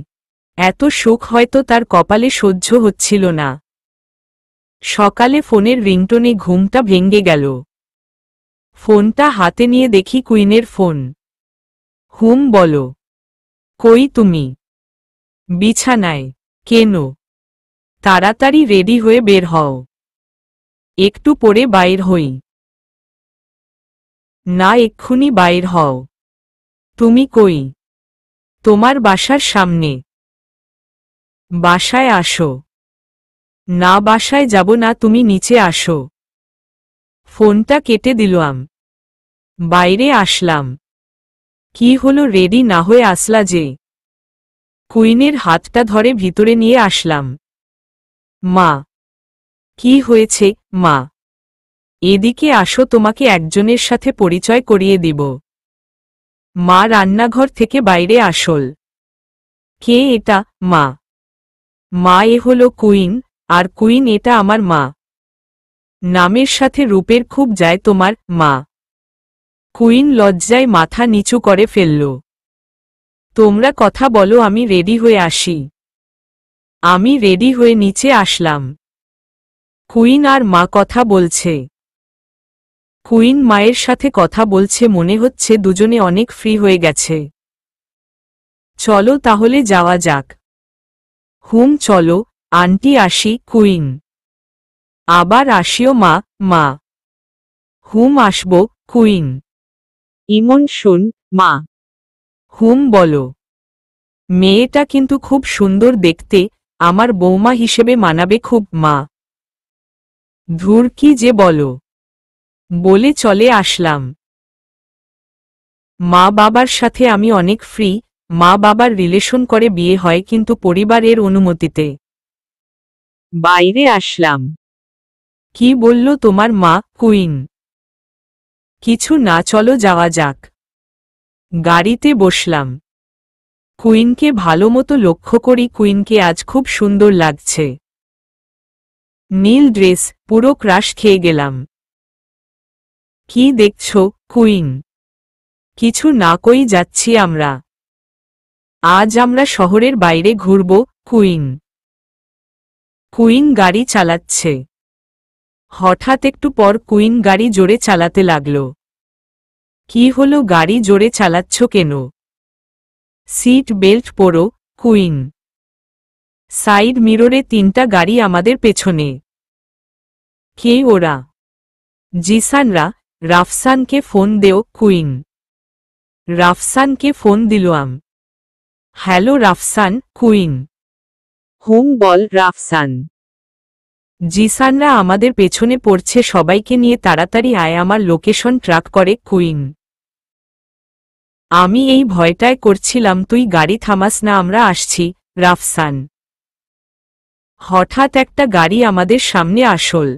Speaker 1: এত সুখ হয়তো তার কপালে সহ্য হচ্ছিল না। সকালে ফোনের রিংটোনে ঘুমটা ভেঙে গেল। ফোনটা হাতে নিয়ে দেখি কুইনের ফোন। বলো। কই তুমি? বিছানায়। কেন? তাড়াতাড়ি রেডি হয়ে বের হও। একটু পরে বাইর হই। না, এক্ষুনি বাইর হও। তুমি কই? তোমার বাসার সামনে। বাসায় আসো। না, বাসায় যাব না, তুমি নিচে আসো। ফোনটা কেটে দিলাম। বাইরে আসলাম। কি হলো, রেডি না হয়ে আসলা যে? কুইনের হাতটা ধরে ভিতরে নিয়ে আসলাম। মা, কি হয়েছে মা? এদিকে আসো, তোমাকে একজনের সাথে পরিচয় করিয়ে দিব। মা রান্নাঘর থেকে বাইরে আসল। কে এটা মা? মা, এ হলো কুইন, আর কুইন এটা আমার মা। নামের সাথে রূপের খুব যায় তোমার মা। কুইন লজ্জায় মাথা নিচু করে ফেলল। তোমরা কথা বলো, আমি রেডি হয়ে আসি। আমি রেডি হয়ে নিচে আসলাম। কুইন আর মা কথা বলছে। কুইন মায়ের সাথে কথা বলছে, মনে হচ্ছে দুজনে অনেক ফ্রি হয়ে গেছে। চলো তাহলে যাওয়া যাক। হুম চলো আন্টি, আসি। কুইন, আবার আসিও মা। মা, হুম আসবো। কুইন,
Speaker 2: ইমন শুন মা।
Speaker 1: হুম বলো। মেয়েটা কিন্তু খুব সুন্দর দেখতে, আমার বৌমা হিসেবে মানাবে খুব মা। ধুর, কি যে বলো। বলে চলে আসলাম। মা বাবার সাথে আমি অনেক ফ্রি। মা বাবার রিলেশন করে বিয়ে হয়, কিন্তু পরিবারের অনুমতিতে।
Speaker 2: বাইরে আসলাম।
Speaker 1: কি বলল তোমার মা? কুইন, কিছু না, চলো যাওয়া যাক। গাড়িতে বসলাম। কুইনকে ভালোমতো লক্ষ্য করি, কুইনকে আজ খুব সুন্দর লাগছে। নীল ড্রেস, পুরো ক্রাশ খেয়ে গেলাম। কি দেখছ কুইন? কিছু না, কই যাচ্ছি আমরা। আজ আমরা শহরের বাইরে ঘুরব। কুইন, কুইন গাড়ি চালাচ্ছে। হঠাৎ একটু পর কুইন গাড়ি জোরে চালাতে লাগল। কি হলো, গাড়ি জোরে চালাচ্ছ কেন? সিট বেল্ট পরো। কুইন, সাইড মিররে 3টা গাড়ি আমাদের পেছনে। কে ওরা? জিসানরা। রাফসানকে ফোন দেও। কুইন, রাফসানকে ফোন দিলাম। হ্যালো রাফসান। কুইন,
Speaker 2: হুম বল রাফসান।
Speaker 1: জিসানরা আমাদের পেছনে পড়ছে, সবাইকে নিয়ে তাড়াতাড়ি আয়, আমার লোকেশন ট্র্যাক করে। কুইন, আমি এই ভয়টায় করছিলাম তুই গাড়ি থামাস না, আমরা আসছি। রাফসান। হঠাৎ একটা গাড়ি আমাদের সামনে আসল।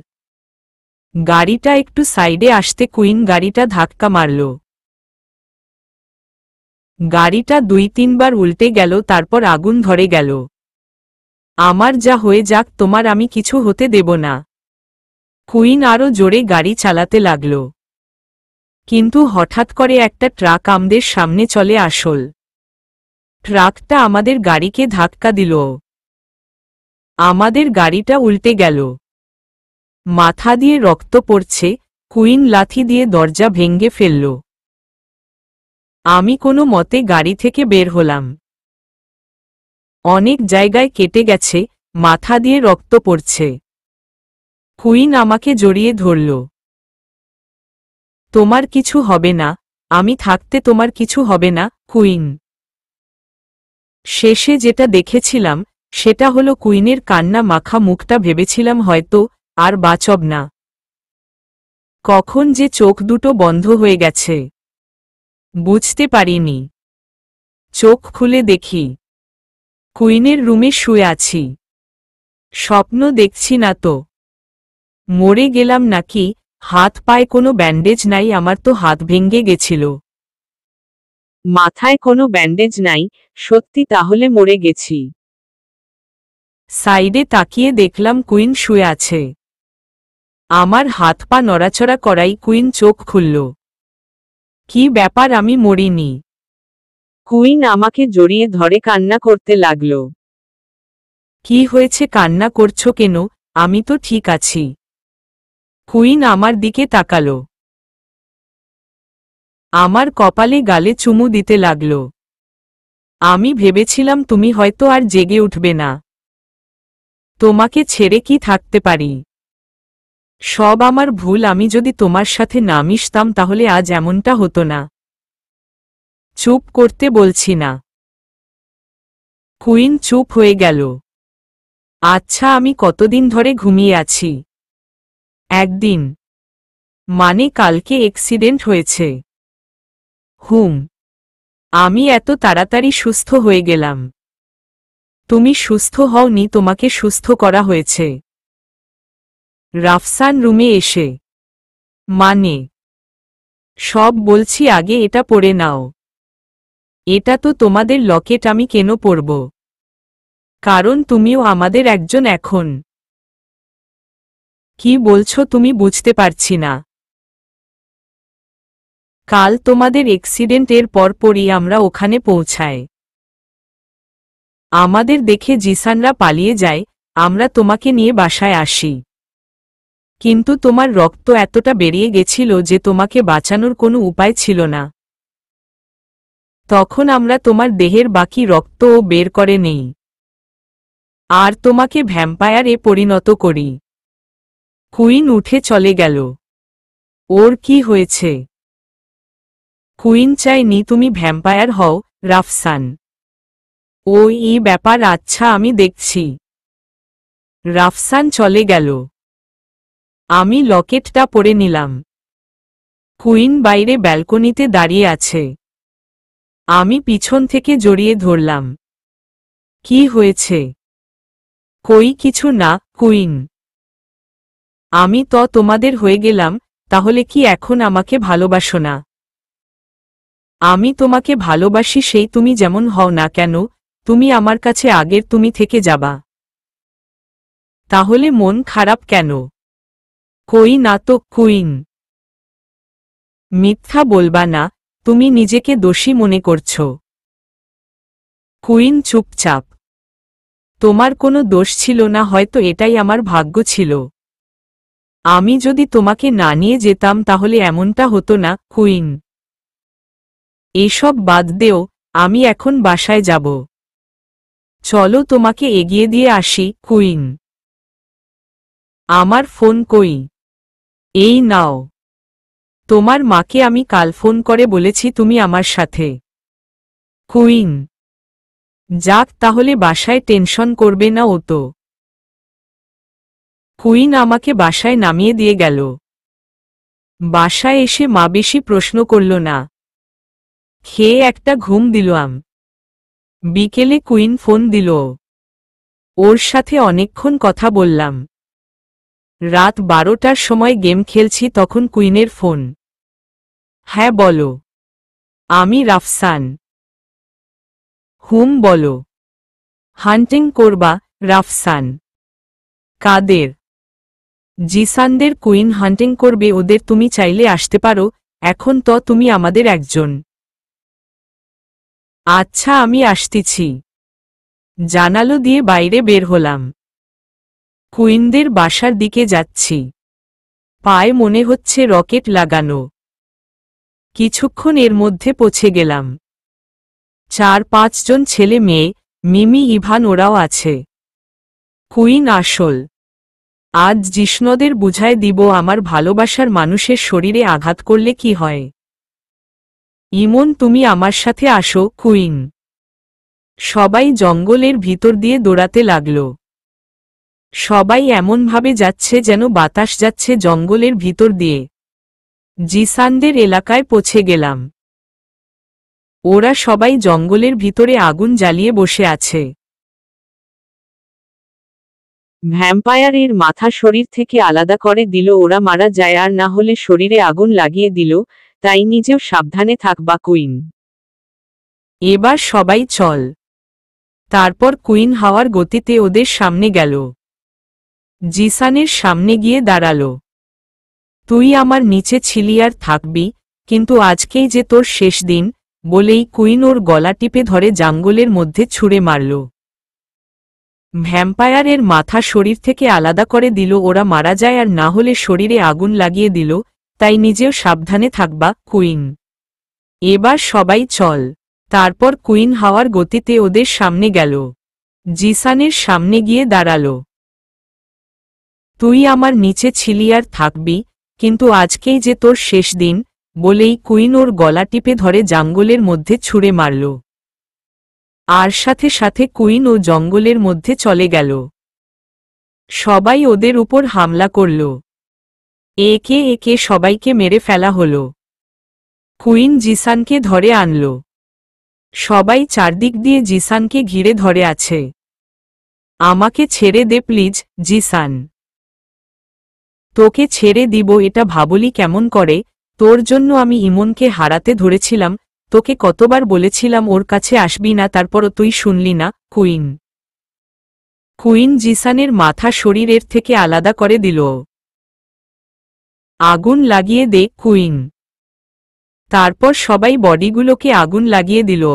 Speaker 1: গাড়িটা একটু সাইডে আসতে কুইন গাড়িটা ধাক্কা মারল। গাড়িটা 2-3 বার উল্টে গেল, তারপর আগুন ধরে গেল। আমার যা হয়ে যাক, তোমার আমি কিছু হতে দেব না। কুইন আরও জোরে গাড়ি চালাতে লাগল। কিন্তু হঠাৎ করে একটা ট্রাক আমাদের সামনে চলে আসল। ট্রাকটা আমাদের গাড়িকে ধাক্কা দিল। আমাদের গাড়িটা উল্টে গেল। মাথা দিয়ে রক্ত পড়ছে। কুইন লাথি দিয়ে দরজা ভেঙে ফেলল। আমি কোনো মতে গাড়ি থেকে বের হলাম। অনেক জায়গায় কেটে গেছে, মাথা দিয়ে রক্ত পড়ছে। কুইন আমাকে জড়িয়ে ধরল। তোমার কিছু হবে না, আমি থাকতে তোমার কিছু হবে না। কুইন, শেষে যেটা দেখেছিলাম সেটা হলো কুইনের কান্না মাখা মুখটা, ভেবেছিলাম হয়তো আর বাঁচব না। কখন যে চোখ দুটো বন্ধ হয়ে গেছে বুঝতে পারিনি। চোখ খুলে দেখি কুইনের রুমে শুয়ে আছি। স্বপ্ন দেখছি না তো? মরে গেলাম নাকি? হাত পায়ে কোনো ব্যান্ডেজ নাই, আমার তো হাত ভেঙে গেছিল।
Speaker 2: মাথায় কোনো ব্যান্ডেজ নাই? সত্যি তাহলে মরে গেছি।
Speaker 1: সাইডে তাকিয়ে দেখলাম কুইন শুয়ে আছে। আমার হাত পা নড়াচড়া করাই কুইন চোখ খুলল। কি ব্যাপার, আমি মরিনি?
Speaker 2: কুইন আমাকে জড়িয়ে ধরে কান্না করতে লাগল।
Speaker 1: কি হয়েছে, কান্না করছো কেন? আমি তো ঠিক আছি। কুইন আমার দিকে তাকালো। আমার কপালে গালে চুমু দিতে লাগল। আমি ভেবেছিলাম তুমি হয়তো আর জেগে উঠবে না। তোমাকে ছেড়ে কি থাকতে পারি? সব আমার ভুল, আমি যদি তোমার সাথে না মিশতাম তাহলে আজ এমনটা হতো না। চুপ করতে বলছি না। কুইন চুপ হয়ে গেল। আচ্ছা, আমি কতদিন ধরে ঘুমিয়ে আছি? একদিন। মানে কালকে অ্যাক্সিডেন্ট হয়েছে? হুম। আমি এত তাড়াতাড়ি সুস্থ হয়ে গেলাম? তুমি সুস্থ হওনি, তোমাকে সুস্থ করা হয়েছে। রাফসান রুমে এসে, মানে সব বলছি, আগে এটা পরে নাও। এটা তো তোমাদের লকেট, আমি কেন পরব? কারণ তুমিও আমাদের একজন এখন। কি বলছো তুমি? বুঝতে পারছি না। কাল তোমাদের এক্সিডেন্টের পরপরই আমরা ওখানে পৌঁছাই। আমাদের দেখে জিসানরা পালিয়ে যায়, আমরা তোমাকে নিয়ে বাসায় আসি। কিন্তু তোমার রক্ত এতটা বেরিয়ে গেছিল যে তোমাকে বাঁচানোর কোনো উপায় ছিল না। তখন আমরা তোমার দেহের বাকি রক্তও বের করে নেই, আর তোমাকে ভ্যাম্পায়ারে পরিণত করি। কুইন উঠে চলে গেল। ওর কি হয়েছে? কুইন চায়নি তুমি ভ্যাম্পায়ার হও, রাফসান। এই ব্যাপার, আচ্ছা আমি দেখছি। রাফসান চলে গেল। আমি লকেটটা পরে নিলাম। কুইন বাইরে ব্যালকনিতে দাঁড়িয়ে আছে। আমি পিছন থেকে জড়িয়ে ধরলাম। কি হয়েছে? কই কিছু না, কুইন। আমি তো তোমাদের হয়ে গেলাম, তাহলে কি এখন আমাকে ভালোবাসো না? আমি তোমাকে ভালোবাসি, সেই তুমি যেমন হও না কেন, তুমি আমার কাছে আগের তুমি থেকে যাবা। তাহলে মন খারাপ কেন? কই না তো, কুইন। মিথ্যা বলবা না, তুমি নিজেকে দোষী মনে করছো। কুইন চুপচাপ। তোমার কোনো দোষ ছিল না, হয়তো এটাই আমার ভাগ্য ছিল। আমি যদি তোমাকে না নিয়ে যেতাম তাহলে এমনটা হতো না, কুইন। এসব বাদ দেও, আমি এখন বাসায় যাব। চলো তোমাকে এগিয়ে দিয়ে আসি, কুইন। আমার ফোন কই? এই নাও। তোমার মাকে আমি কাল ফোন করে বলেছি তুমি আমার সাথে। কুইন। যাক তাহলে, বাসায় টেনশন করবে না ও তো। কুইন আমাকে বাসায় নামিয়ে দিয়ে গেল। বাসায় এসে মা বেশি প্রশ্ন করল না। খেয়ে একটা ঘুম দিলাম। বিকেলে কুইন ফোন দিল। ওর সাথে অনেকক্ষণ কথা বললাম। রাত 12টার সময় গেম খেলছি, তখন কুইনের ফোন। হ্যাঁ বলো। আমি রাফসান। হুম বলো। হান্টিং করবা, রাফসান? কাদের? জিসানদের। কুইন হান্টিং করবে ওদের, তুমি চাইলে আসতে পারো, এখন তো তুমি আমাদের একজন। আচ্ছা আমি আসতেছি। জানালো দিয়ে বাইরে বের হলাম। কুইনদের বাসার দিকে যাচ্ছি। পায়ে মনে হচ্ছে রকেট লাগানো। কিছুক্ষণ এর মধ্যে পৌঁছে গেলাম। 4-5 জন ছেলে মেয়ে, মিমি, ইভান, ওরাও আছে। কুইন আসল। আজ জিষ্ণদের বুঝায় দিব আমার ভালোবাসার মানুষের শরীরে আঘাত করলে কি হয়। ইমন তুমি আমার সাথে আসো, কুইন। সবাই জঙ্গলের ভিতর দিয়ে দৌড়াতে লাগল। সবাই এমনভাবে যাচ্ছে যেন বাতাস যাচ্ছে জঙ্গলের ভিতর দিয়ে। জিসানদের এলাকায় পৌঁছে গেলাম। ওরা সবাই জঙ্গলের ভিতরে আগুন জ্বালিয়ে বসে আছে।
Speaker 2: ভ্যাম্পায়ারের মাথা শরীর থেকে আলাদা করে দিল, ওরা মারা যায়, আর না হলে শরীরে আগুন লাগিয়ে দিল, তাই নিজেও সাবধানে থাকবা, কুইন।
Speaker 1: এবার সবাই চল। তারপর কুইন হাওয়ার গতিতে ওদের সামনে গেল। জিসানের সামনে গিয়ে দাঁড়াল। তুই আমার নিচে ছিলি আর থাকবি, কিন্তু আজকেই যে তোর শেষ দিন, বলেই কুইন ওর গলা টিপে ধরে জঙ্গলের মধ্যে ছুঁড়ে মারল। ভ্যাম্পায়ারের মাথা শরীর থেকে আলাদা করে দিল, ওরা মারা যায় আর না হলে শরীরে আগুন লাগিয়ে দিল, তাই নিজেও সাবধানে থাকবা, কুইন। এবার সবাই চল। তারপর কুইন হাওয়ার গতিতে ওদের সামনে গেল। জিসানের সামনে গিয়ে দাঁড়াল। তুই আমার নিচে ছিলি আর থাকবি, কিন্তু আজকেই যে তোর শেষ দিন, বলেই কুইন ওর গলা টিপে ধরে জঙ্গলের মধ্যে ছুঁড়ে মারল। আর সাথে সাথে কুইন ও জঙ্গলের মধ্যে চলে গেল। সবাই ওদের উপর হামলা করল। একে একে সবাইকে মেরে ফেলা হল। কুইন জিসানকে ধরে আনল। সবাই চারদিক দিয়ে জিসানকে ঘিরে ধরে আছে। আমাকে ছেড়ে দে প্লিজ, জিসান। তোকে ছেড়ে দিব এটা ভাবলি কেমন করে? তোর জন্য আমি ইমনকে হারাতে ধরেছিলাম, তোকে কতবার বলেছিলাম ওর কাছে আসবি না, তারপরও তুই শুনলি না। কুইন কুইন জিসানের মাথা শরীরের থেকে আলাদা করে দিল। আগুন লাগিয়ে দে কুইন। তারপর সবাই বডিগুলোকে আগুন লাগিয়ে দিল।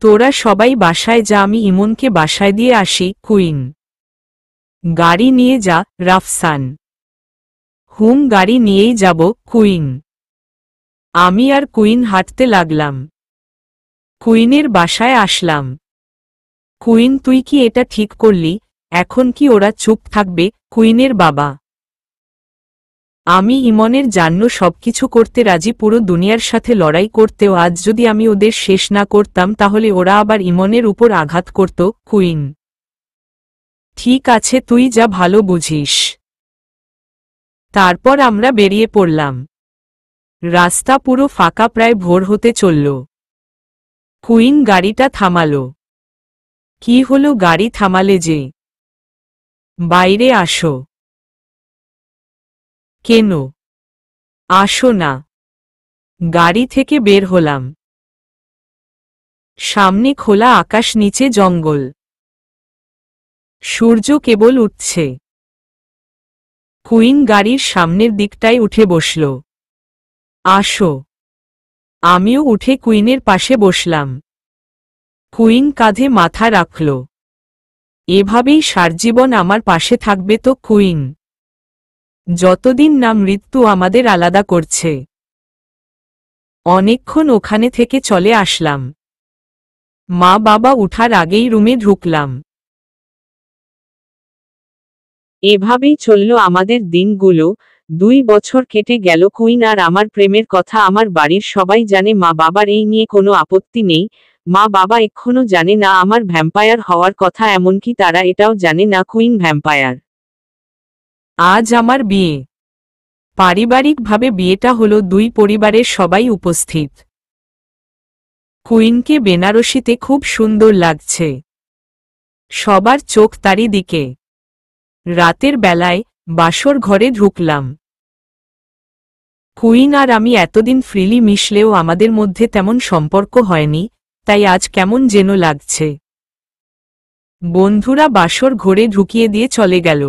Speaker 1: তোরা সবাই বাসায় যা, আমি ইমনকে বাসায় দিয়ে আসি। কুইন গাড়ি নিয়ে যা রাফসান। গাড়ি নিয়েই যাব কুইন। আমি আর কুইন হাঁটতে লাগলাম। কুইনের বাসায় আসলাম। কুইন তুই কি এটা ঠিক করলি? এখন কি ওরা চুপ থাকবে? কুইনের বাবা আমি ইমনের জন্য সবকিছু করতে রাজি, পুরো দুনিয়ার সাথে লড়াই করতেও। আজ যদি আমি ওদের শেষ না করতাম তাহলে ওরা আবার ইমনের উপর আঘাত করত। কুইন ঠিক আছে, তুই যা ভালো বুঝিস। তারপর আমরা বেরিয়ে পড়লাম। রাস্তা পুরো ফাঁকা, প্রায় ভোর হতে চলল। কুইন গাড়িটা থামালো। কি হলো, গাড়ি থামালে যে? বাইরে আসো। কেন? আসো না। গাড়ি থেকে বের হলাম। সামনে খোলা আকাশ, নিচে জঙ্গল। সূর্য কেবল উঠছে। কুইন গাড়ির সামনের দিকটায় উঠে বসল। আসো। আমিও উঠে কুইনের পাশে বসলাম। কুইন কাঁধে মাথা রাখল। এভাবেই সারাজীবন আমার পাশে থাকবে তো কুইন? যতদিন না মৃত্যু আমাদের আলাদা করছে। অনেকক্ষণ ওখানে থেকে চলে আসলাম। মা বাবা উঠার আগেই রুমে ঢুকলাম।
Speaker 2: এভাবেই চলল আমাদের দিনগুলো। 2 বছর কেটে গেল। কুইন আর আমার প্রেমের কথা আমার বাড়ির সবাই জানে। মা বাবার এই নিয়ে কোনো আপত্তি নেই। মা বাবা এখনো জানে না আমার ভ্যাম্পায়ার হওয়ার কথা, এমনকি তারা এটাও জানে না কুইন ভ্যাম্পায়ার।
Speaker 1: আজ আমার বিয়ে। পারিবারিকভাবে বিয়েটা হলো, 2 পরিবারের সবাই উপস্থিত। কুইনকে বেনারসিতে খুব সুন্দর লাগছে। সবার চোখ তারই দিকে। রাতের বেলায় বাসর ঘরে ঢুকলাম। কুইন আর আমি এতদিন ফ্রিলি মিশলেও আমাদের মধ্যে তেমন সম্পর্ক হয়নি, তাই আজ কেমন যেন লাগছে। বন্ধুরা বাসর ঘরে ঢুকিয়ে দিয়ে চলে গেল।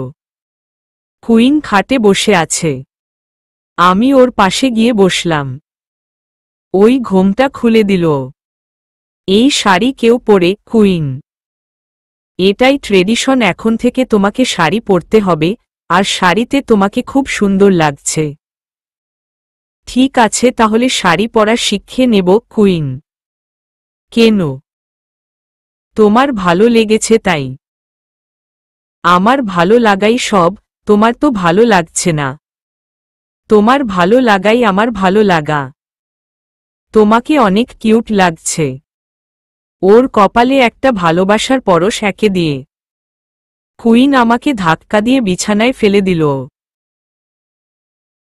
Speaker 1: কুইন খাটে বসে আছে। আমি ওর পাশে গিয়ে বসলাম। ওই ঘোমটা খুলে দিল। এই শাড়ি কেউ পরে? কুইন এটাই ট্রেডিশন, এখন থেকে তোমাকে শাড়ি পরতে হবে, আর শাড়িতে তোমাকে খুব সুন্দর লাগছে। ঠিক আছে, তাহলে শাড়ি পরা শিখে নেব। কুইন কেন? তোমার ভালো লেগেছে তাই। আমার ভালো লাগাই সব, তোমার তো ভালো লাগছে না। তোমার ভালো লাগাই আমার ভালো লাগা। তোমাকে অনেক কিউট লাগছে। ওর কপালে একটা ভালোবাসার পরশ এঁকে দিয়ে কুইন আমাকে ধাক্কা দিয়ে বিছানায় ফেলে দিল।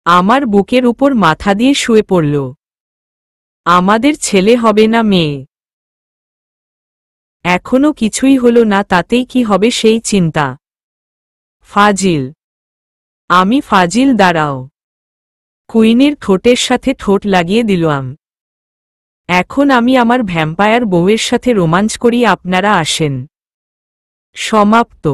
Speaker 1: আমার বুকের উপর মাথা দিয়ে শুয়ে পড়ল। আমাদের ছেলে হবে না মেয়ে? এখনো কিছুই হলো না, তাতেই কি হবে সেই চিন্তা। ফাজিল। আমি ফাজিল? দাঁড়াও। কুইনের ঠোঁটের সাথে ঠোঁট লাগিয়ে দিলাম। এখন আমি আমার ভ্যাম্পায়ার বউয়ের সাথে রোমাঞ্চ করি, আপনারা আসেন। সমাপ্ত।